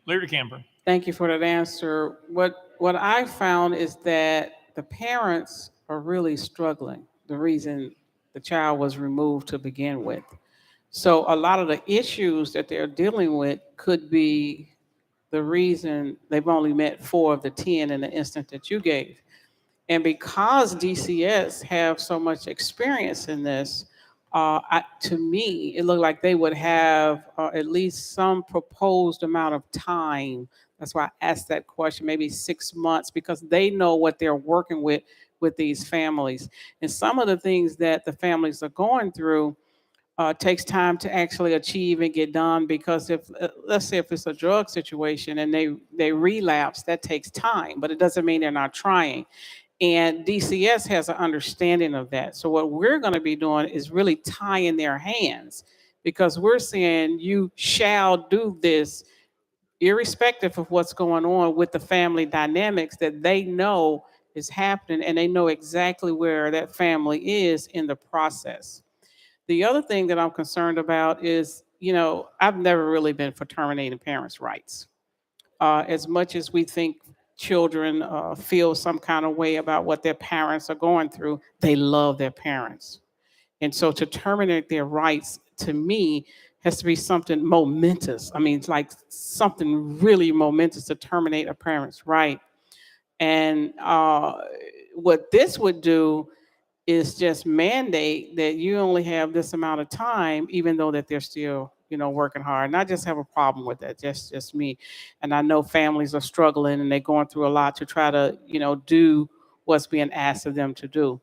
Leader Camper. Thank you for that answer. What I found is that the parents are really struggling, the reason the child was removed to begin with. So a lot of the issues that they're dealing with could be the reason they've only met 4 of the 10 in the instant that you gave. And because DCS have so much experience in this, to me, it looked like they would have at least some proposed amount of time. That's why I asked that question, maybe 6 months, because they know what they're working with these families. And some of the things that the families are going through takes time to actually achieve and get done, because if let's say if it's a drug situation and they relapse, that takes time, but it doesn't mean they're not trying. And DCS has an understanding of that. So what we're going to be doing is really tying their hands, because we're saying you shall do this irrespective of what's going on with the family dynamics that they know is happening, and they know exactly where that family is in the process. The other thing that I'm concerned about is, I've never really been for terminating parents' rights. As much as we think children feel some kind of way about what their parents are going through, they love their parents. And so to terminate their rights, to me, has to be something momentous. I mean, it's like something really momentous to terminate a parent's right. And what this would do is just mandate that you only have this amount of time, even though that they're still, working hard. And I just have a problem with that, just me. And I know families are struggling and they're going through a lot to try to, do what's being asked of them to do.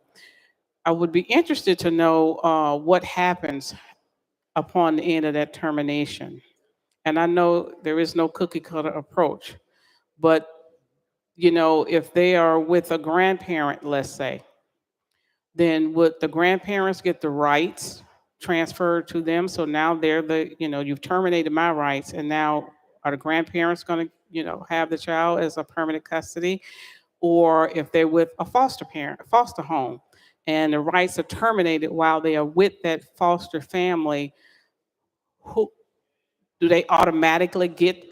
I would be interested to know what happens upon the end of that termination. and I know there is no cookie cutter approach, but you know, if they are with a grandparent, let's say, then would the grandparents get the rights transferred to them? So now they're you've terminated my rights, and now are the grandparents going to, have the child as a permanent custody? Or if they're with a foster home, and the rights are terminated while they are with that foster family, who do they automatically get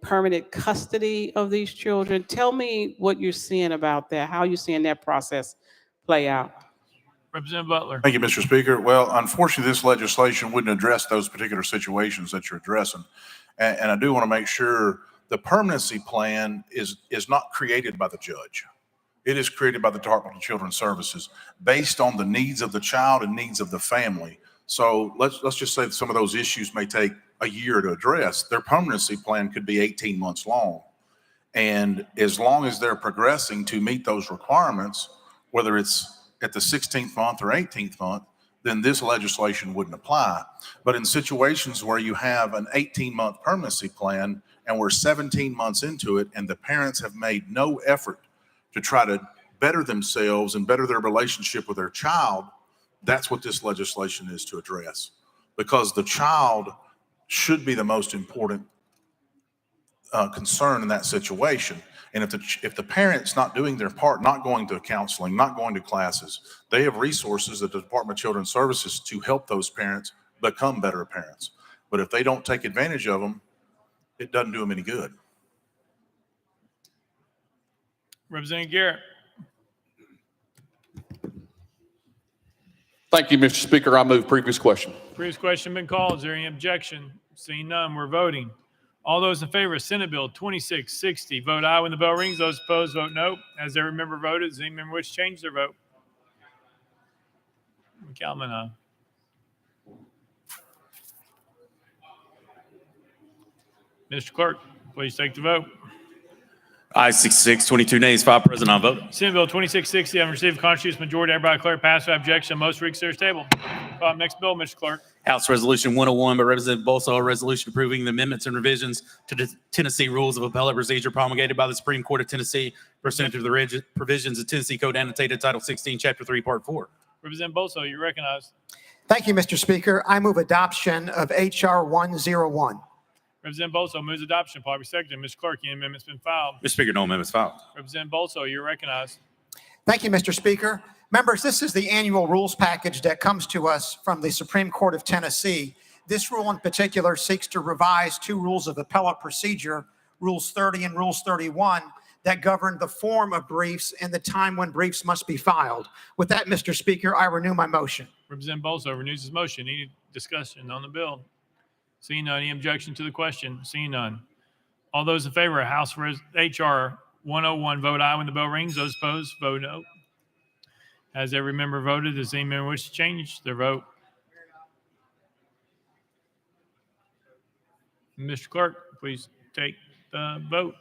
permanent custody of these children? Tell me what you're seeing about that, how you're seeing that process play out. Representative Butler. Thank you, Mr. Speaker. Well, unfortunately, this legislation wouldn't address those particular situations that you're addressing. And I do want to make sure the permanency plan is not created by the judge. It is created by the Department of Children's Services based on the needs of the child and needs of the family. So let's just say that some of those issues may take a year to address. Their permanency plan could be 18 months long. And as long as they're progressing to meet those requirements, whether it's at the 16th month or 18th month, then this legislation wouldn't apply. But in situations where you have an 18-month permanency plan and we're 17 months into it and the parents have made no effort to try to better themselves and better their relationship with their child, that's what this legislation is to address. Because the child should be the most important concern in that situation. And if the parent's not doing their part, not going to counseling, not going to classes, they have resources at the Department of Children's Services to help those parents become better parents. But if they don't take advantage of them, it doesn't do them any good. Representative Garrett. Thank you, Mr. Speaker. I move previous question. Previous question been called. Is there any objection? Seeing none, we're voting. All those in favor of Senate Bill 2660, vote aye when the bell rings. Those opposed, vote no. As every member voted, does any member wish to change their vote? McCallum, aye. Mr. Clerk, please take the vote. Ayes 66, 22 nays, 5 present, on vote. Senate Bill 2660, having received a constitutional majority, everybody declare passed without objection. Most reconsider table. Next bill, Mr. Clerk. House Resolution 101 by Representative Bolso, a resolution approving the amendments and revisions to the Tennessee Rules of Appellate Procedure promulgated by the Supreme Court of Tennessee pursuant to the provisions of Tennessee Code Annotated Title 16, Chapter 3, Part 4. Representative Bolso, you're recognized. Thank you, Mr. Speaker. I move adoption of H.R. 101. Representative Bolso moves adoption. Probably seconded. Mr. Clerk, any amendment's been filed. Mr. Speaker, no amendments filed. Representative Bolso, you're recognized. Thank you, Mr. Speaker. Members, this is the annual rules package that comes to us from the Supreme Court of Tennessee. This rule in particular seeks to revise 2 rules of appellate procedure, Rules 30 and Rules 31, that govern the form of briefs and the time when briefs must be filed. With that, Mr. Speaker, I renew my motion. Representative Bolso renews his motion. Any discussion on the bill? Seeing none, any objection to the question? Seeing none. All those in favor of House H.R. 101, vote aye when the bell rings. Those opposed, vote no. Has every member voted? Does any member wish to change their vote? Mr. Clerk, please take the vote.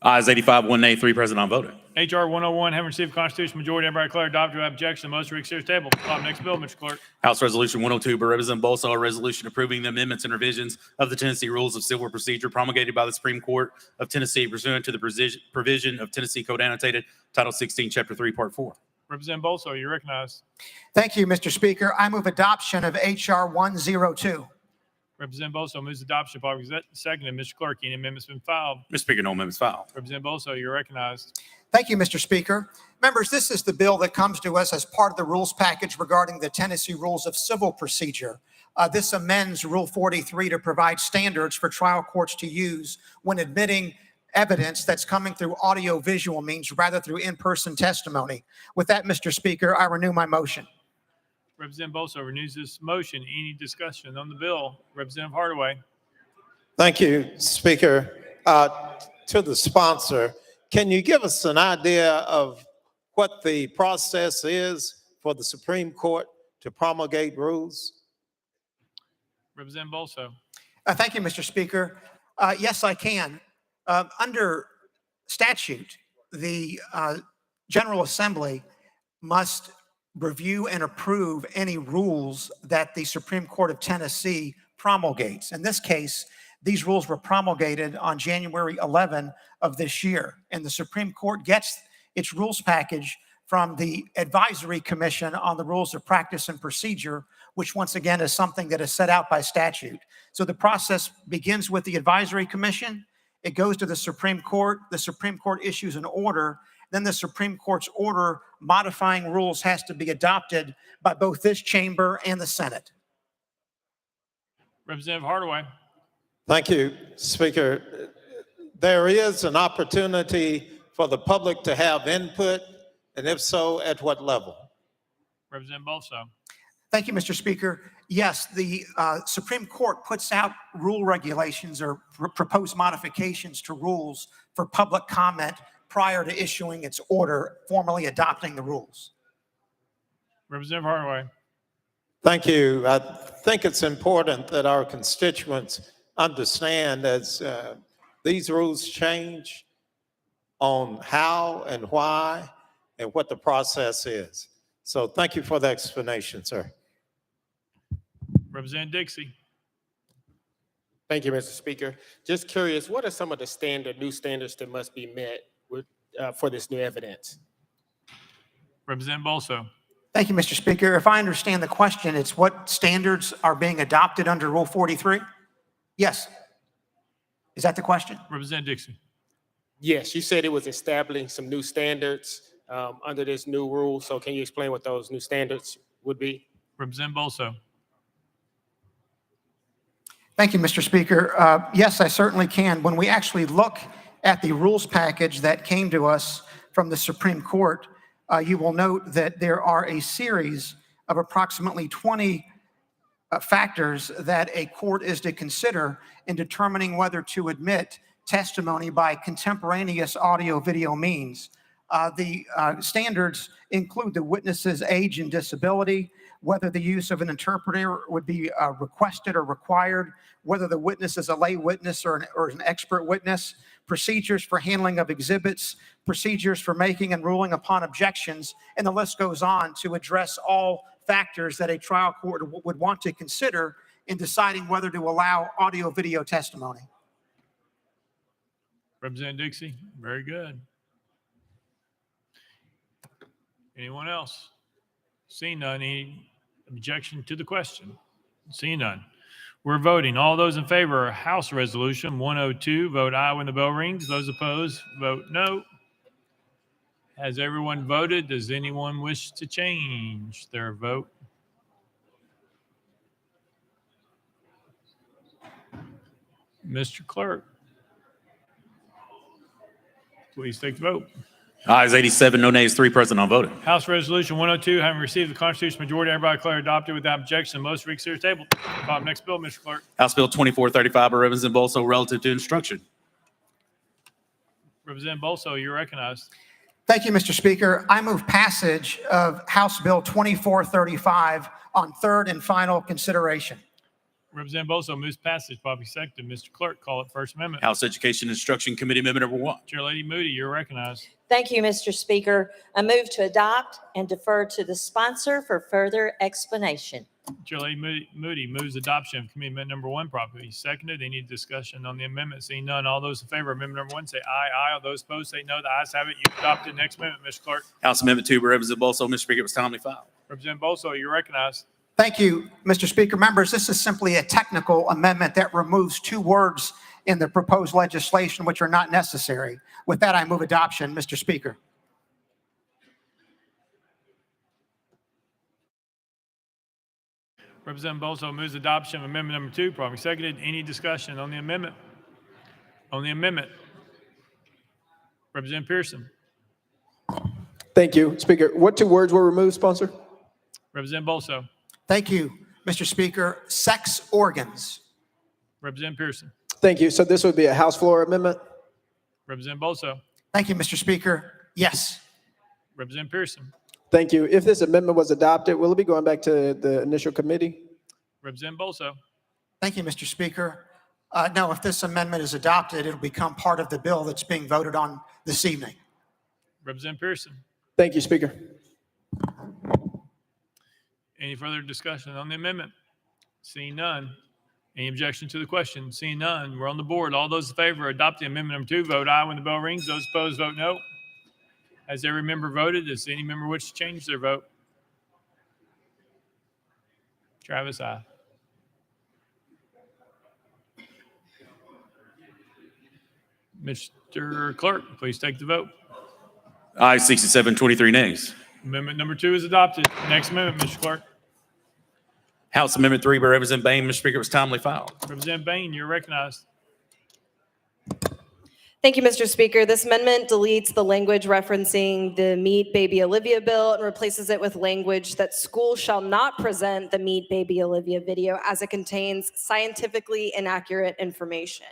Ayes 85, 1 nay, 3 present, unvoted. H.R. 101, having received a constitutional majority, everybody declare adopted without objection. Most reconsider table. Next bill, Mr. Clerk. House Resolution 102 by Representative Bolso, a resolution approving the amendments and revisions of the Tennessee Rules of Civil Procedure promulgated by the Supreme Court of Tennessee pursuant to the provision of Tennessee Code Annotated Title 16, Chapter 3, Part 4. Representative Bolso, you're recognized. Thank you, Mr. Speaker. I move adoption of H.R. 102. Representative Bolso moves adoption. Probably seconded. Mr. Clerk, any amendments been filed? Mr. Speaker, no amendments filed. Representative Bolso, you're recognized. Thank you, Mr. Speaker. Members, this is the bill that comes to us as part of the rules package regarding the Tennessee Rules of Civil Procedure. This amends Rule 43 to provide standards for trial courts to use when admitting evidence that's coming through audio-visual means rather through in-person testimony. With that, Mr. Speaker, I renew my motion. Representative Bolso renews this motion. Any discussion on the bill? Representative Hardaway. Thank you, Speaker. To the sponsor, can you give us an idea of what the process is for the Supreme Court to promulgate rules? Representative Bolso. Thank you, Mr. Speaker. Yes, I can. Under statute, the General Assembly must review and approve any rules that the Supreme Court of Tennessee promulgates. In this case, these rules were promulgated on January 11 of this year, and the Supreme Court gets its rules package from the Advisory Commission on the Rules of Practice and Procedure, which once again is something that is set out by statute. So the process begins with the Advisory Commission. It goes to the Supreme Court. The Supreme Court issues an order. Then the Supreme Court's order modifying rules has to be adopted by both this chamber and the Senate. Representative Hardaway. Thank you, Speaker. There is an opportunity for the public to have input, and if so, at what level? Representative Bolso. Thank you, Mr. Speaker. Yes, the Supreme Court puts out rule regulations or proposed modifications to rules for public comment prior to issuing its order formally adopting the rules. Representative Hardaway. Thank you. I think it's important that our constituents understand as these rules change on how and why and what the process is. So thank you for the explanation, sir. Representative Dixie. Thank you, Mr. Speaker. Just curious, what are some of the new standards that must be met with, for this new evidence? Representative Bolso. Thank you, Mr. Speaker. If I understand the question, it's what standards are being adopted under Rule 43? Yes. Is that the question? Representative Dixie. Yes, you said it was establishing some new standards under this new rule. So can you explain what those new standards would be? Representative Bolso. Thank you, Mr. Speaker. Yes, I certainly can. When we actually look at the rules package that came to us from the Supreme Court, you will note that there are a series of approximately 20 factors that a court is to consider in determining whether to admit testimony by contemporaneous audio-video means. The standards include the witness's age and disability, whether the use of an interpreter would be requested or required, whether the witness is a lay witness or an expert witness, procedures for handling of exhibits, procedures for making and ruling upon objections, and the list goes on to address all factors that a trial court would want to consider in deciding whether to allow audio-video testimony. Representative Dixie. Very good. Anyone else? Seeing none, any objection to the question? Seeing none. We're voting. All those in favor of House Resolution 102, vote aye when the bell rings. Those opposed, vote no. Has everyone voted? Does anyone wish to change their vote? Mr. Clerk, please take the vote. Ayes 87, no nays, 3 present, unvoted. House Resolution 102, having received the constitutional majority, everybody declare adopted without objection. Most reconsidered table. Next bill, Mr. Clerk. House Bill 2435 by Representative Bolso relative to instruction. Representative Bolso, you're recognized. Thank you, Mr. Speaker. I move passage of House Bill 2435 on third and final consideration. Representative Bolso moves passage. Bobby seconded. Mr. Clerk, call it First Amendment. House Education Instruction Committee Amendment number 1. Chair Lady Moody, you're recognized. Thank you, Mr. Speaker. I move to adopt and defer to the sponsor for further explanation. Chair Lady Moody moves adoption of Committee Amendment number 1 properly seconded. Any discussion on the amendment? Seeing none, all those in favor of Amendment number 1 say aye. Aye. All those opposed say no. The ayes have it. You adopted. Next amendment, Mr. Clerk. House Amendment 2 by Representative Bolso. Mr. Speaker, it was timely filed. Representative Bolso, you're recognized. Thank you, Mr. Speaker. Members, this is simply a technical amendment that removes 2 words in the proposed legislation which are not necessary. With that, I move adoption, Mr. Speaker. Representative Bolso moves adoption of Amendment number 2 properly seconded. Any discussion on the amendment? On the amendment. Representative Pearson. Thank you, Speaker. What 2 words were removed, sponsor? Representative Bolso. Thank you, Mr. Speaker. Sex organs. Representative Pearson. Thank you. So this would be a House floor amendment? Representative Bolso. Thank you, Mr. Speaker. Yes. Representative Pearson. Thank you. If this amendment was adopted, will it be going back to the initial committee? Representative Bolso. Thank you, Mr. Speaker. No, if this amendment is adopted, it'll become part of the bill that's being voted on this evening. Representative Pearson. Thank you, Speaker. Any further discussion on the amendment? Seeing none. Any objection to the question? Seeing none, we're on the board. All those in favor of adopting amendment number 2, vote aye when the bell rings. Those opposed, vote no. Has every member voted? Does any member wish to change their vote? Travis, aye. Mr. Clerk, please take the vote. Ayes 67, 23 nays. Amendment number 2 is adopted. Next amendment, Mr. Clerk. House Amendment 3 by Representative Bain. Mr. Speaker, it was timely filed. Representative Bain, you're recognized. Thank you, Mr. Speaker. This amendment deletes the language referencing the Meet Baby Olivia bill and replaces it with language that schools shall not present the Meet Baby Olivia video as it contains scientifically inaccurate information.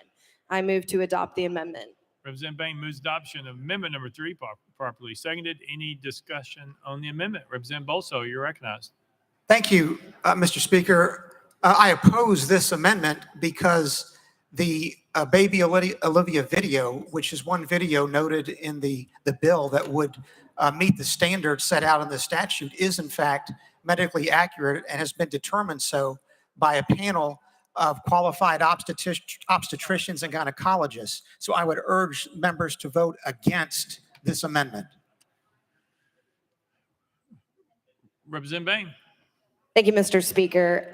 I move to adopt the amendment. Representative Bain moves adoption of amendment number 3 properly seconded. Any discussion on the amendment? Representative Bolso, you're recognized. Thank you, Mr. Speaker. I oppose this amendment because the Baby Olivia video, which is one video noted in the bill that would meet the standards set out in the statute, is in fact medically accurate and has been determined so by a panel of qualified obstetricians and gynecologists. So I would urge members to vote against this amendment. Representative Bain. Thank you, Mr. Speaker.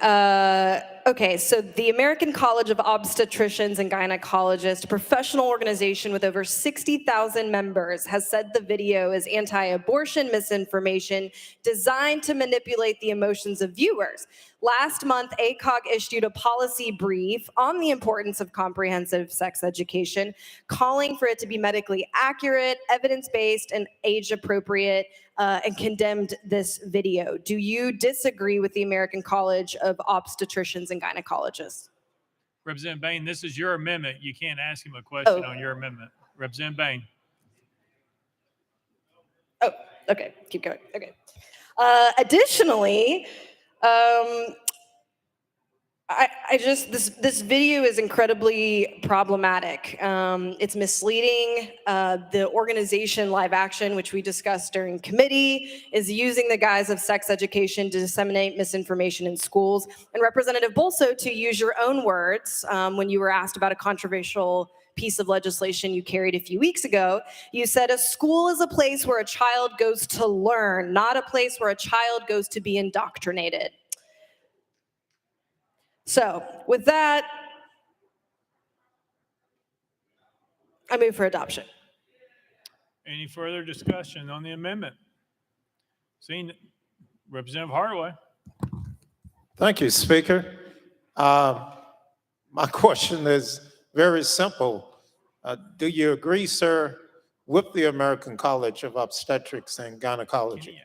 Okay, so the American College of Obstetricians and Gynecologists, a professional organization with over 60,000 members, has said the video is anti-abortion misinformation designed to manipulate the emotions of viewers. Last month, ACOG issued a policy brief on the importance of comprehensive sex education, calling for it to be medically accurate, evidence-based, and age-appropriate, and condemned this video. Do you disagree with the American College of Obstetricians and Gynecologists? Representative Bain, this is your amendment. You can't ask him a question on your amendment. Representative Bain. Oh, okay, keep going, okay. Additionally, this video is incredibly problematic. It's misleading. The organization Live Action, which we discussed during committee, is using the guise of sex education to disseminate misinformation in schools. And Representative Bolso, to use your own words, when you were asked about a controversial piece of legislation you carried a few weeks ago, you said a school is a place where a child goes to learn, not a place where a child goes to be indoctrinated. So with that, I move for adoption. Any further discussion on the amendment? Seeing Representative Hardaway. Thank you, Speaker. My question is very simple. Do you agree, sir, with the American College of Obstetrics and Gynecology?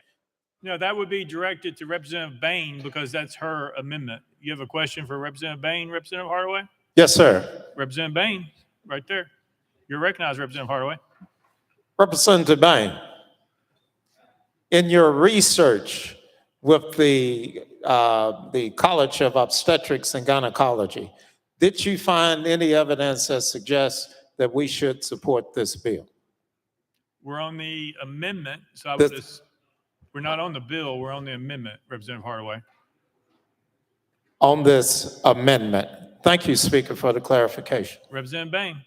No, that would be directed to Representative Bain because that's her amendment. You have a question for Representative Bain, Representative Hardaway? Yes, sir. Representative Bain, right there. You're recognized, Representative Hardaway. Representative Bain, in your research with the College of Obstetrics and Gynecology, did you find any evidence that suggests that we should support this bill? We're on the amendment, so I would just, we're not on the bill, we're on the amendment, Representative Hardaway. On this amendment. Thank you, Speaker, for the clarification. Representative Bain.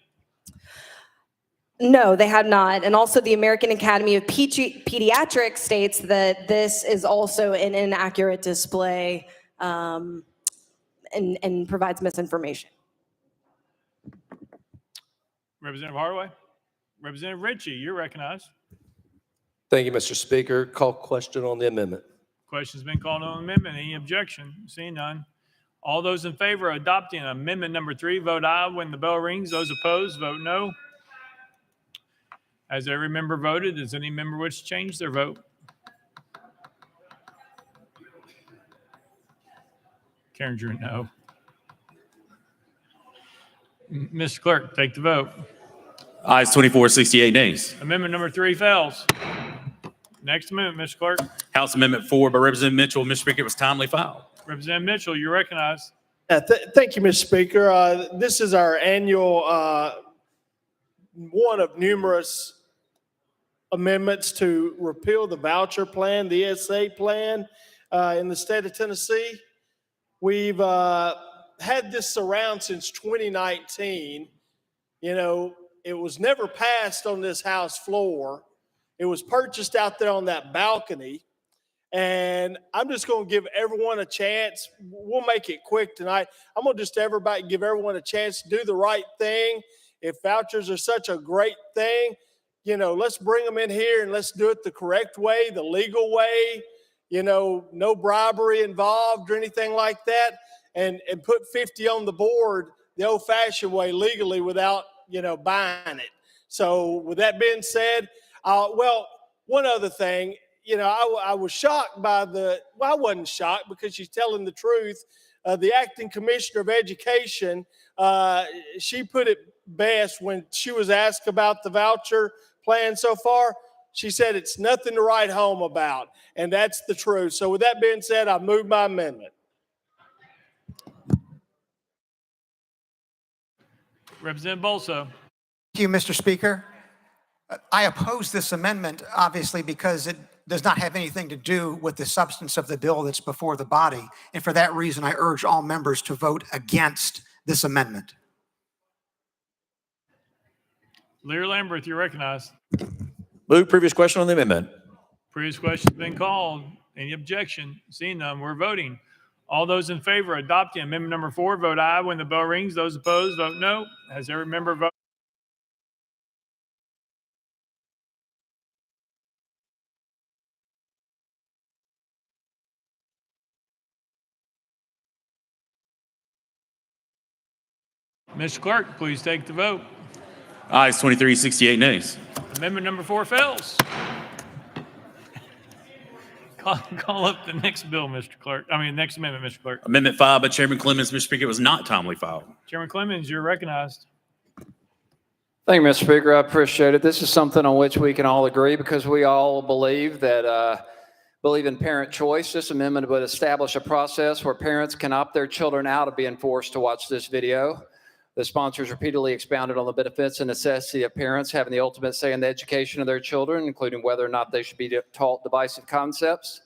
No, they have not. And also the American Academy of Pediatrics states that this is also an inaccurate display and provides misinformation. Representative Hardaway. Representative Ritchie, you're recognized. Thank you, Mr. Speaker. Call question on the amendment. Question's been called on amendment. Any objection? Seeing none. All those in favor of adopting amendment number 3, vote aye when the bell rings. Those opposed, vote no. Has every member voted? Does any member wish to change their vote? Karen Drew, no. Mr. Clerk, take the vote. Ayes 24, 68 nays. Amendment number 3 fails. Next amendment, Mr. Clerk. House Amendment 4 by Representative Mitchell. Mr. Speaker, it was timely filed. Representative Mitchell, you're recognized. Thank you, Mr. Speaker. This is our annual one of numerous amendments to repeal the voucher plan, the ESA plan. in the state of Tennessee. We've had this around since 2019. You know, it was never passed on this House floor. It was purchased out there on that balcony. And I'm just going to give everyone a chance. We'll make it quick tonight. I'm going to just give everyone a chance to do the right thing. If vouchers are such a great thing, you know, let's bring them in here and let's do it the correct way, the legal way, you know, no bribery involved or anything like that. And put 50 on the board the old fashioned way legally without, you know, buying it. So with that being said, well, one other thing, you know, I was shocked by I wasn't shocked because she's telling the truth. The acting commissioner of education, she put it best when she was asked about the voucher plan so far. She said it's nothing to write home about, and that's the truth. So with that being said, I move my amendment. Representative Bolso. Thank you, Mr. Speaker. I oppose this amendment, obviously, because it does not have anything to do with the substance of the bill that's before the body. And for that reason, I urge all members to vote against this amendment. Lear Lamberth, you're recognized. Move previous question on the amendment. Previous question's been called. Any objection? Seeing none, we're voting. All those in favor of adopting amendment number 4, vote aye when the bell rings. Those opposed, vote no. Has every member voted? Mr. Clerk, please take the vote. Ayes 23, 68 nays. Amendment number 4 fails. Call up the next bill, Mr. Clerk. Next amendment, Mr. Clerk. Amendment 5 by Chairman Clemens, Mr. Speaker, was not timely filed. Chairman Clemens, you're recognized. Thank you, Mr. Speaker. I appreciate it. This is something on which we can all agree because we all believe in parent choice. This amendment would establish a process where parents can opt their children out of being forced to watch this video. The sponsors repeatedly expounded on the benefits and necessity of parents having the ultimate say in the education of their children, including whether or not they should be taught divisive concepts.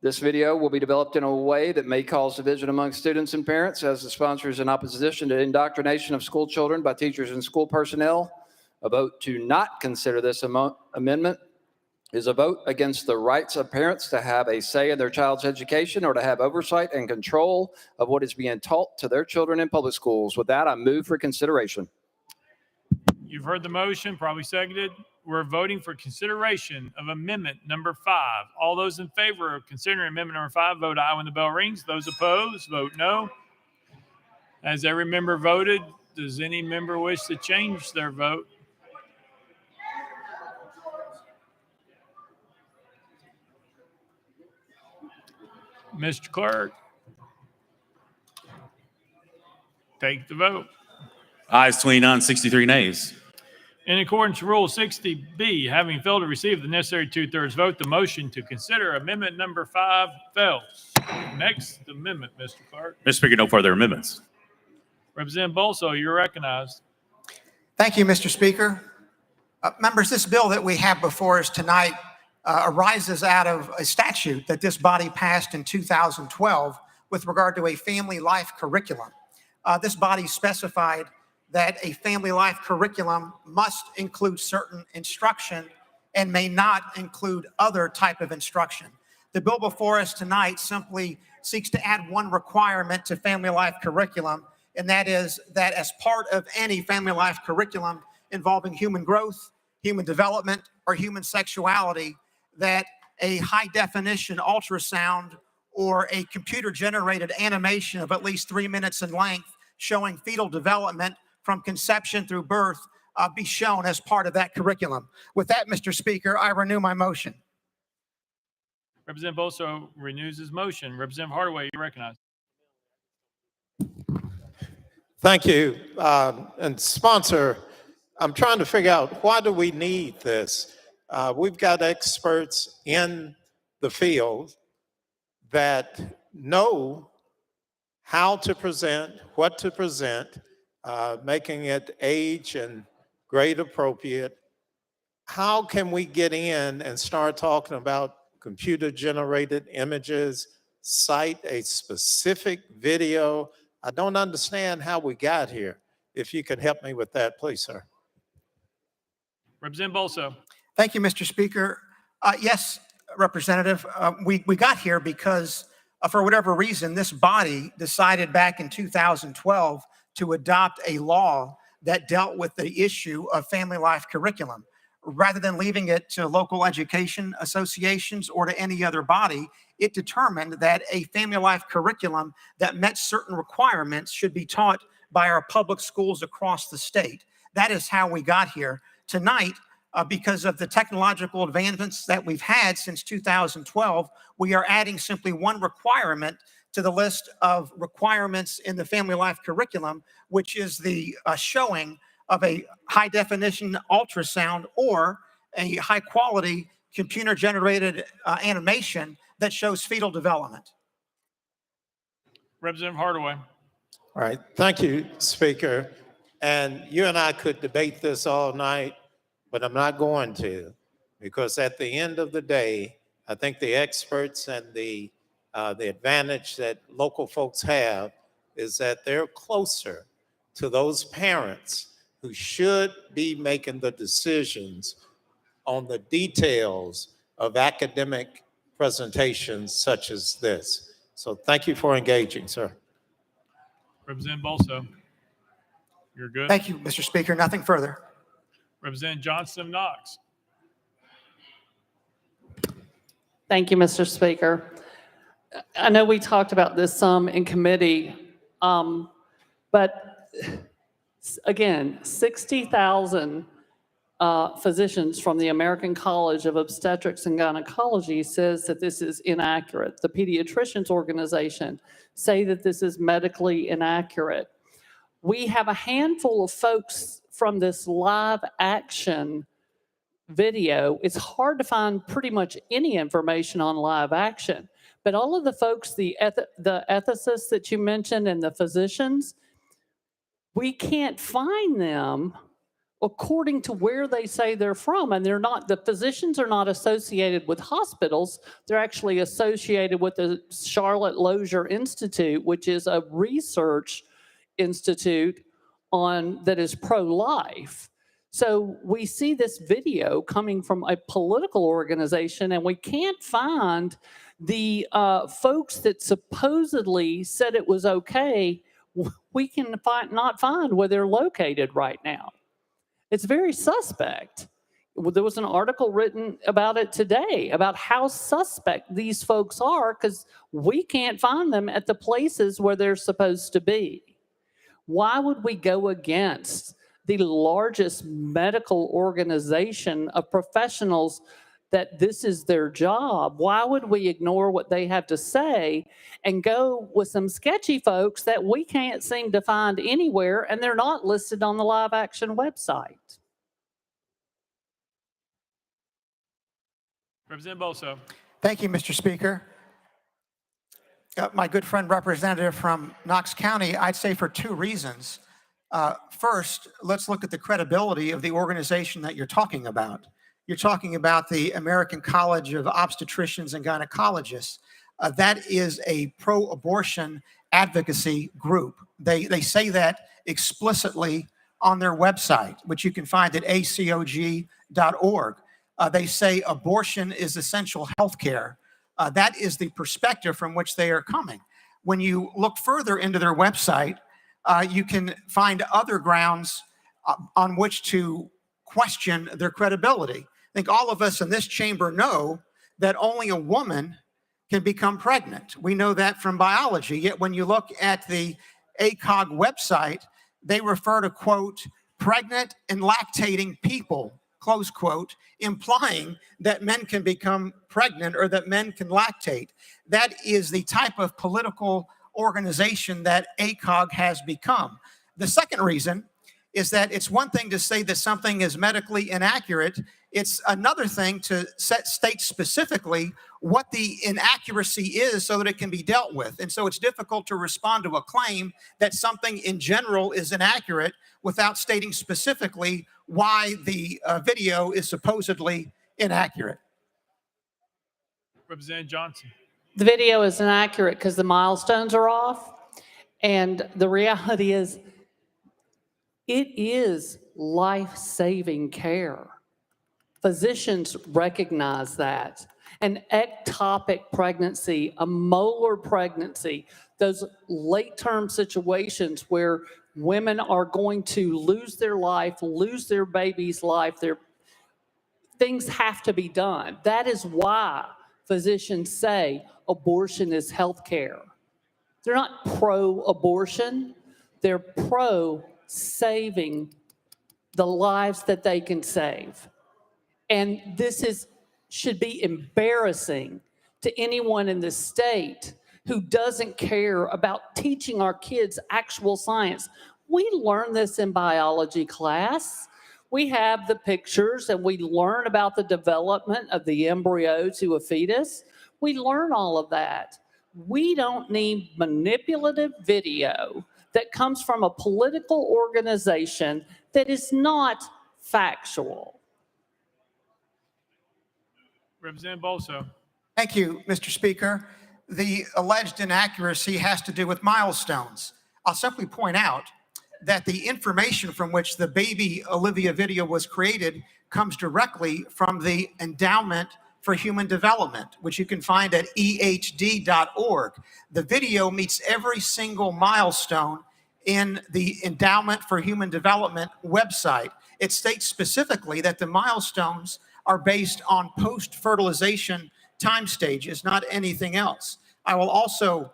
This video will be developed in a way that may cause division among students and parents, as the sponsors in opposition to indoctrination of school children by teachers and school personnel. A vote to not consider this amendment is a vote against the rights of parents to have a say in their child's education or to have oversight and control of what is being taught to their children in public schools. With that, I move for consideration. You've heard the motion, probably seconded. We're voting for consideration of amendment number 5. All those in favor of considering amendment number 5, vote aye when the bell rings. Those opposed, vote no. Has every member voted? Does any member wish to change their vote? Mr. Clerk, take the vote. Ayes 29, 63 nays. In accordance with Rule 60B, having failed to receive the necessary 2/3 vote, the motion to consider amendment number 5 fails. Next amendment, Mr. Clerk. Mr. Speaker, no further amendments. Representative Bolso, you're recognized. Thank you, Mr. Speaker. Members, this bill that we have before us tonight arises out of a statute that this body passed in 2012 with regard to a family life curriculum. This body specified that a family life curriculum must include certain instruction and may not include other type of instruction. The bill before us tonight simply seeks to add one requirement to family life curriculum, and that is that as part of any family life curriculum involving human growth, human development, or human sexuality, that a high definition ultrasound or a computer generated animation of at least 3 minutes in length showing fetal development from conception through birth be shown as part of that curriculum. With that, Mr. Speaker, I renew my motion. Representative Bolso renews his motion. Representative Hardaway, you're recognized. Thank you. And sponsor, I'm trying to figure out, why do we need this? We've got experts in the field that know how to present, what to present, making it age and grade appropriate. How can we get in and start talking about computer-generated images, cite a specific video. I don't understand how we got here. If you could help me with that, please, sir. Representative Bolso. Thank you, Mr. Speaker. Yes, Representative, we got here because for whatever reason, this body decided back in 2012 to adopt a law that dealt with the issue of family life curriculum. Rather than leaving it to local education associations or to any other body, it determined that a family life curriculum that met certain requirements should be taught by our public schools across the state. That is how we got here. Tonight, because of the technological advancements that we've had since 2012, we are adding simply one requirement to the list of requirements in the family life curriculum, which is the showing of a high definition ultrasound or a high quality computer generated animation that shows fetal development. Representative Hardaway. All right, thank you, Speaker. And you and I could debate this all night, but I'm not going to, because at the end of the day, I think the experts and the advantage that local folks have is that they're closer to those parents who should be making the decisions on the details of academic presentations such as this. So thank you for engaging, sir. Representative Bolso. You're good. Thank you, Mr. Speaker. Nothing further. Representative Johnston Knox. Thank you, Mr. Speaker. I know we talked about this some in committee, but again, 60,000 physicians from the American College of Obstetrics and Gynecology says that this is inaccurate. The Pediatricians Organization say that this is medically inaccurate. We have a handful of folks from this live action video. It's hard to find pretty much any information on live action, but all of the folks, the ethicists that you mentioned and the physicians, we can't find them according to where they say they're from. And they're not, the physicians are not associated with hospitals. They're actually associated with the Charlotte Lozier Institute, which is a research institute that is pro-life. So we see this video coming from a political organization, and we can't find the folks that supposedly said it was okay. We can not find where they're located right now. It's very suspect. There was an article written about it today, about how suspect these folks are, because we can't find them at the places where they're supposed to be. Why would we go against the largest medical organization of professionals that this is their job? Why would we ignore what they have to say and go with some sketchy folks that we can't seem to find anywhere, and they're not listed on the live action website? Representative Bolso. Thank you, Mr. Speaker. My good friend representative from Knox County, I'd say for two reasons. First, let's look at the credibility of the organization that you're talking about. You're talking about the American College of Obstetricians and Gynecologists. That is a pro-abortion advocacy group. They say that explicitly on their website, which you can find at acog.org. They say abortion is essential health care. That is the perspective from which they are coming. When you look further into their website, you can find other grounds on which to question their credibility. I think all of us in this chamber know that only a woman can become pregnant. We know that from biology, yet when you look at the ACOG website, they refer to, quote, pregnant and lactating people, close quote, implying that men can become pregnant or that men can lactate. That is the type of political organization that ACOG has become. The second reason is that it's one thing to say that something is medically inaccurate. It's another thing to state specifically what the inaccuracy is so that it can be dealt with. And so it's difficult to respond to a claim that something in general is inaccurate without stating specifically why the video is supposedly inaccurate. Representative Johnson. The video is inaccurate because the milestones are off. And the reality is, it is life-saving care. Physicians recognize that. An ectopic pregnancy, a molar pregnancy, those late-term situations where women are going to lose their life, lose their baby's life, things have to be done. That is why physicians say abortion is health care. They're not pro-abortion. They're pro-saving the lives that they can save. And this should be embarrassing to anyone in the state who doesn't care about teaching our kids actual science. We learn this in biology class. We have the pictures and we learn about the development of the embryo to a fetus. We learn all of that. We don't need manipulative video that comes from a political organization that is not factual. Representative Bolso. Thank you, Mr. Speaker. The alleged inaccuracy has to do with milestones. I'll simply point out that the information from which the Baby Olivia video was created comes directly from the Endowment for Human Development, which you can find at ehd.org. The video meets every single milestone in the Endowment for Human Development website. It states specifically that the milestones are based on post-fertilization time stages, not anything else. I will also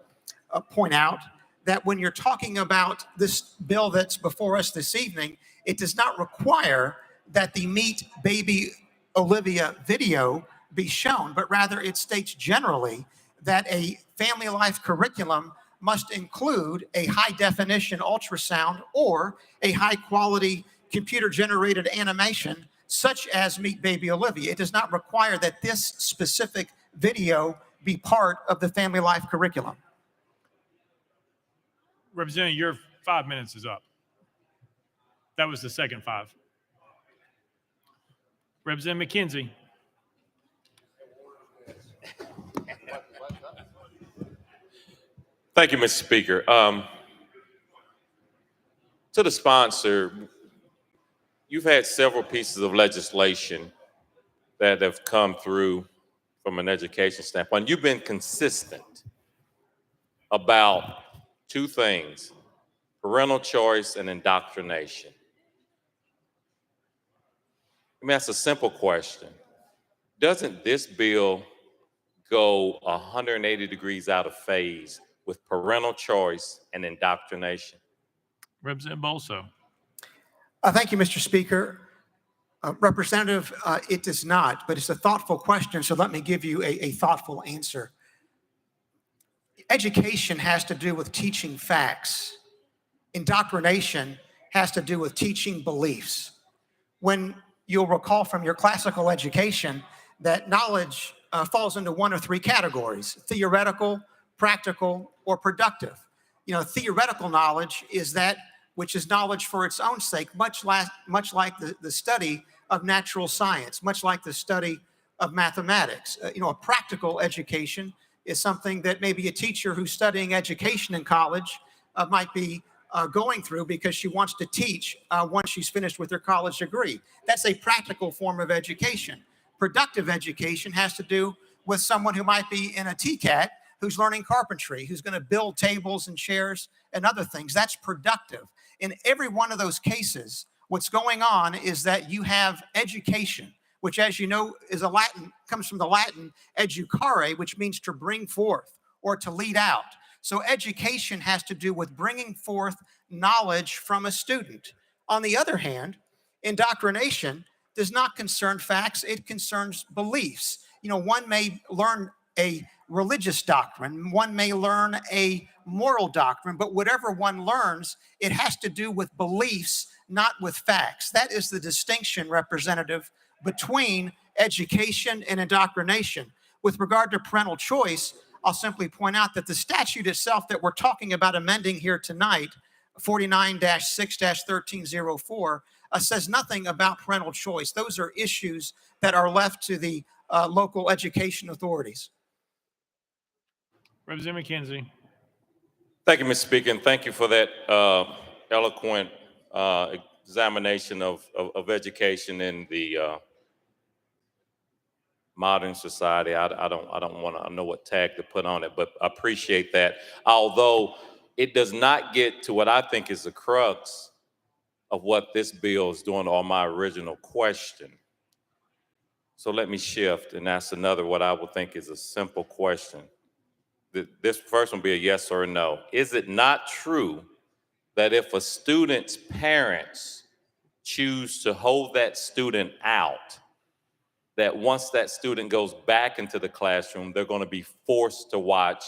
point out that when you're talking about this bill that's before us this evening, it does not require that the Meet Baby Olivia video be shown, but rather it states generally that a family life curriculum must include a high-definition ultrasound or a high-quality computer-generated animation such as Meet Baby Olivia. It does not require that this specific video be part of the family life curriculum. Representative, your 5 minutes is up. That was the second 5. Representative McKenzie. Thank you, Mr. Speaker. To the sponsor, you've had several pieces of legislation that have come through from an education standpoint. You've been consistent about 2 things, parental choice and indoctrination. Let me ask a simple question. Doesn't this bill go 180 degrees out of phase with parental choice and indoctrination? Representative Bolso. Thank you, Mr. Speaker. Representative, it does not, but it's a thoughtful question, so let me give you a thoughtful answer. Education has to do with teaching facts. Indoctrination has to do with teaching beliefs. When you'll recall from your classical education that knowledge falls into 1 of 3 categories: theoretical, practical, or productive. You know, theoretical knowledge is that which is knowledge for its own sake, much like the study of natural science, much like the study of mathematics. A practical education is something that maybe a teacher who's studying education in college might be going through because she wants to teach once she's finished with her college degree. That's a practical form of education. Productive education has to do with someone who might be in a TCAT who's learning carpentry, who's going to build tables and chairs and other things. That's productive. In every one of those cases, what's going on is that you have education, which, as you know, comes from the Latin educare, which means to bring forth or to lead out. So education has to do with bringing forth knowledge from a student. On the other hand, indoctrination does not concern facts, it concerns beliefs. One may learn a religious doctrine, one may learn a moral doctrine, but whatever one learns, it has to do with beliefs, not with facts. That is the distinction, Representative, between education and indoctrination. With regard to parental choice, I'll simply point out that the statute itself that we're talking about amending here tonight, 49-6-1304, says nothing about parental choice. Those are issues that are left to the local education authorities. Representative McKenzie. Thank you, Mr. Speaker, and thank you for that eloquent examination of education in the modern society. I don't want to know what tag to put on it, but I appreciate that. Although it does not get to what I think is the crux of what this bill is doing, or my original question. So let me shift and ask another, what I would think is a simple question. This first one will be a yes or a no. Is it not true that if a student's parents choose to hold that student out, that once that student goes back into the classroom, they're going to be forced to watch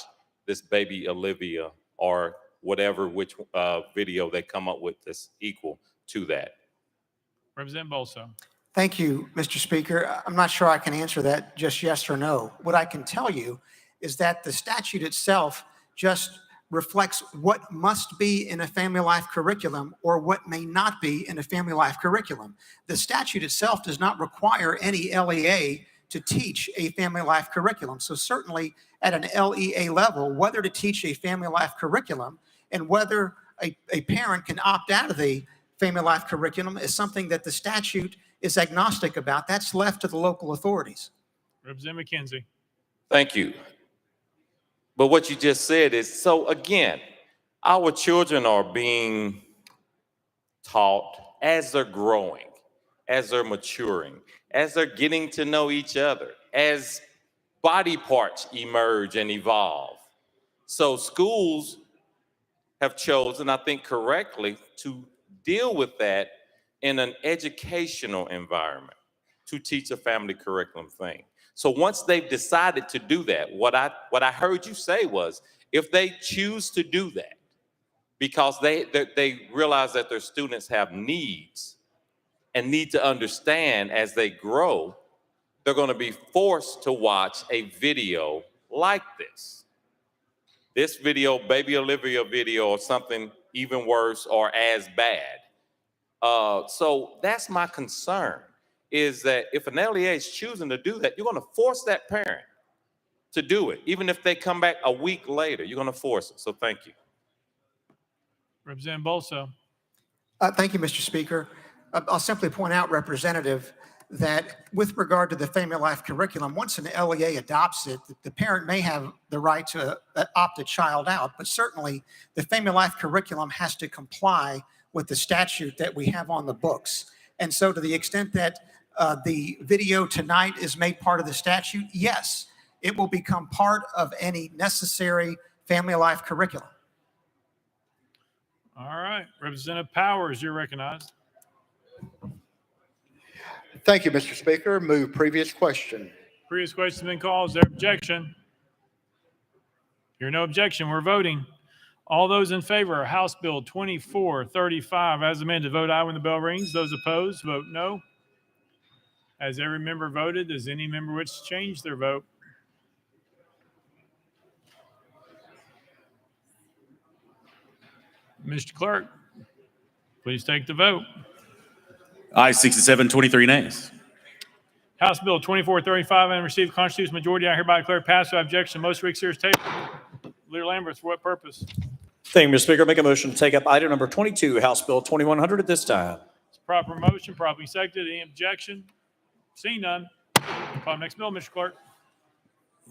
this baby Olivia or whatever, which video they come up with that's equal to that? Representative Bolso. Thank you, Mr. Speaker. I'm not sure I can answer that just yes or no. What I can tell you is that the statute itself just reflects what must be in a family life curriculum or what may not be in a family life curriculum. The statute itself does not require any LEA to teach a family life curriculum. So certainly at an LEA level, whether to teach a family life curriculum and whether a parent can opt out of the family life curriculum is something that the statute is agnostic about. That's left to the local authorities. Representative McKenzie. Thank you. But what you just said is, so again, our children are being taught as they're growing, as they're maturing, as they're getting to know each other, as body parts emerge and evolve. So schools have chosen, I think correctly, to deal with that in an educational environment, to teach a family curriculum thing. So once they've decided to do that, what I heard you say was, if they choose to do that, because they realize that their students have needs and need to understand as they grow, they're going to be forced to watch a video like this. This video, Baby Olivia video, or something even worse or as bad. So that's my concern, is that if an LEA is choosing to do that, you're going to force that parent to do it. Even if they come back a week later, you're going to force it. So thank you. Representative Bolso. Thank you, Mr. Speaker. I'll simply point out, Representative, that with regard to the family life curriculum, once an LEA adopts it, the parent may have the right to opt a child out, but certainly the family life curriculum has to comply with the statute that we have on the books. And so to the extent that the video tonight is made part of the statute, yes, it will become part of any necessary family life curriculum. All right. Representative Powers, you're recognized. Thank you, Mr. Speaker. Move previous question. Previous question has been called. Is there objection? Hear no objection. We're voting. All those in favor of House Bill 2435 as amended, vote aye when the bell rings. Those opposed, vote no. Has every member voted? Does any member wish to change their vote? Mr. Clerk, please take the vote. Aye, 67, 23 nays. House Bill 2435 and received constitutional majority. I hereby declare passed without objection. Motion to reconsider is tabled. Leader Lambert, for what purpose? Thank you, Mr. Speaker. Make a motion to take up item number 22, House Bill 2100 at this time. It's a proper motion, properly seconded. Any objection? Seeing none. Call the next bill, Mr. Clerk.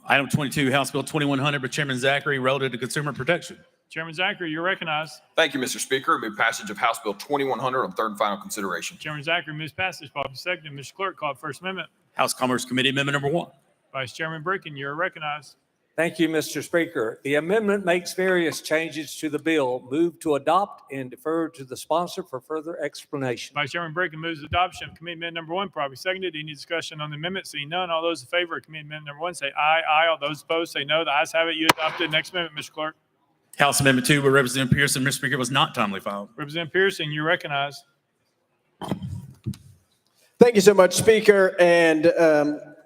Item 22, House Bill 2100 by Chairman Zachary, relative to consumer protection. Chairman Zachary, you're recognized. Thank you, Mr. Speaker. I move passage of House Bill 2100 on third and final consideration. Chairman Zachary moves passage, properly seconded. Mr. Clerk, call the First Amendment. House Commerce Committee Amendment number 1. Vice Chairman Bricken, you're recognized. Thank you, Mr. Speaker. The amendment makes various changes to the bill. Move to adopt and defer to the sponsor for further explanation. Vice Chairman Bricken moves adoption of Committee Amendment number 1, properly seconded. Any discussion on the amendment? Seeing none, all those in favor of Committee Amendment number 1 say aye. Aye. All those opposed say no. The ayes have it. You adopted. Next amendment, Mr. Clerk. House Amendment 2 by Representative Pearson, Mr. Speaker, was not timely filed. Representative Pearson, you're recognized. Thank you so much, Speaker and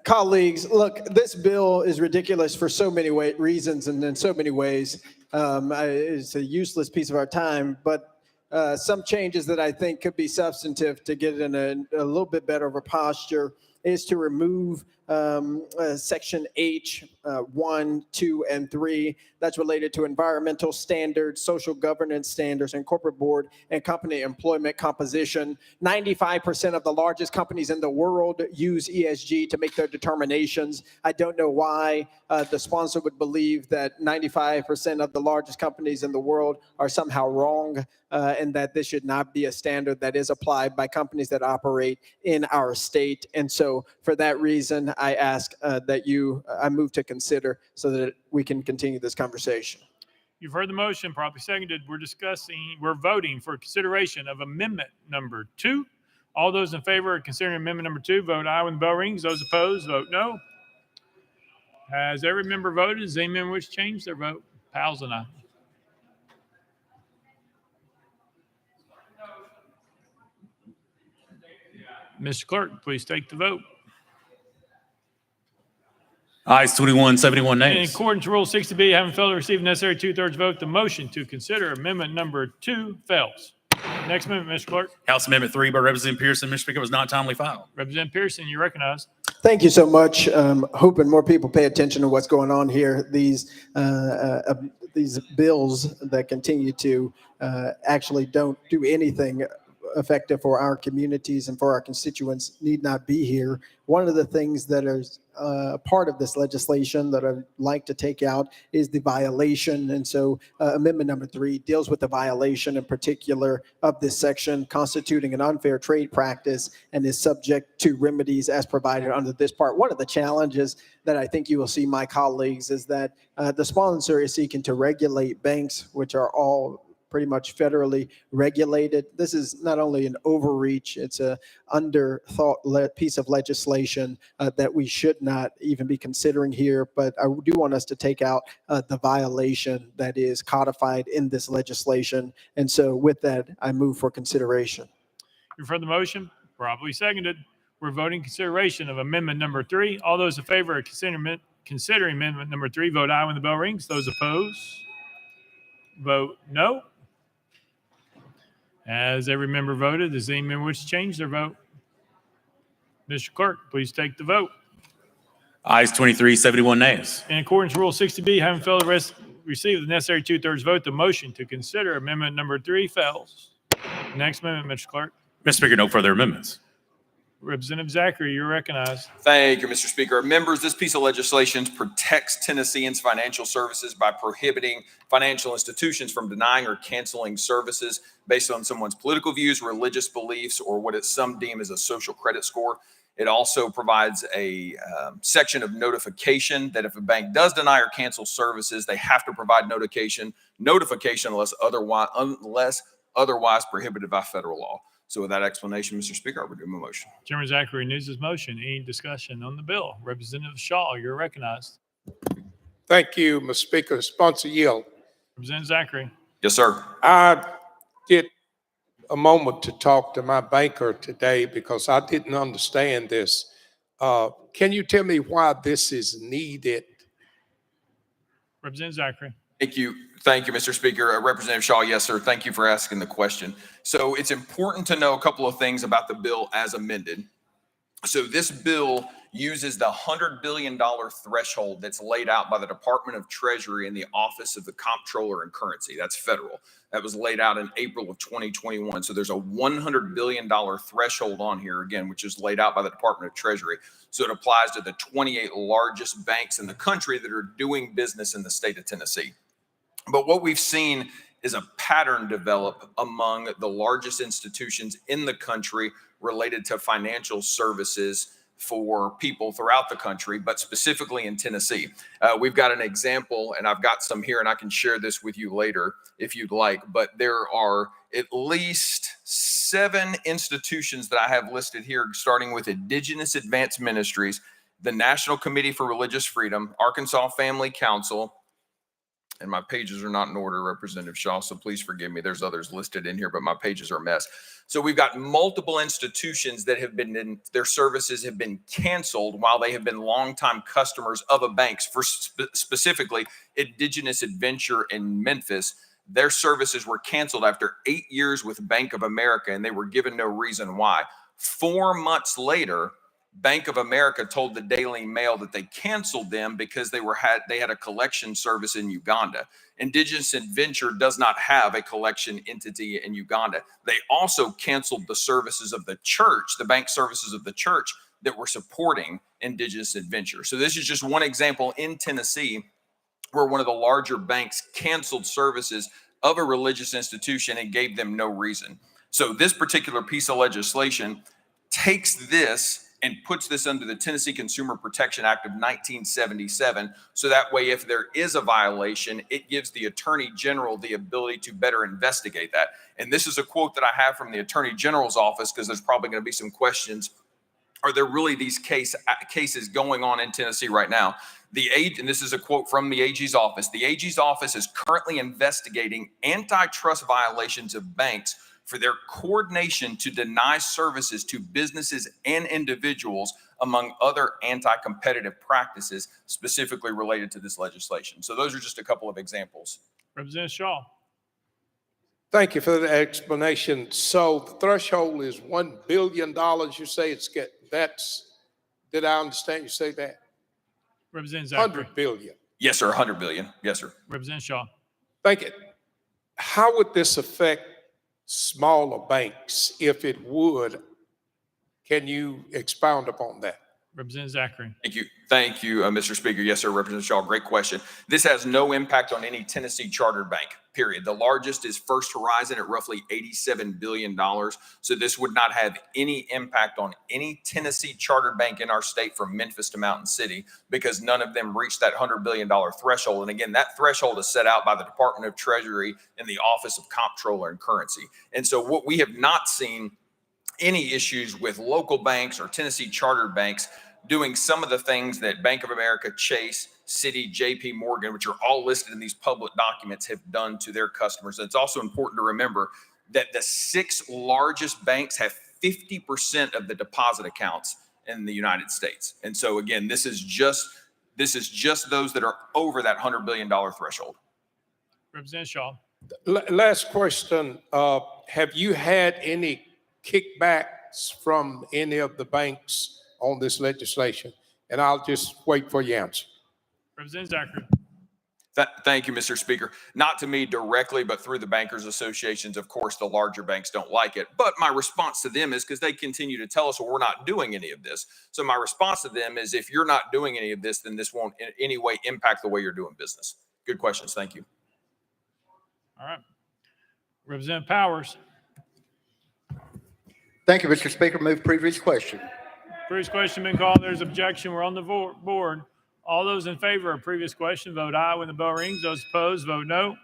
colleagues. Look, this bill is ridiculous for so many reasons and in so many ways. It's a useless piece of our time, but some changes that I think could be substantive to get it in a little bit better of a posture is to remove Section H, 1, 2, and 3. That's related to environmental standards, social governance standards, and corporate board and company employment composition. 95% of the largest companies in the world use ESG to make their determinations. I don't know why the sponsor would believe that 95% of the largest companies in the world are somehow wrong, and that this should not be a standard that is applied by companies that operate in our state. And so for that reason, I ask I move to consider so that we can continue this conversation. You've heard the motion, properly seconded. We're voting for consideration of amendment number 2. All those in favor of considering amendment number 2, vote aye when the bell rings. Those opposed, vote no. Has every member voted? Does any member wish to change their vote? Pals and I. Mr. Clerk, please take the vote. Ayes 21, 71 In nays. accordance with Rule 60B, having failed to receive the necessary 2/3 vote, the motion to consider amendment number 2 fails. Next amendment, Mr. Clerk. House Amendment 3 by Representative Pearson, Mr. Speaker, was not timely filed. Representative Pearson, you're recognized. Thank you so much. Hoping more people pay attention to what's going on here. These bills that continue to actually don't do anything effective for our communities and for our constituents need not be here. One of the things that is part of this legislation that I'd like to take out is the violation. And so amendment number 3 deals with the violation in particular of this section constituting an unfair trade practice and is subject to remedies as provided under this part. One of the challenges that I think you will see, my colleagues, is that the sponsor is seeking to regulate banks, which are all pretty much federally regulated. This is not only an overreach, it's a underthought piece of legislation that we should not even be considering here. But I do want us to take out the violation that is codified in this legislation. And so with that, I move for consideration. You've heard the motion, properly seconded. We're voting consideration of amendment number 3. All those in favor of considering amendment number 3, vote aye when the bell rings. Those opposed, vote no. Has every member voted? Does any member wish to change their vote? Mr. Clerk, please take the vote. Ayes 23, 71 nays. In accordance with Rule 60B, having failed to receive the necessary 2/3 vote, the motion to consider amendment number 3 fails. Next amendment, Mr. Clerk. Mr. Speaker, no further amendments. Representative Zachary, you're recognized. Thank you, Mr. Speaker. Members, this piece of legislation protects Tennesseans' financial services by prohibiting financial institutions from denying or canceling services based on someone's political views, religious beliefs, or what some deem as a social credit score. It also provides a section of notification that if a bank does deny or cancel services, they have to provide notification unless otherwise prohibited by federal law. So with that explanation, Mr. Speaker, I would do my motion. Chairman Zachary renews his motion. Any discussion on the bill? Representative Shaw, you're recognized. Thank you, Mr. Speaker. Sponsor yield. Representative Zachary. Yes, sir. I get a moment to talk to my banker today because I didn't understand this. Can you tell me why this is needed? Representative Zachary. Thank you. Thank you, Mr. Speaker. Representative Shaw, yes, sir. Thank you for asking the question. So it's important to know a couple of things about the bill as amended. So this bill uses the $100 billion threshold that's laid out by the Department of Treasury in the Office of the Comptroller and Currency. That's federal. That was laid out in April of 2021. So there's a $100 billion threshold on here, again, which is laid out by the Department of Treasury. So it applies to the 28 largest banks in the country that are doing business in the state of Tennessee. But what we've seen is a pattern develop among the largest institutions in the country related to financial services for people throughout the country, but specifically in Tennessee. We've got an example, and I've got some here, and I can share this with you later if you'd like, but there are at least 7 institutions that I have listed here, starting with Indigenous Advanced Ministries, the National Committee for Religious Freedom, Arkansas Family Council, and my pages are not in order, Representative Shaw, so please forgive me. There's others listed in here, but my pages are a mess. So we've got multiple institutions that have been, their services have been canceled while they have been longtime customers of a bank. For specifically, Indigenous Adventure in Memphis, their services were canceled after 8 years with Bank of America, and they were given no reason why. 4 months later, Bank of America told the Daily Mail that they canceled them because they had a collection service in Uganda. Indigenous Adventure does not have a collection entity in Uganda. They also canceled the services of the church, the bank services of the church that were supporting Indigenous Adventure. So this is just one example in Tennessee where one of the larger banks canceled services of a religious institution and gave them no reason. So this particular piece of legislation takes this and puts this under the Tennessee Consumer Protection Act of 1977. So that way, if there is a violation, it gives the Attorney General the ability to better investigate that. And this is a quote that I have from the Attorney General's office, because there's probably going to be some questions. Are there really these cases going on in Tennessee right now? And this is a quote from the AG's office. The AG's office is currently investigating antitrust violations of banks for their coordination to deny services to businesses and individuals, among other anti-competitive practices specifically related to this legislation. So those are just a couple of examples. Representative Shaw. Thank you for the explanation. So the threshold is $1 billion. You say did I understand you say that? Representative Zachary. 100 billion. Yes, sir. 100 billion. Yes, sir. Representative Shaw. Thank you. How would this affect smaller banks? If it would, can you expound upon that? Representative Zachary. Thank you, Mr. Speaker. Yes, sir, Representative Shaw. Great question. This has no impact on any Tennessee chartered bank, period. The largest is First Horizon at roughly $87 billion. So this would not have any impact on any Tennessee chartered bank in our state from Memphis to Mountain City, because none of them reached that $100 billion threshold. And again, that threshold is set out by the Department of Treasury and the Office of Comptroller and Currency. And so what we have not seen any issues with local banks or Tennessee chartered banks doing some of the things that Bank of America, Chase, Citi, JP Morgan, which are all listed in these public documents, have done to their customers. It's also important to remember that the 6 largest banks have 50% of the deposit accounts in the United States. And so again, this is just those that are over that $100 billion threshold. Representative Shaw. Last question. Have you had any kickbacks from any of the banks on this legislation? And I'll just wait for your answer. Representative Zachary. Thank you, Mr. Speaker. Not to me directly, but through the bankers associations. Of course, the larger banks don't like it. But my response to them is, because they continue to tell us, well, we're not doing any of this. So my response to them is, if you're not doing any of this, then this won't in any way impact the way you're doing business. Good questions. Thank you. All right. Representative Powers. Thank you, Mr. Speaker. Move previous question. Previous question been called. There's objection. We're on the board. All those in favor of previous question, vote aye when the bell rings. Those opposed, vote no.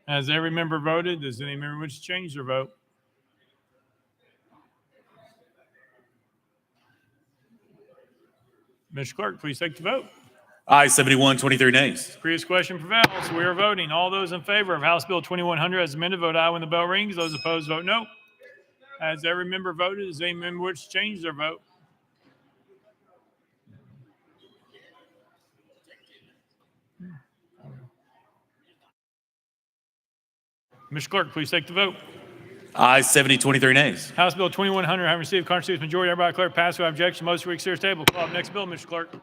Has every member voted? Does any member wish to change their vote? Mr. Clerk, please take the vote. Aye, 71, 23 nays. Previous question prevails. We are voting. All those in favor of House Bill 2100 as amended, vote aye when the bell rings. Those opposed, vote no. Has every member voted? Does any member wish to change their vote? Mr. Clerk, please take the vote. Aye, 70, 23 nays. House Bill 2100 having received a constitutional majority, everybody declare passed without objection. Motion to reconsider table. Call up next bill, Mr. Clerk.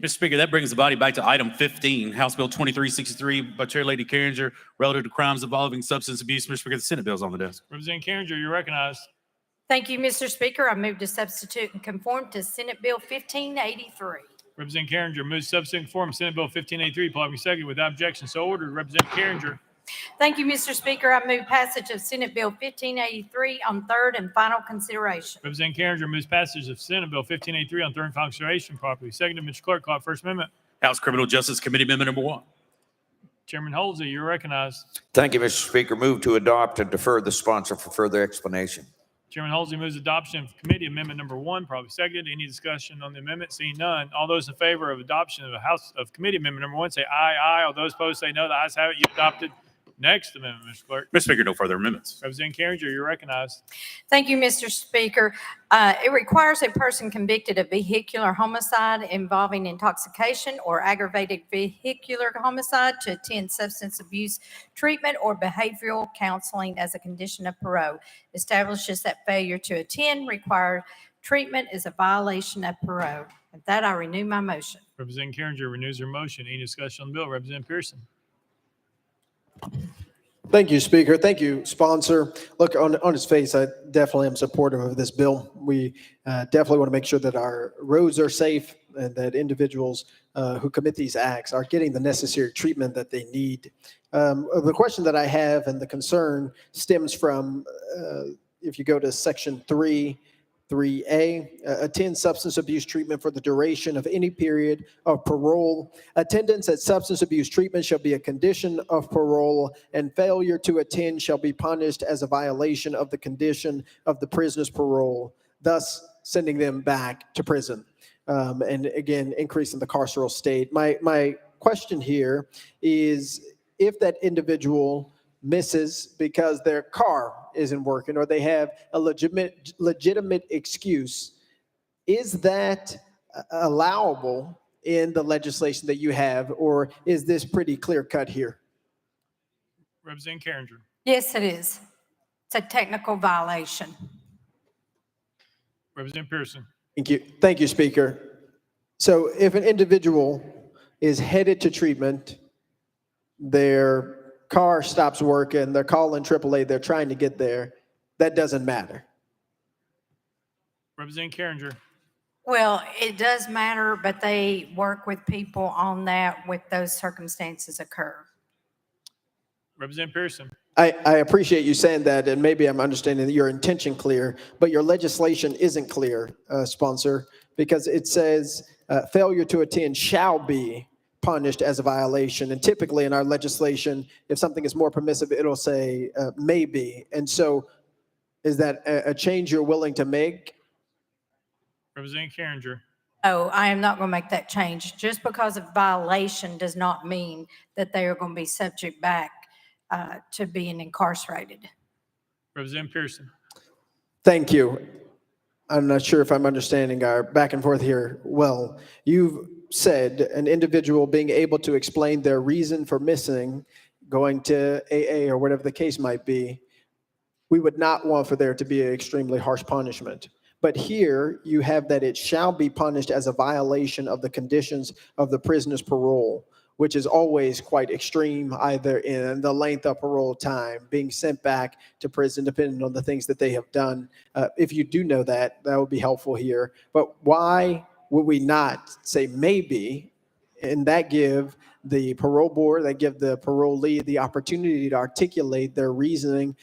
Mr. Speaker, that brings the body back to item 15, House Bill 2363 by Chair Lady Carringer, relative to crimes involving substance abuse. Mr. Speaker, the Senate bill is on the desk. Representative Carringer, you're recognized. Thank you, Mr. Speaker. I move to substitute and conform to Senate Bill 1583. Representative Carringer moves to substitute and conform Senate Bill 1583. Probably second without objection. So ordered. Representative Carringer. Thank you, Mr. Speaker. I move passage of Senate Bill 1583 on third and final consideration. Representative Carringer moves passage of Senate Bill 1583 on third and final consideration. Properly seconded. Mr. Clerk, call First Amendment. House Criminal Justice Committee Amendment number 1. Chairman Holsey, you're recognized. Thank you, Mr. Speaker. Move to adopt and defer the sponsor for further explanation. Chairman Holsey moves adoption of committee amendment number 1. Probably seconded. Any discussion on the amendment? Seeing none. All those in favor of adoption of committee amendment number 1 say aye, aye. All those opposed say no. The ayes have it. You adopted. Next amendment, Mr. Clerk. Mr. Speaker, no further amendments. Representative Carringer, you're recognized. Thank you, Mr. Speaker. It requires a person convicted of vehicular homicide involving intoxication or aggravated vehicular homicide to attend substance abuse treatment or behavioral counseling as a condition of parole. Establishes that failure to attend required treatment is a violation of parole. With that, I renew my motion. Representative Carringer renews her motion. Any discussion on the bill? Representative Pearson. Thank you, Speaker. Thank you, sponsor. Look, on its face, I definitely am supportive of this bill. We definitely want to make sure that our roads are safe and that individuals who commit these acts are getting the necessary treatment that they need. The question that I have and the concern stems from, if you go to section 3A, attend substance abuse treatment for the duration of any period of parole. Attendance at substance abuse treatment shall be a condition of parole, and failure to attend shall be punished as a violation of the condition of the prisoner's parole, thus sending them back to prison. And again, increasing the carceral state. My question here is, if that individual misses because their car isn't working or they have a legitimate excuse, is that allowable in the legislation that you have, or is this pretty clear cut here? Representative Carringer. Yes, it is. It's a technical violation. Representative Pearson. Thank you, Speaker. So if an individual is headed to treatment, their car stops working, they're calling AAA, they're trying to get there, that doesn't matter. Representative Carringer. Well, it does matter, but they work with people on that with those circumstances occur. Representative Pearson. I appreciate you saying that, and maybe I'm understanding your intention clear, but your legislation isn't clear, sponsor, because it says failure to attend shall be punished as a violation. And typically in our legislation, if something is more permissive, it'll say maybe. And so is that a change you're willing to make? Representative Carringer. Oh, I am not going to make that change. Just because of violation does not mean that they are going to be subject back to being incarcerated. Representative Pearson. Thank you. I'm not sure if I'm understanding our back and forth here well. You've said an individual being able to explain their reason for missing, going to AA or whatever the case might be, we would not want for there to be an extremely harsh punishment. But here you have that it shall be punished as a violation of the conditions of the prisoner's parole, which is always quite extreme, either in the length of parole time, being sent back to prison, depending on the things that they have done. If you do know that, that would be helpful here. But why would we not say maybe, and that give the parole board, that give the parolee the opportunity to articulate their reasoning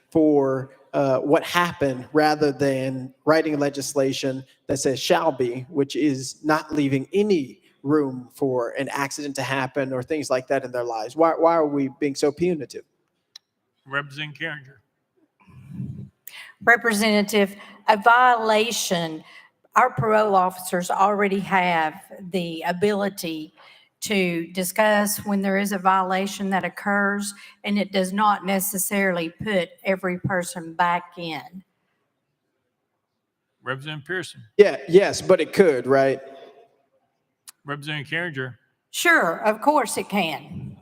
for what happened, rather than writing legislation that says shall be, which is not leaving any room for an accident to happen or things like that in their lives? Why are we being so punitive? Representative Carringer. Representative, a violation, our parole officers already have the ability to discuss when there is a violation that occurs, and it does not necessarily put every person back in. Representative Pearson. Yes, but it could, right? Representative Carringer. Sure, of course it can.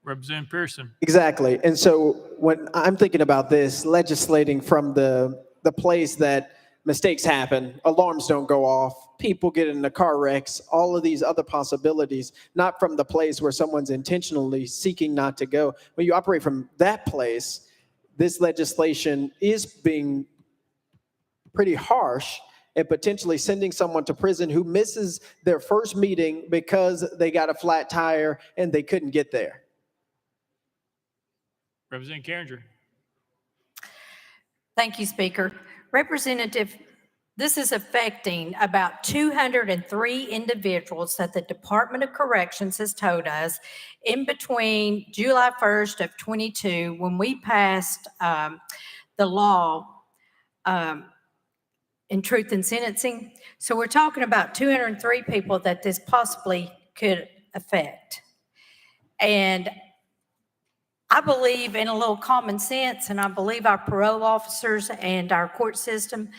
Representative Pearson. Exactly. And so when I'm thinking about this, legislating from the place that mistakes happen, alarms don't go off, people get into car wrecks, all of these other possibilities, not from the place where someone's intentionally seeking not to go. When you operate from that place, this legislation is being pretty harsh and potentially sending someone to prison who misses their first meeting because they got a flat tire and they couldn't get there. Representative Carringer. Thank you, Speaker. Representative, this is affecting about 203 individuals that the Department of Corrections has told us in between July 1st of 22, when we passed the law in truth and sentencing. So we're talking about 203 people that this possibly could affect. And I believe in a little common sense, and I believe our parole officers and our court system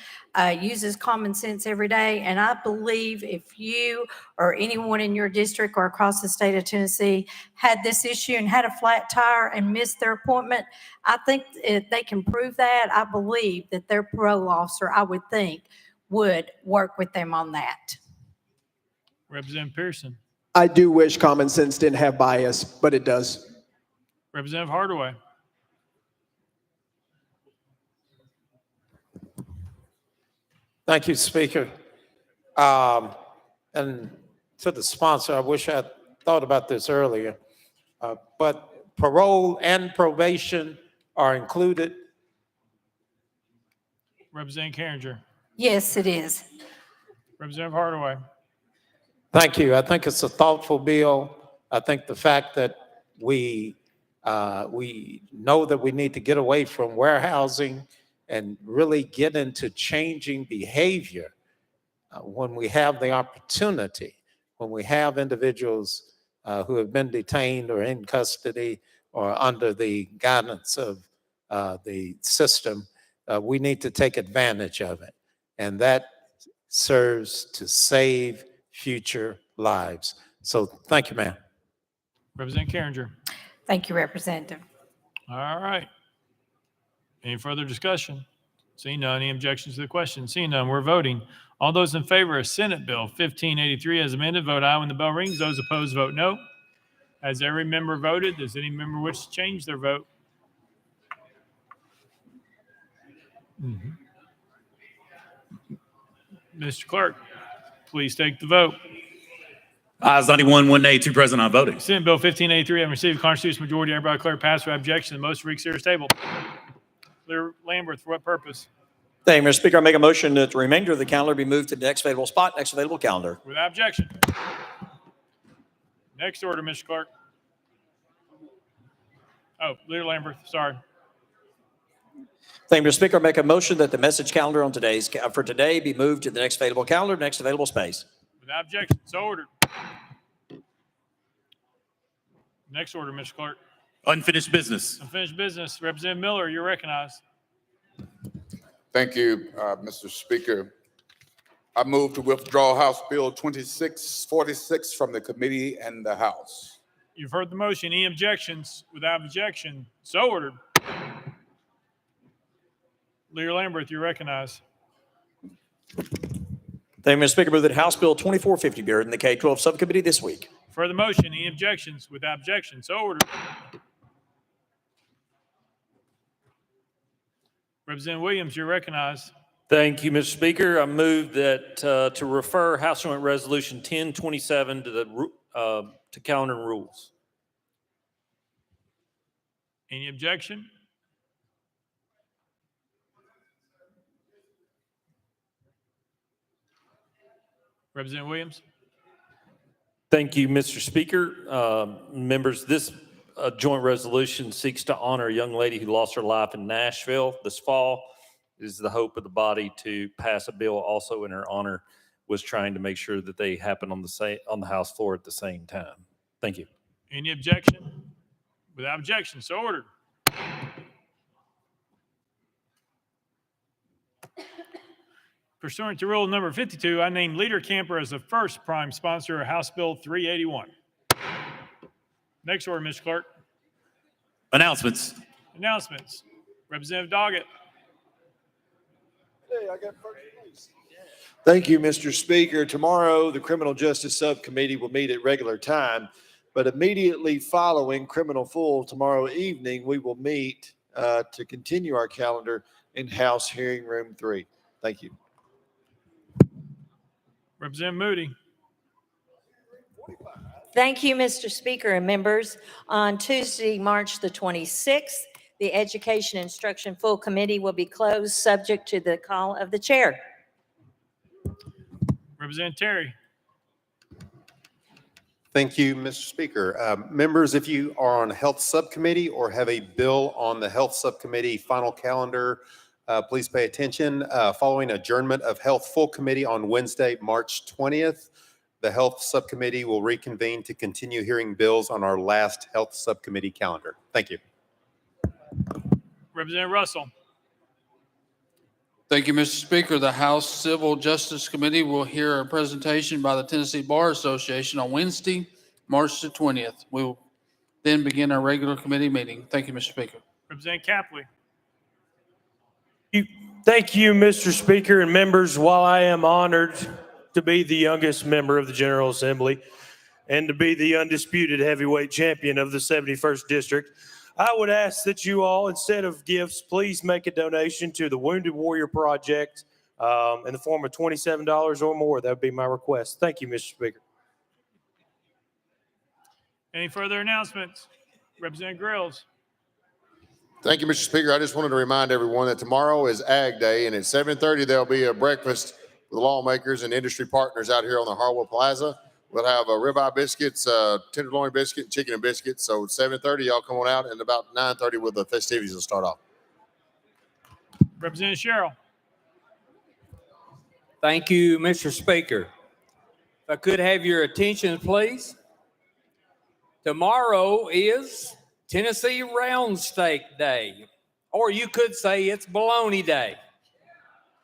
uses common sense every day. And I believe if you or anyone in your district or across the state of Tennessee had this issue and had a flat tire and missed their appointment, I think if they can prove that, I believe that their parole officer, I would think, would work with them on that. Representative Pearson. I do wish common sense didn't have bias, but it does. Representative Hardaway. Thank you, Speaker. And to the sponsor, I wish I had thought about this earlier, but parole and probation are included. Representative Carringer. Yes, it is. Representative Hardaway. Thank you. I think it's a thoughtful bill. I think the fact that we know that we need to get away from warehousing and really get into changing behavior when we have the opportunity, when we have individuals who have been detained or in custody or under the guidance of the system, we need to take advantage of it. And that serves to save future lives. So thank you, ma'am. Representative Carringer. Thank you, Representative. All right. Any further discussion? Seeing none, any objections to the question? Seeing none, we're voting. All those in favor of Senate Bill 1583 as amended, vote aye when the bell rings. Those opposed, vote no. Has every member voted? Does any member wish to change their vote? Mr. Clerk, please take the vote. Ayes 91, 1 nay, 2 present, not voting. Senate Bill 1583 having received a constitutional majority, everybody declare passed without objection. The motion reconsider is tabled. Leader Lambert, for what purpose? Thank you, Mr. Speaker. I make a motion that the remainder of the calendar be moved to the next available spot, next available calendar. Without objection. Next order, Mr. Clerk. Oh, Leader Lambert, sorry. Thank you, Mr. Speaker. I make a motion that the message calendar on for today be moved to the next available calendar, next available space. Without objection, so ordered. Next order, Mr. Clerk. Unfinished business. Unfinished business. Representative Miller, you're recognized. Thank you, Mr. Speaker. I move to withdraw House Bill 2646 from the committee and the House. You've heard the motion. Any objections? Without objection, so ordered. Leader Lambert, you're recognized. Thank you, Mr. Speaker. Move that House Bill 2450 be heard in the K-12 subcommittee this week. For the motion, any objections? Without objection, so ordered. Representative Williams, you're recognized. Thank you, Mr. Speaker. I move that to refer House Joint Resolution 1027 to the to calendar and rules. Any objection? Representative Williams. Thank you, Mr. Speaker. Members, this joint resolution seeks to honor a young lady who lost her life in Nashville this fall. It is the hope of the body to pass a bill also in her honor, was trying to make sure that they happen on the House floor at the same time. Thank you. Any objection? Without objection, so ordered. Pursuant to rule number 52, I name Leader Camper as the first prime sponsor of House Bill 381. Next order, Mr. Clerk. Announcements. Announcements. Representative Doggett. Hey, I got first place. Thank you, Mr. Speaker. Tomorrow, the Criminal Justice Subcommittee will meet at regular time, but immediately following Criminal Full tomorrow evening, we will meet to continue our calendar in House Hearing Room 3. Thank you. Representative Moody. Thank you, Mr. Speaker and members. On Tuesday, March the 26th, the Education Instruction Full Committee will be closed, subject to the call of the chair. Representative Terry. Thank you, Mr. Speaker. Members, if you are on Health Subcommittee or have a bill on the Health Subcommittee final calendar, please pay attention. Following adjournment of Health Full Committee on Wednesday, March 20th, The Health Subcommittee will reconvene to continue hearing bills on our last Health Subcommittee calendar. Thank you. Representative Russell. Thank you, Mr. Speaker. The House Civil Justice Committee will hear a presentation by the Tennessee Bar Association on Wednesday, March the 20th. We will then begin our regular committee meeting. Thank you, Mr. Speaker. Representative Capley. Thank you, Mr. Speaker and members. While I am honored to be the youngest member of the General Assembly and to be the undisputed heavyweight champion of the 71st District, I would ask that you all, instead of gifts, please make a donation to the Wounded Warrior Project in the form of $27 or more. That would be my request. Thank you, Mr. Speaker. Any further announcements? Representative Grills. Thank you, Mr. Speaker. I just wanted to remind everyone that tomorrow is Ag Day, and at 7:30 there'll be a breakfast with lawmakers and industry partners out here on the Harwood Plaza. We'll have ribeye biscuits, tenderloin biscuit, chicken and biscuits. So at 7:30, y'all come on out, and about 9:30 with the festivities will start off. Representative Sherrill. Thank you, Mr. Speaker. If I could have your attention, please. Tomorrow is Tennessee Round Steak Day, or you could say it's Bologna Day.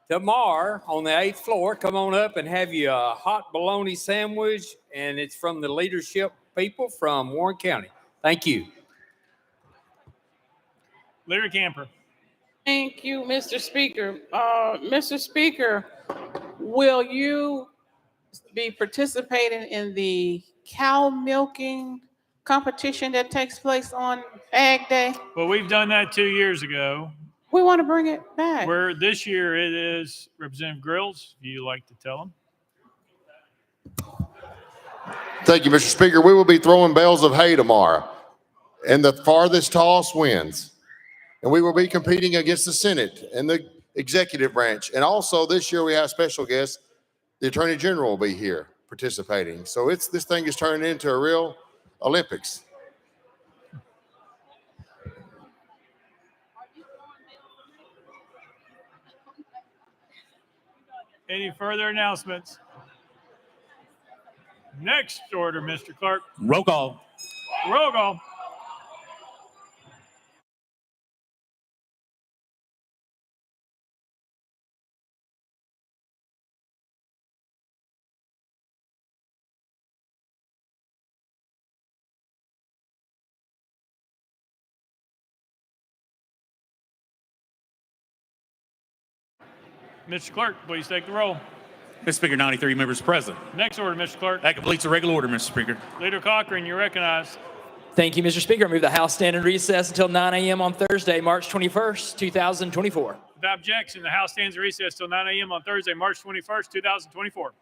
Tomorrow on the 8th floor, come on up and have you a hot bologna sandwich, and it's from the leadership people from Warren County. Thank you. Larry Camper. Thank you, Mr. Speaker. Mr. Speaker, will you be participating in the cow milking competition that takes place on Ag Day? Well, we've done that 2 years ago. We want to bring it back. Where this year it is Representative Grills. If you like to tell them. Thank you, Mr. Speaker. We will be throwing bales of hay tomorrow, and the farthest toss wins. And we will be competing against the Senate and the executive branch. And also this year we have special guests. The Attorney General will be here participating. So this thing is turning into a real Olympics. Any further announcements? Next order, Mr. Clerk. Roll call. Roll call. Mr. Clerk, please take the roll. Mr. Speaker, 93 members present. Next order, Mr. Clerk. That completes the regular order, Mr. Speaker. Leader Cochran, you're recognized. Thank you, Mr. Speaker. I move the House stand in recess until 9 a.m. on Thursday, March 21st, 2024. Without objection, the House stands in recess till 9 a.m. on Thursday, March 21st, 2024.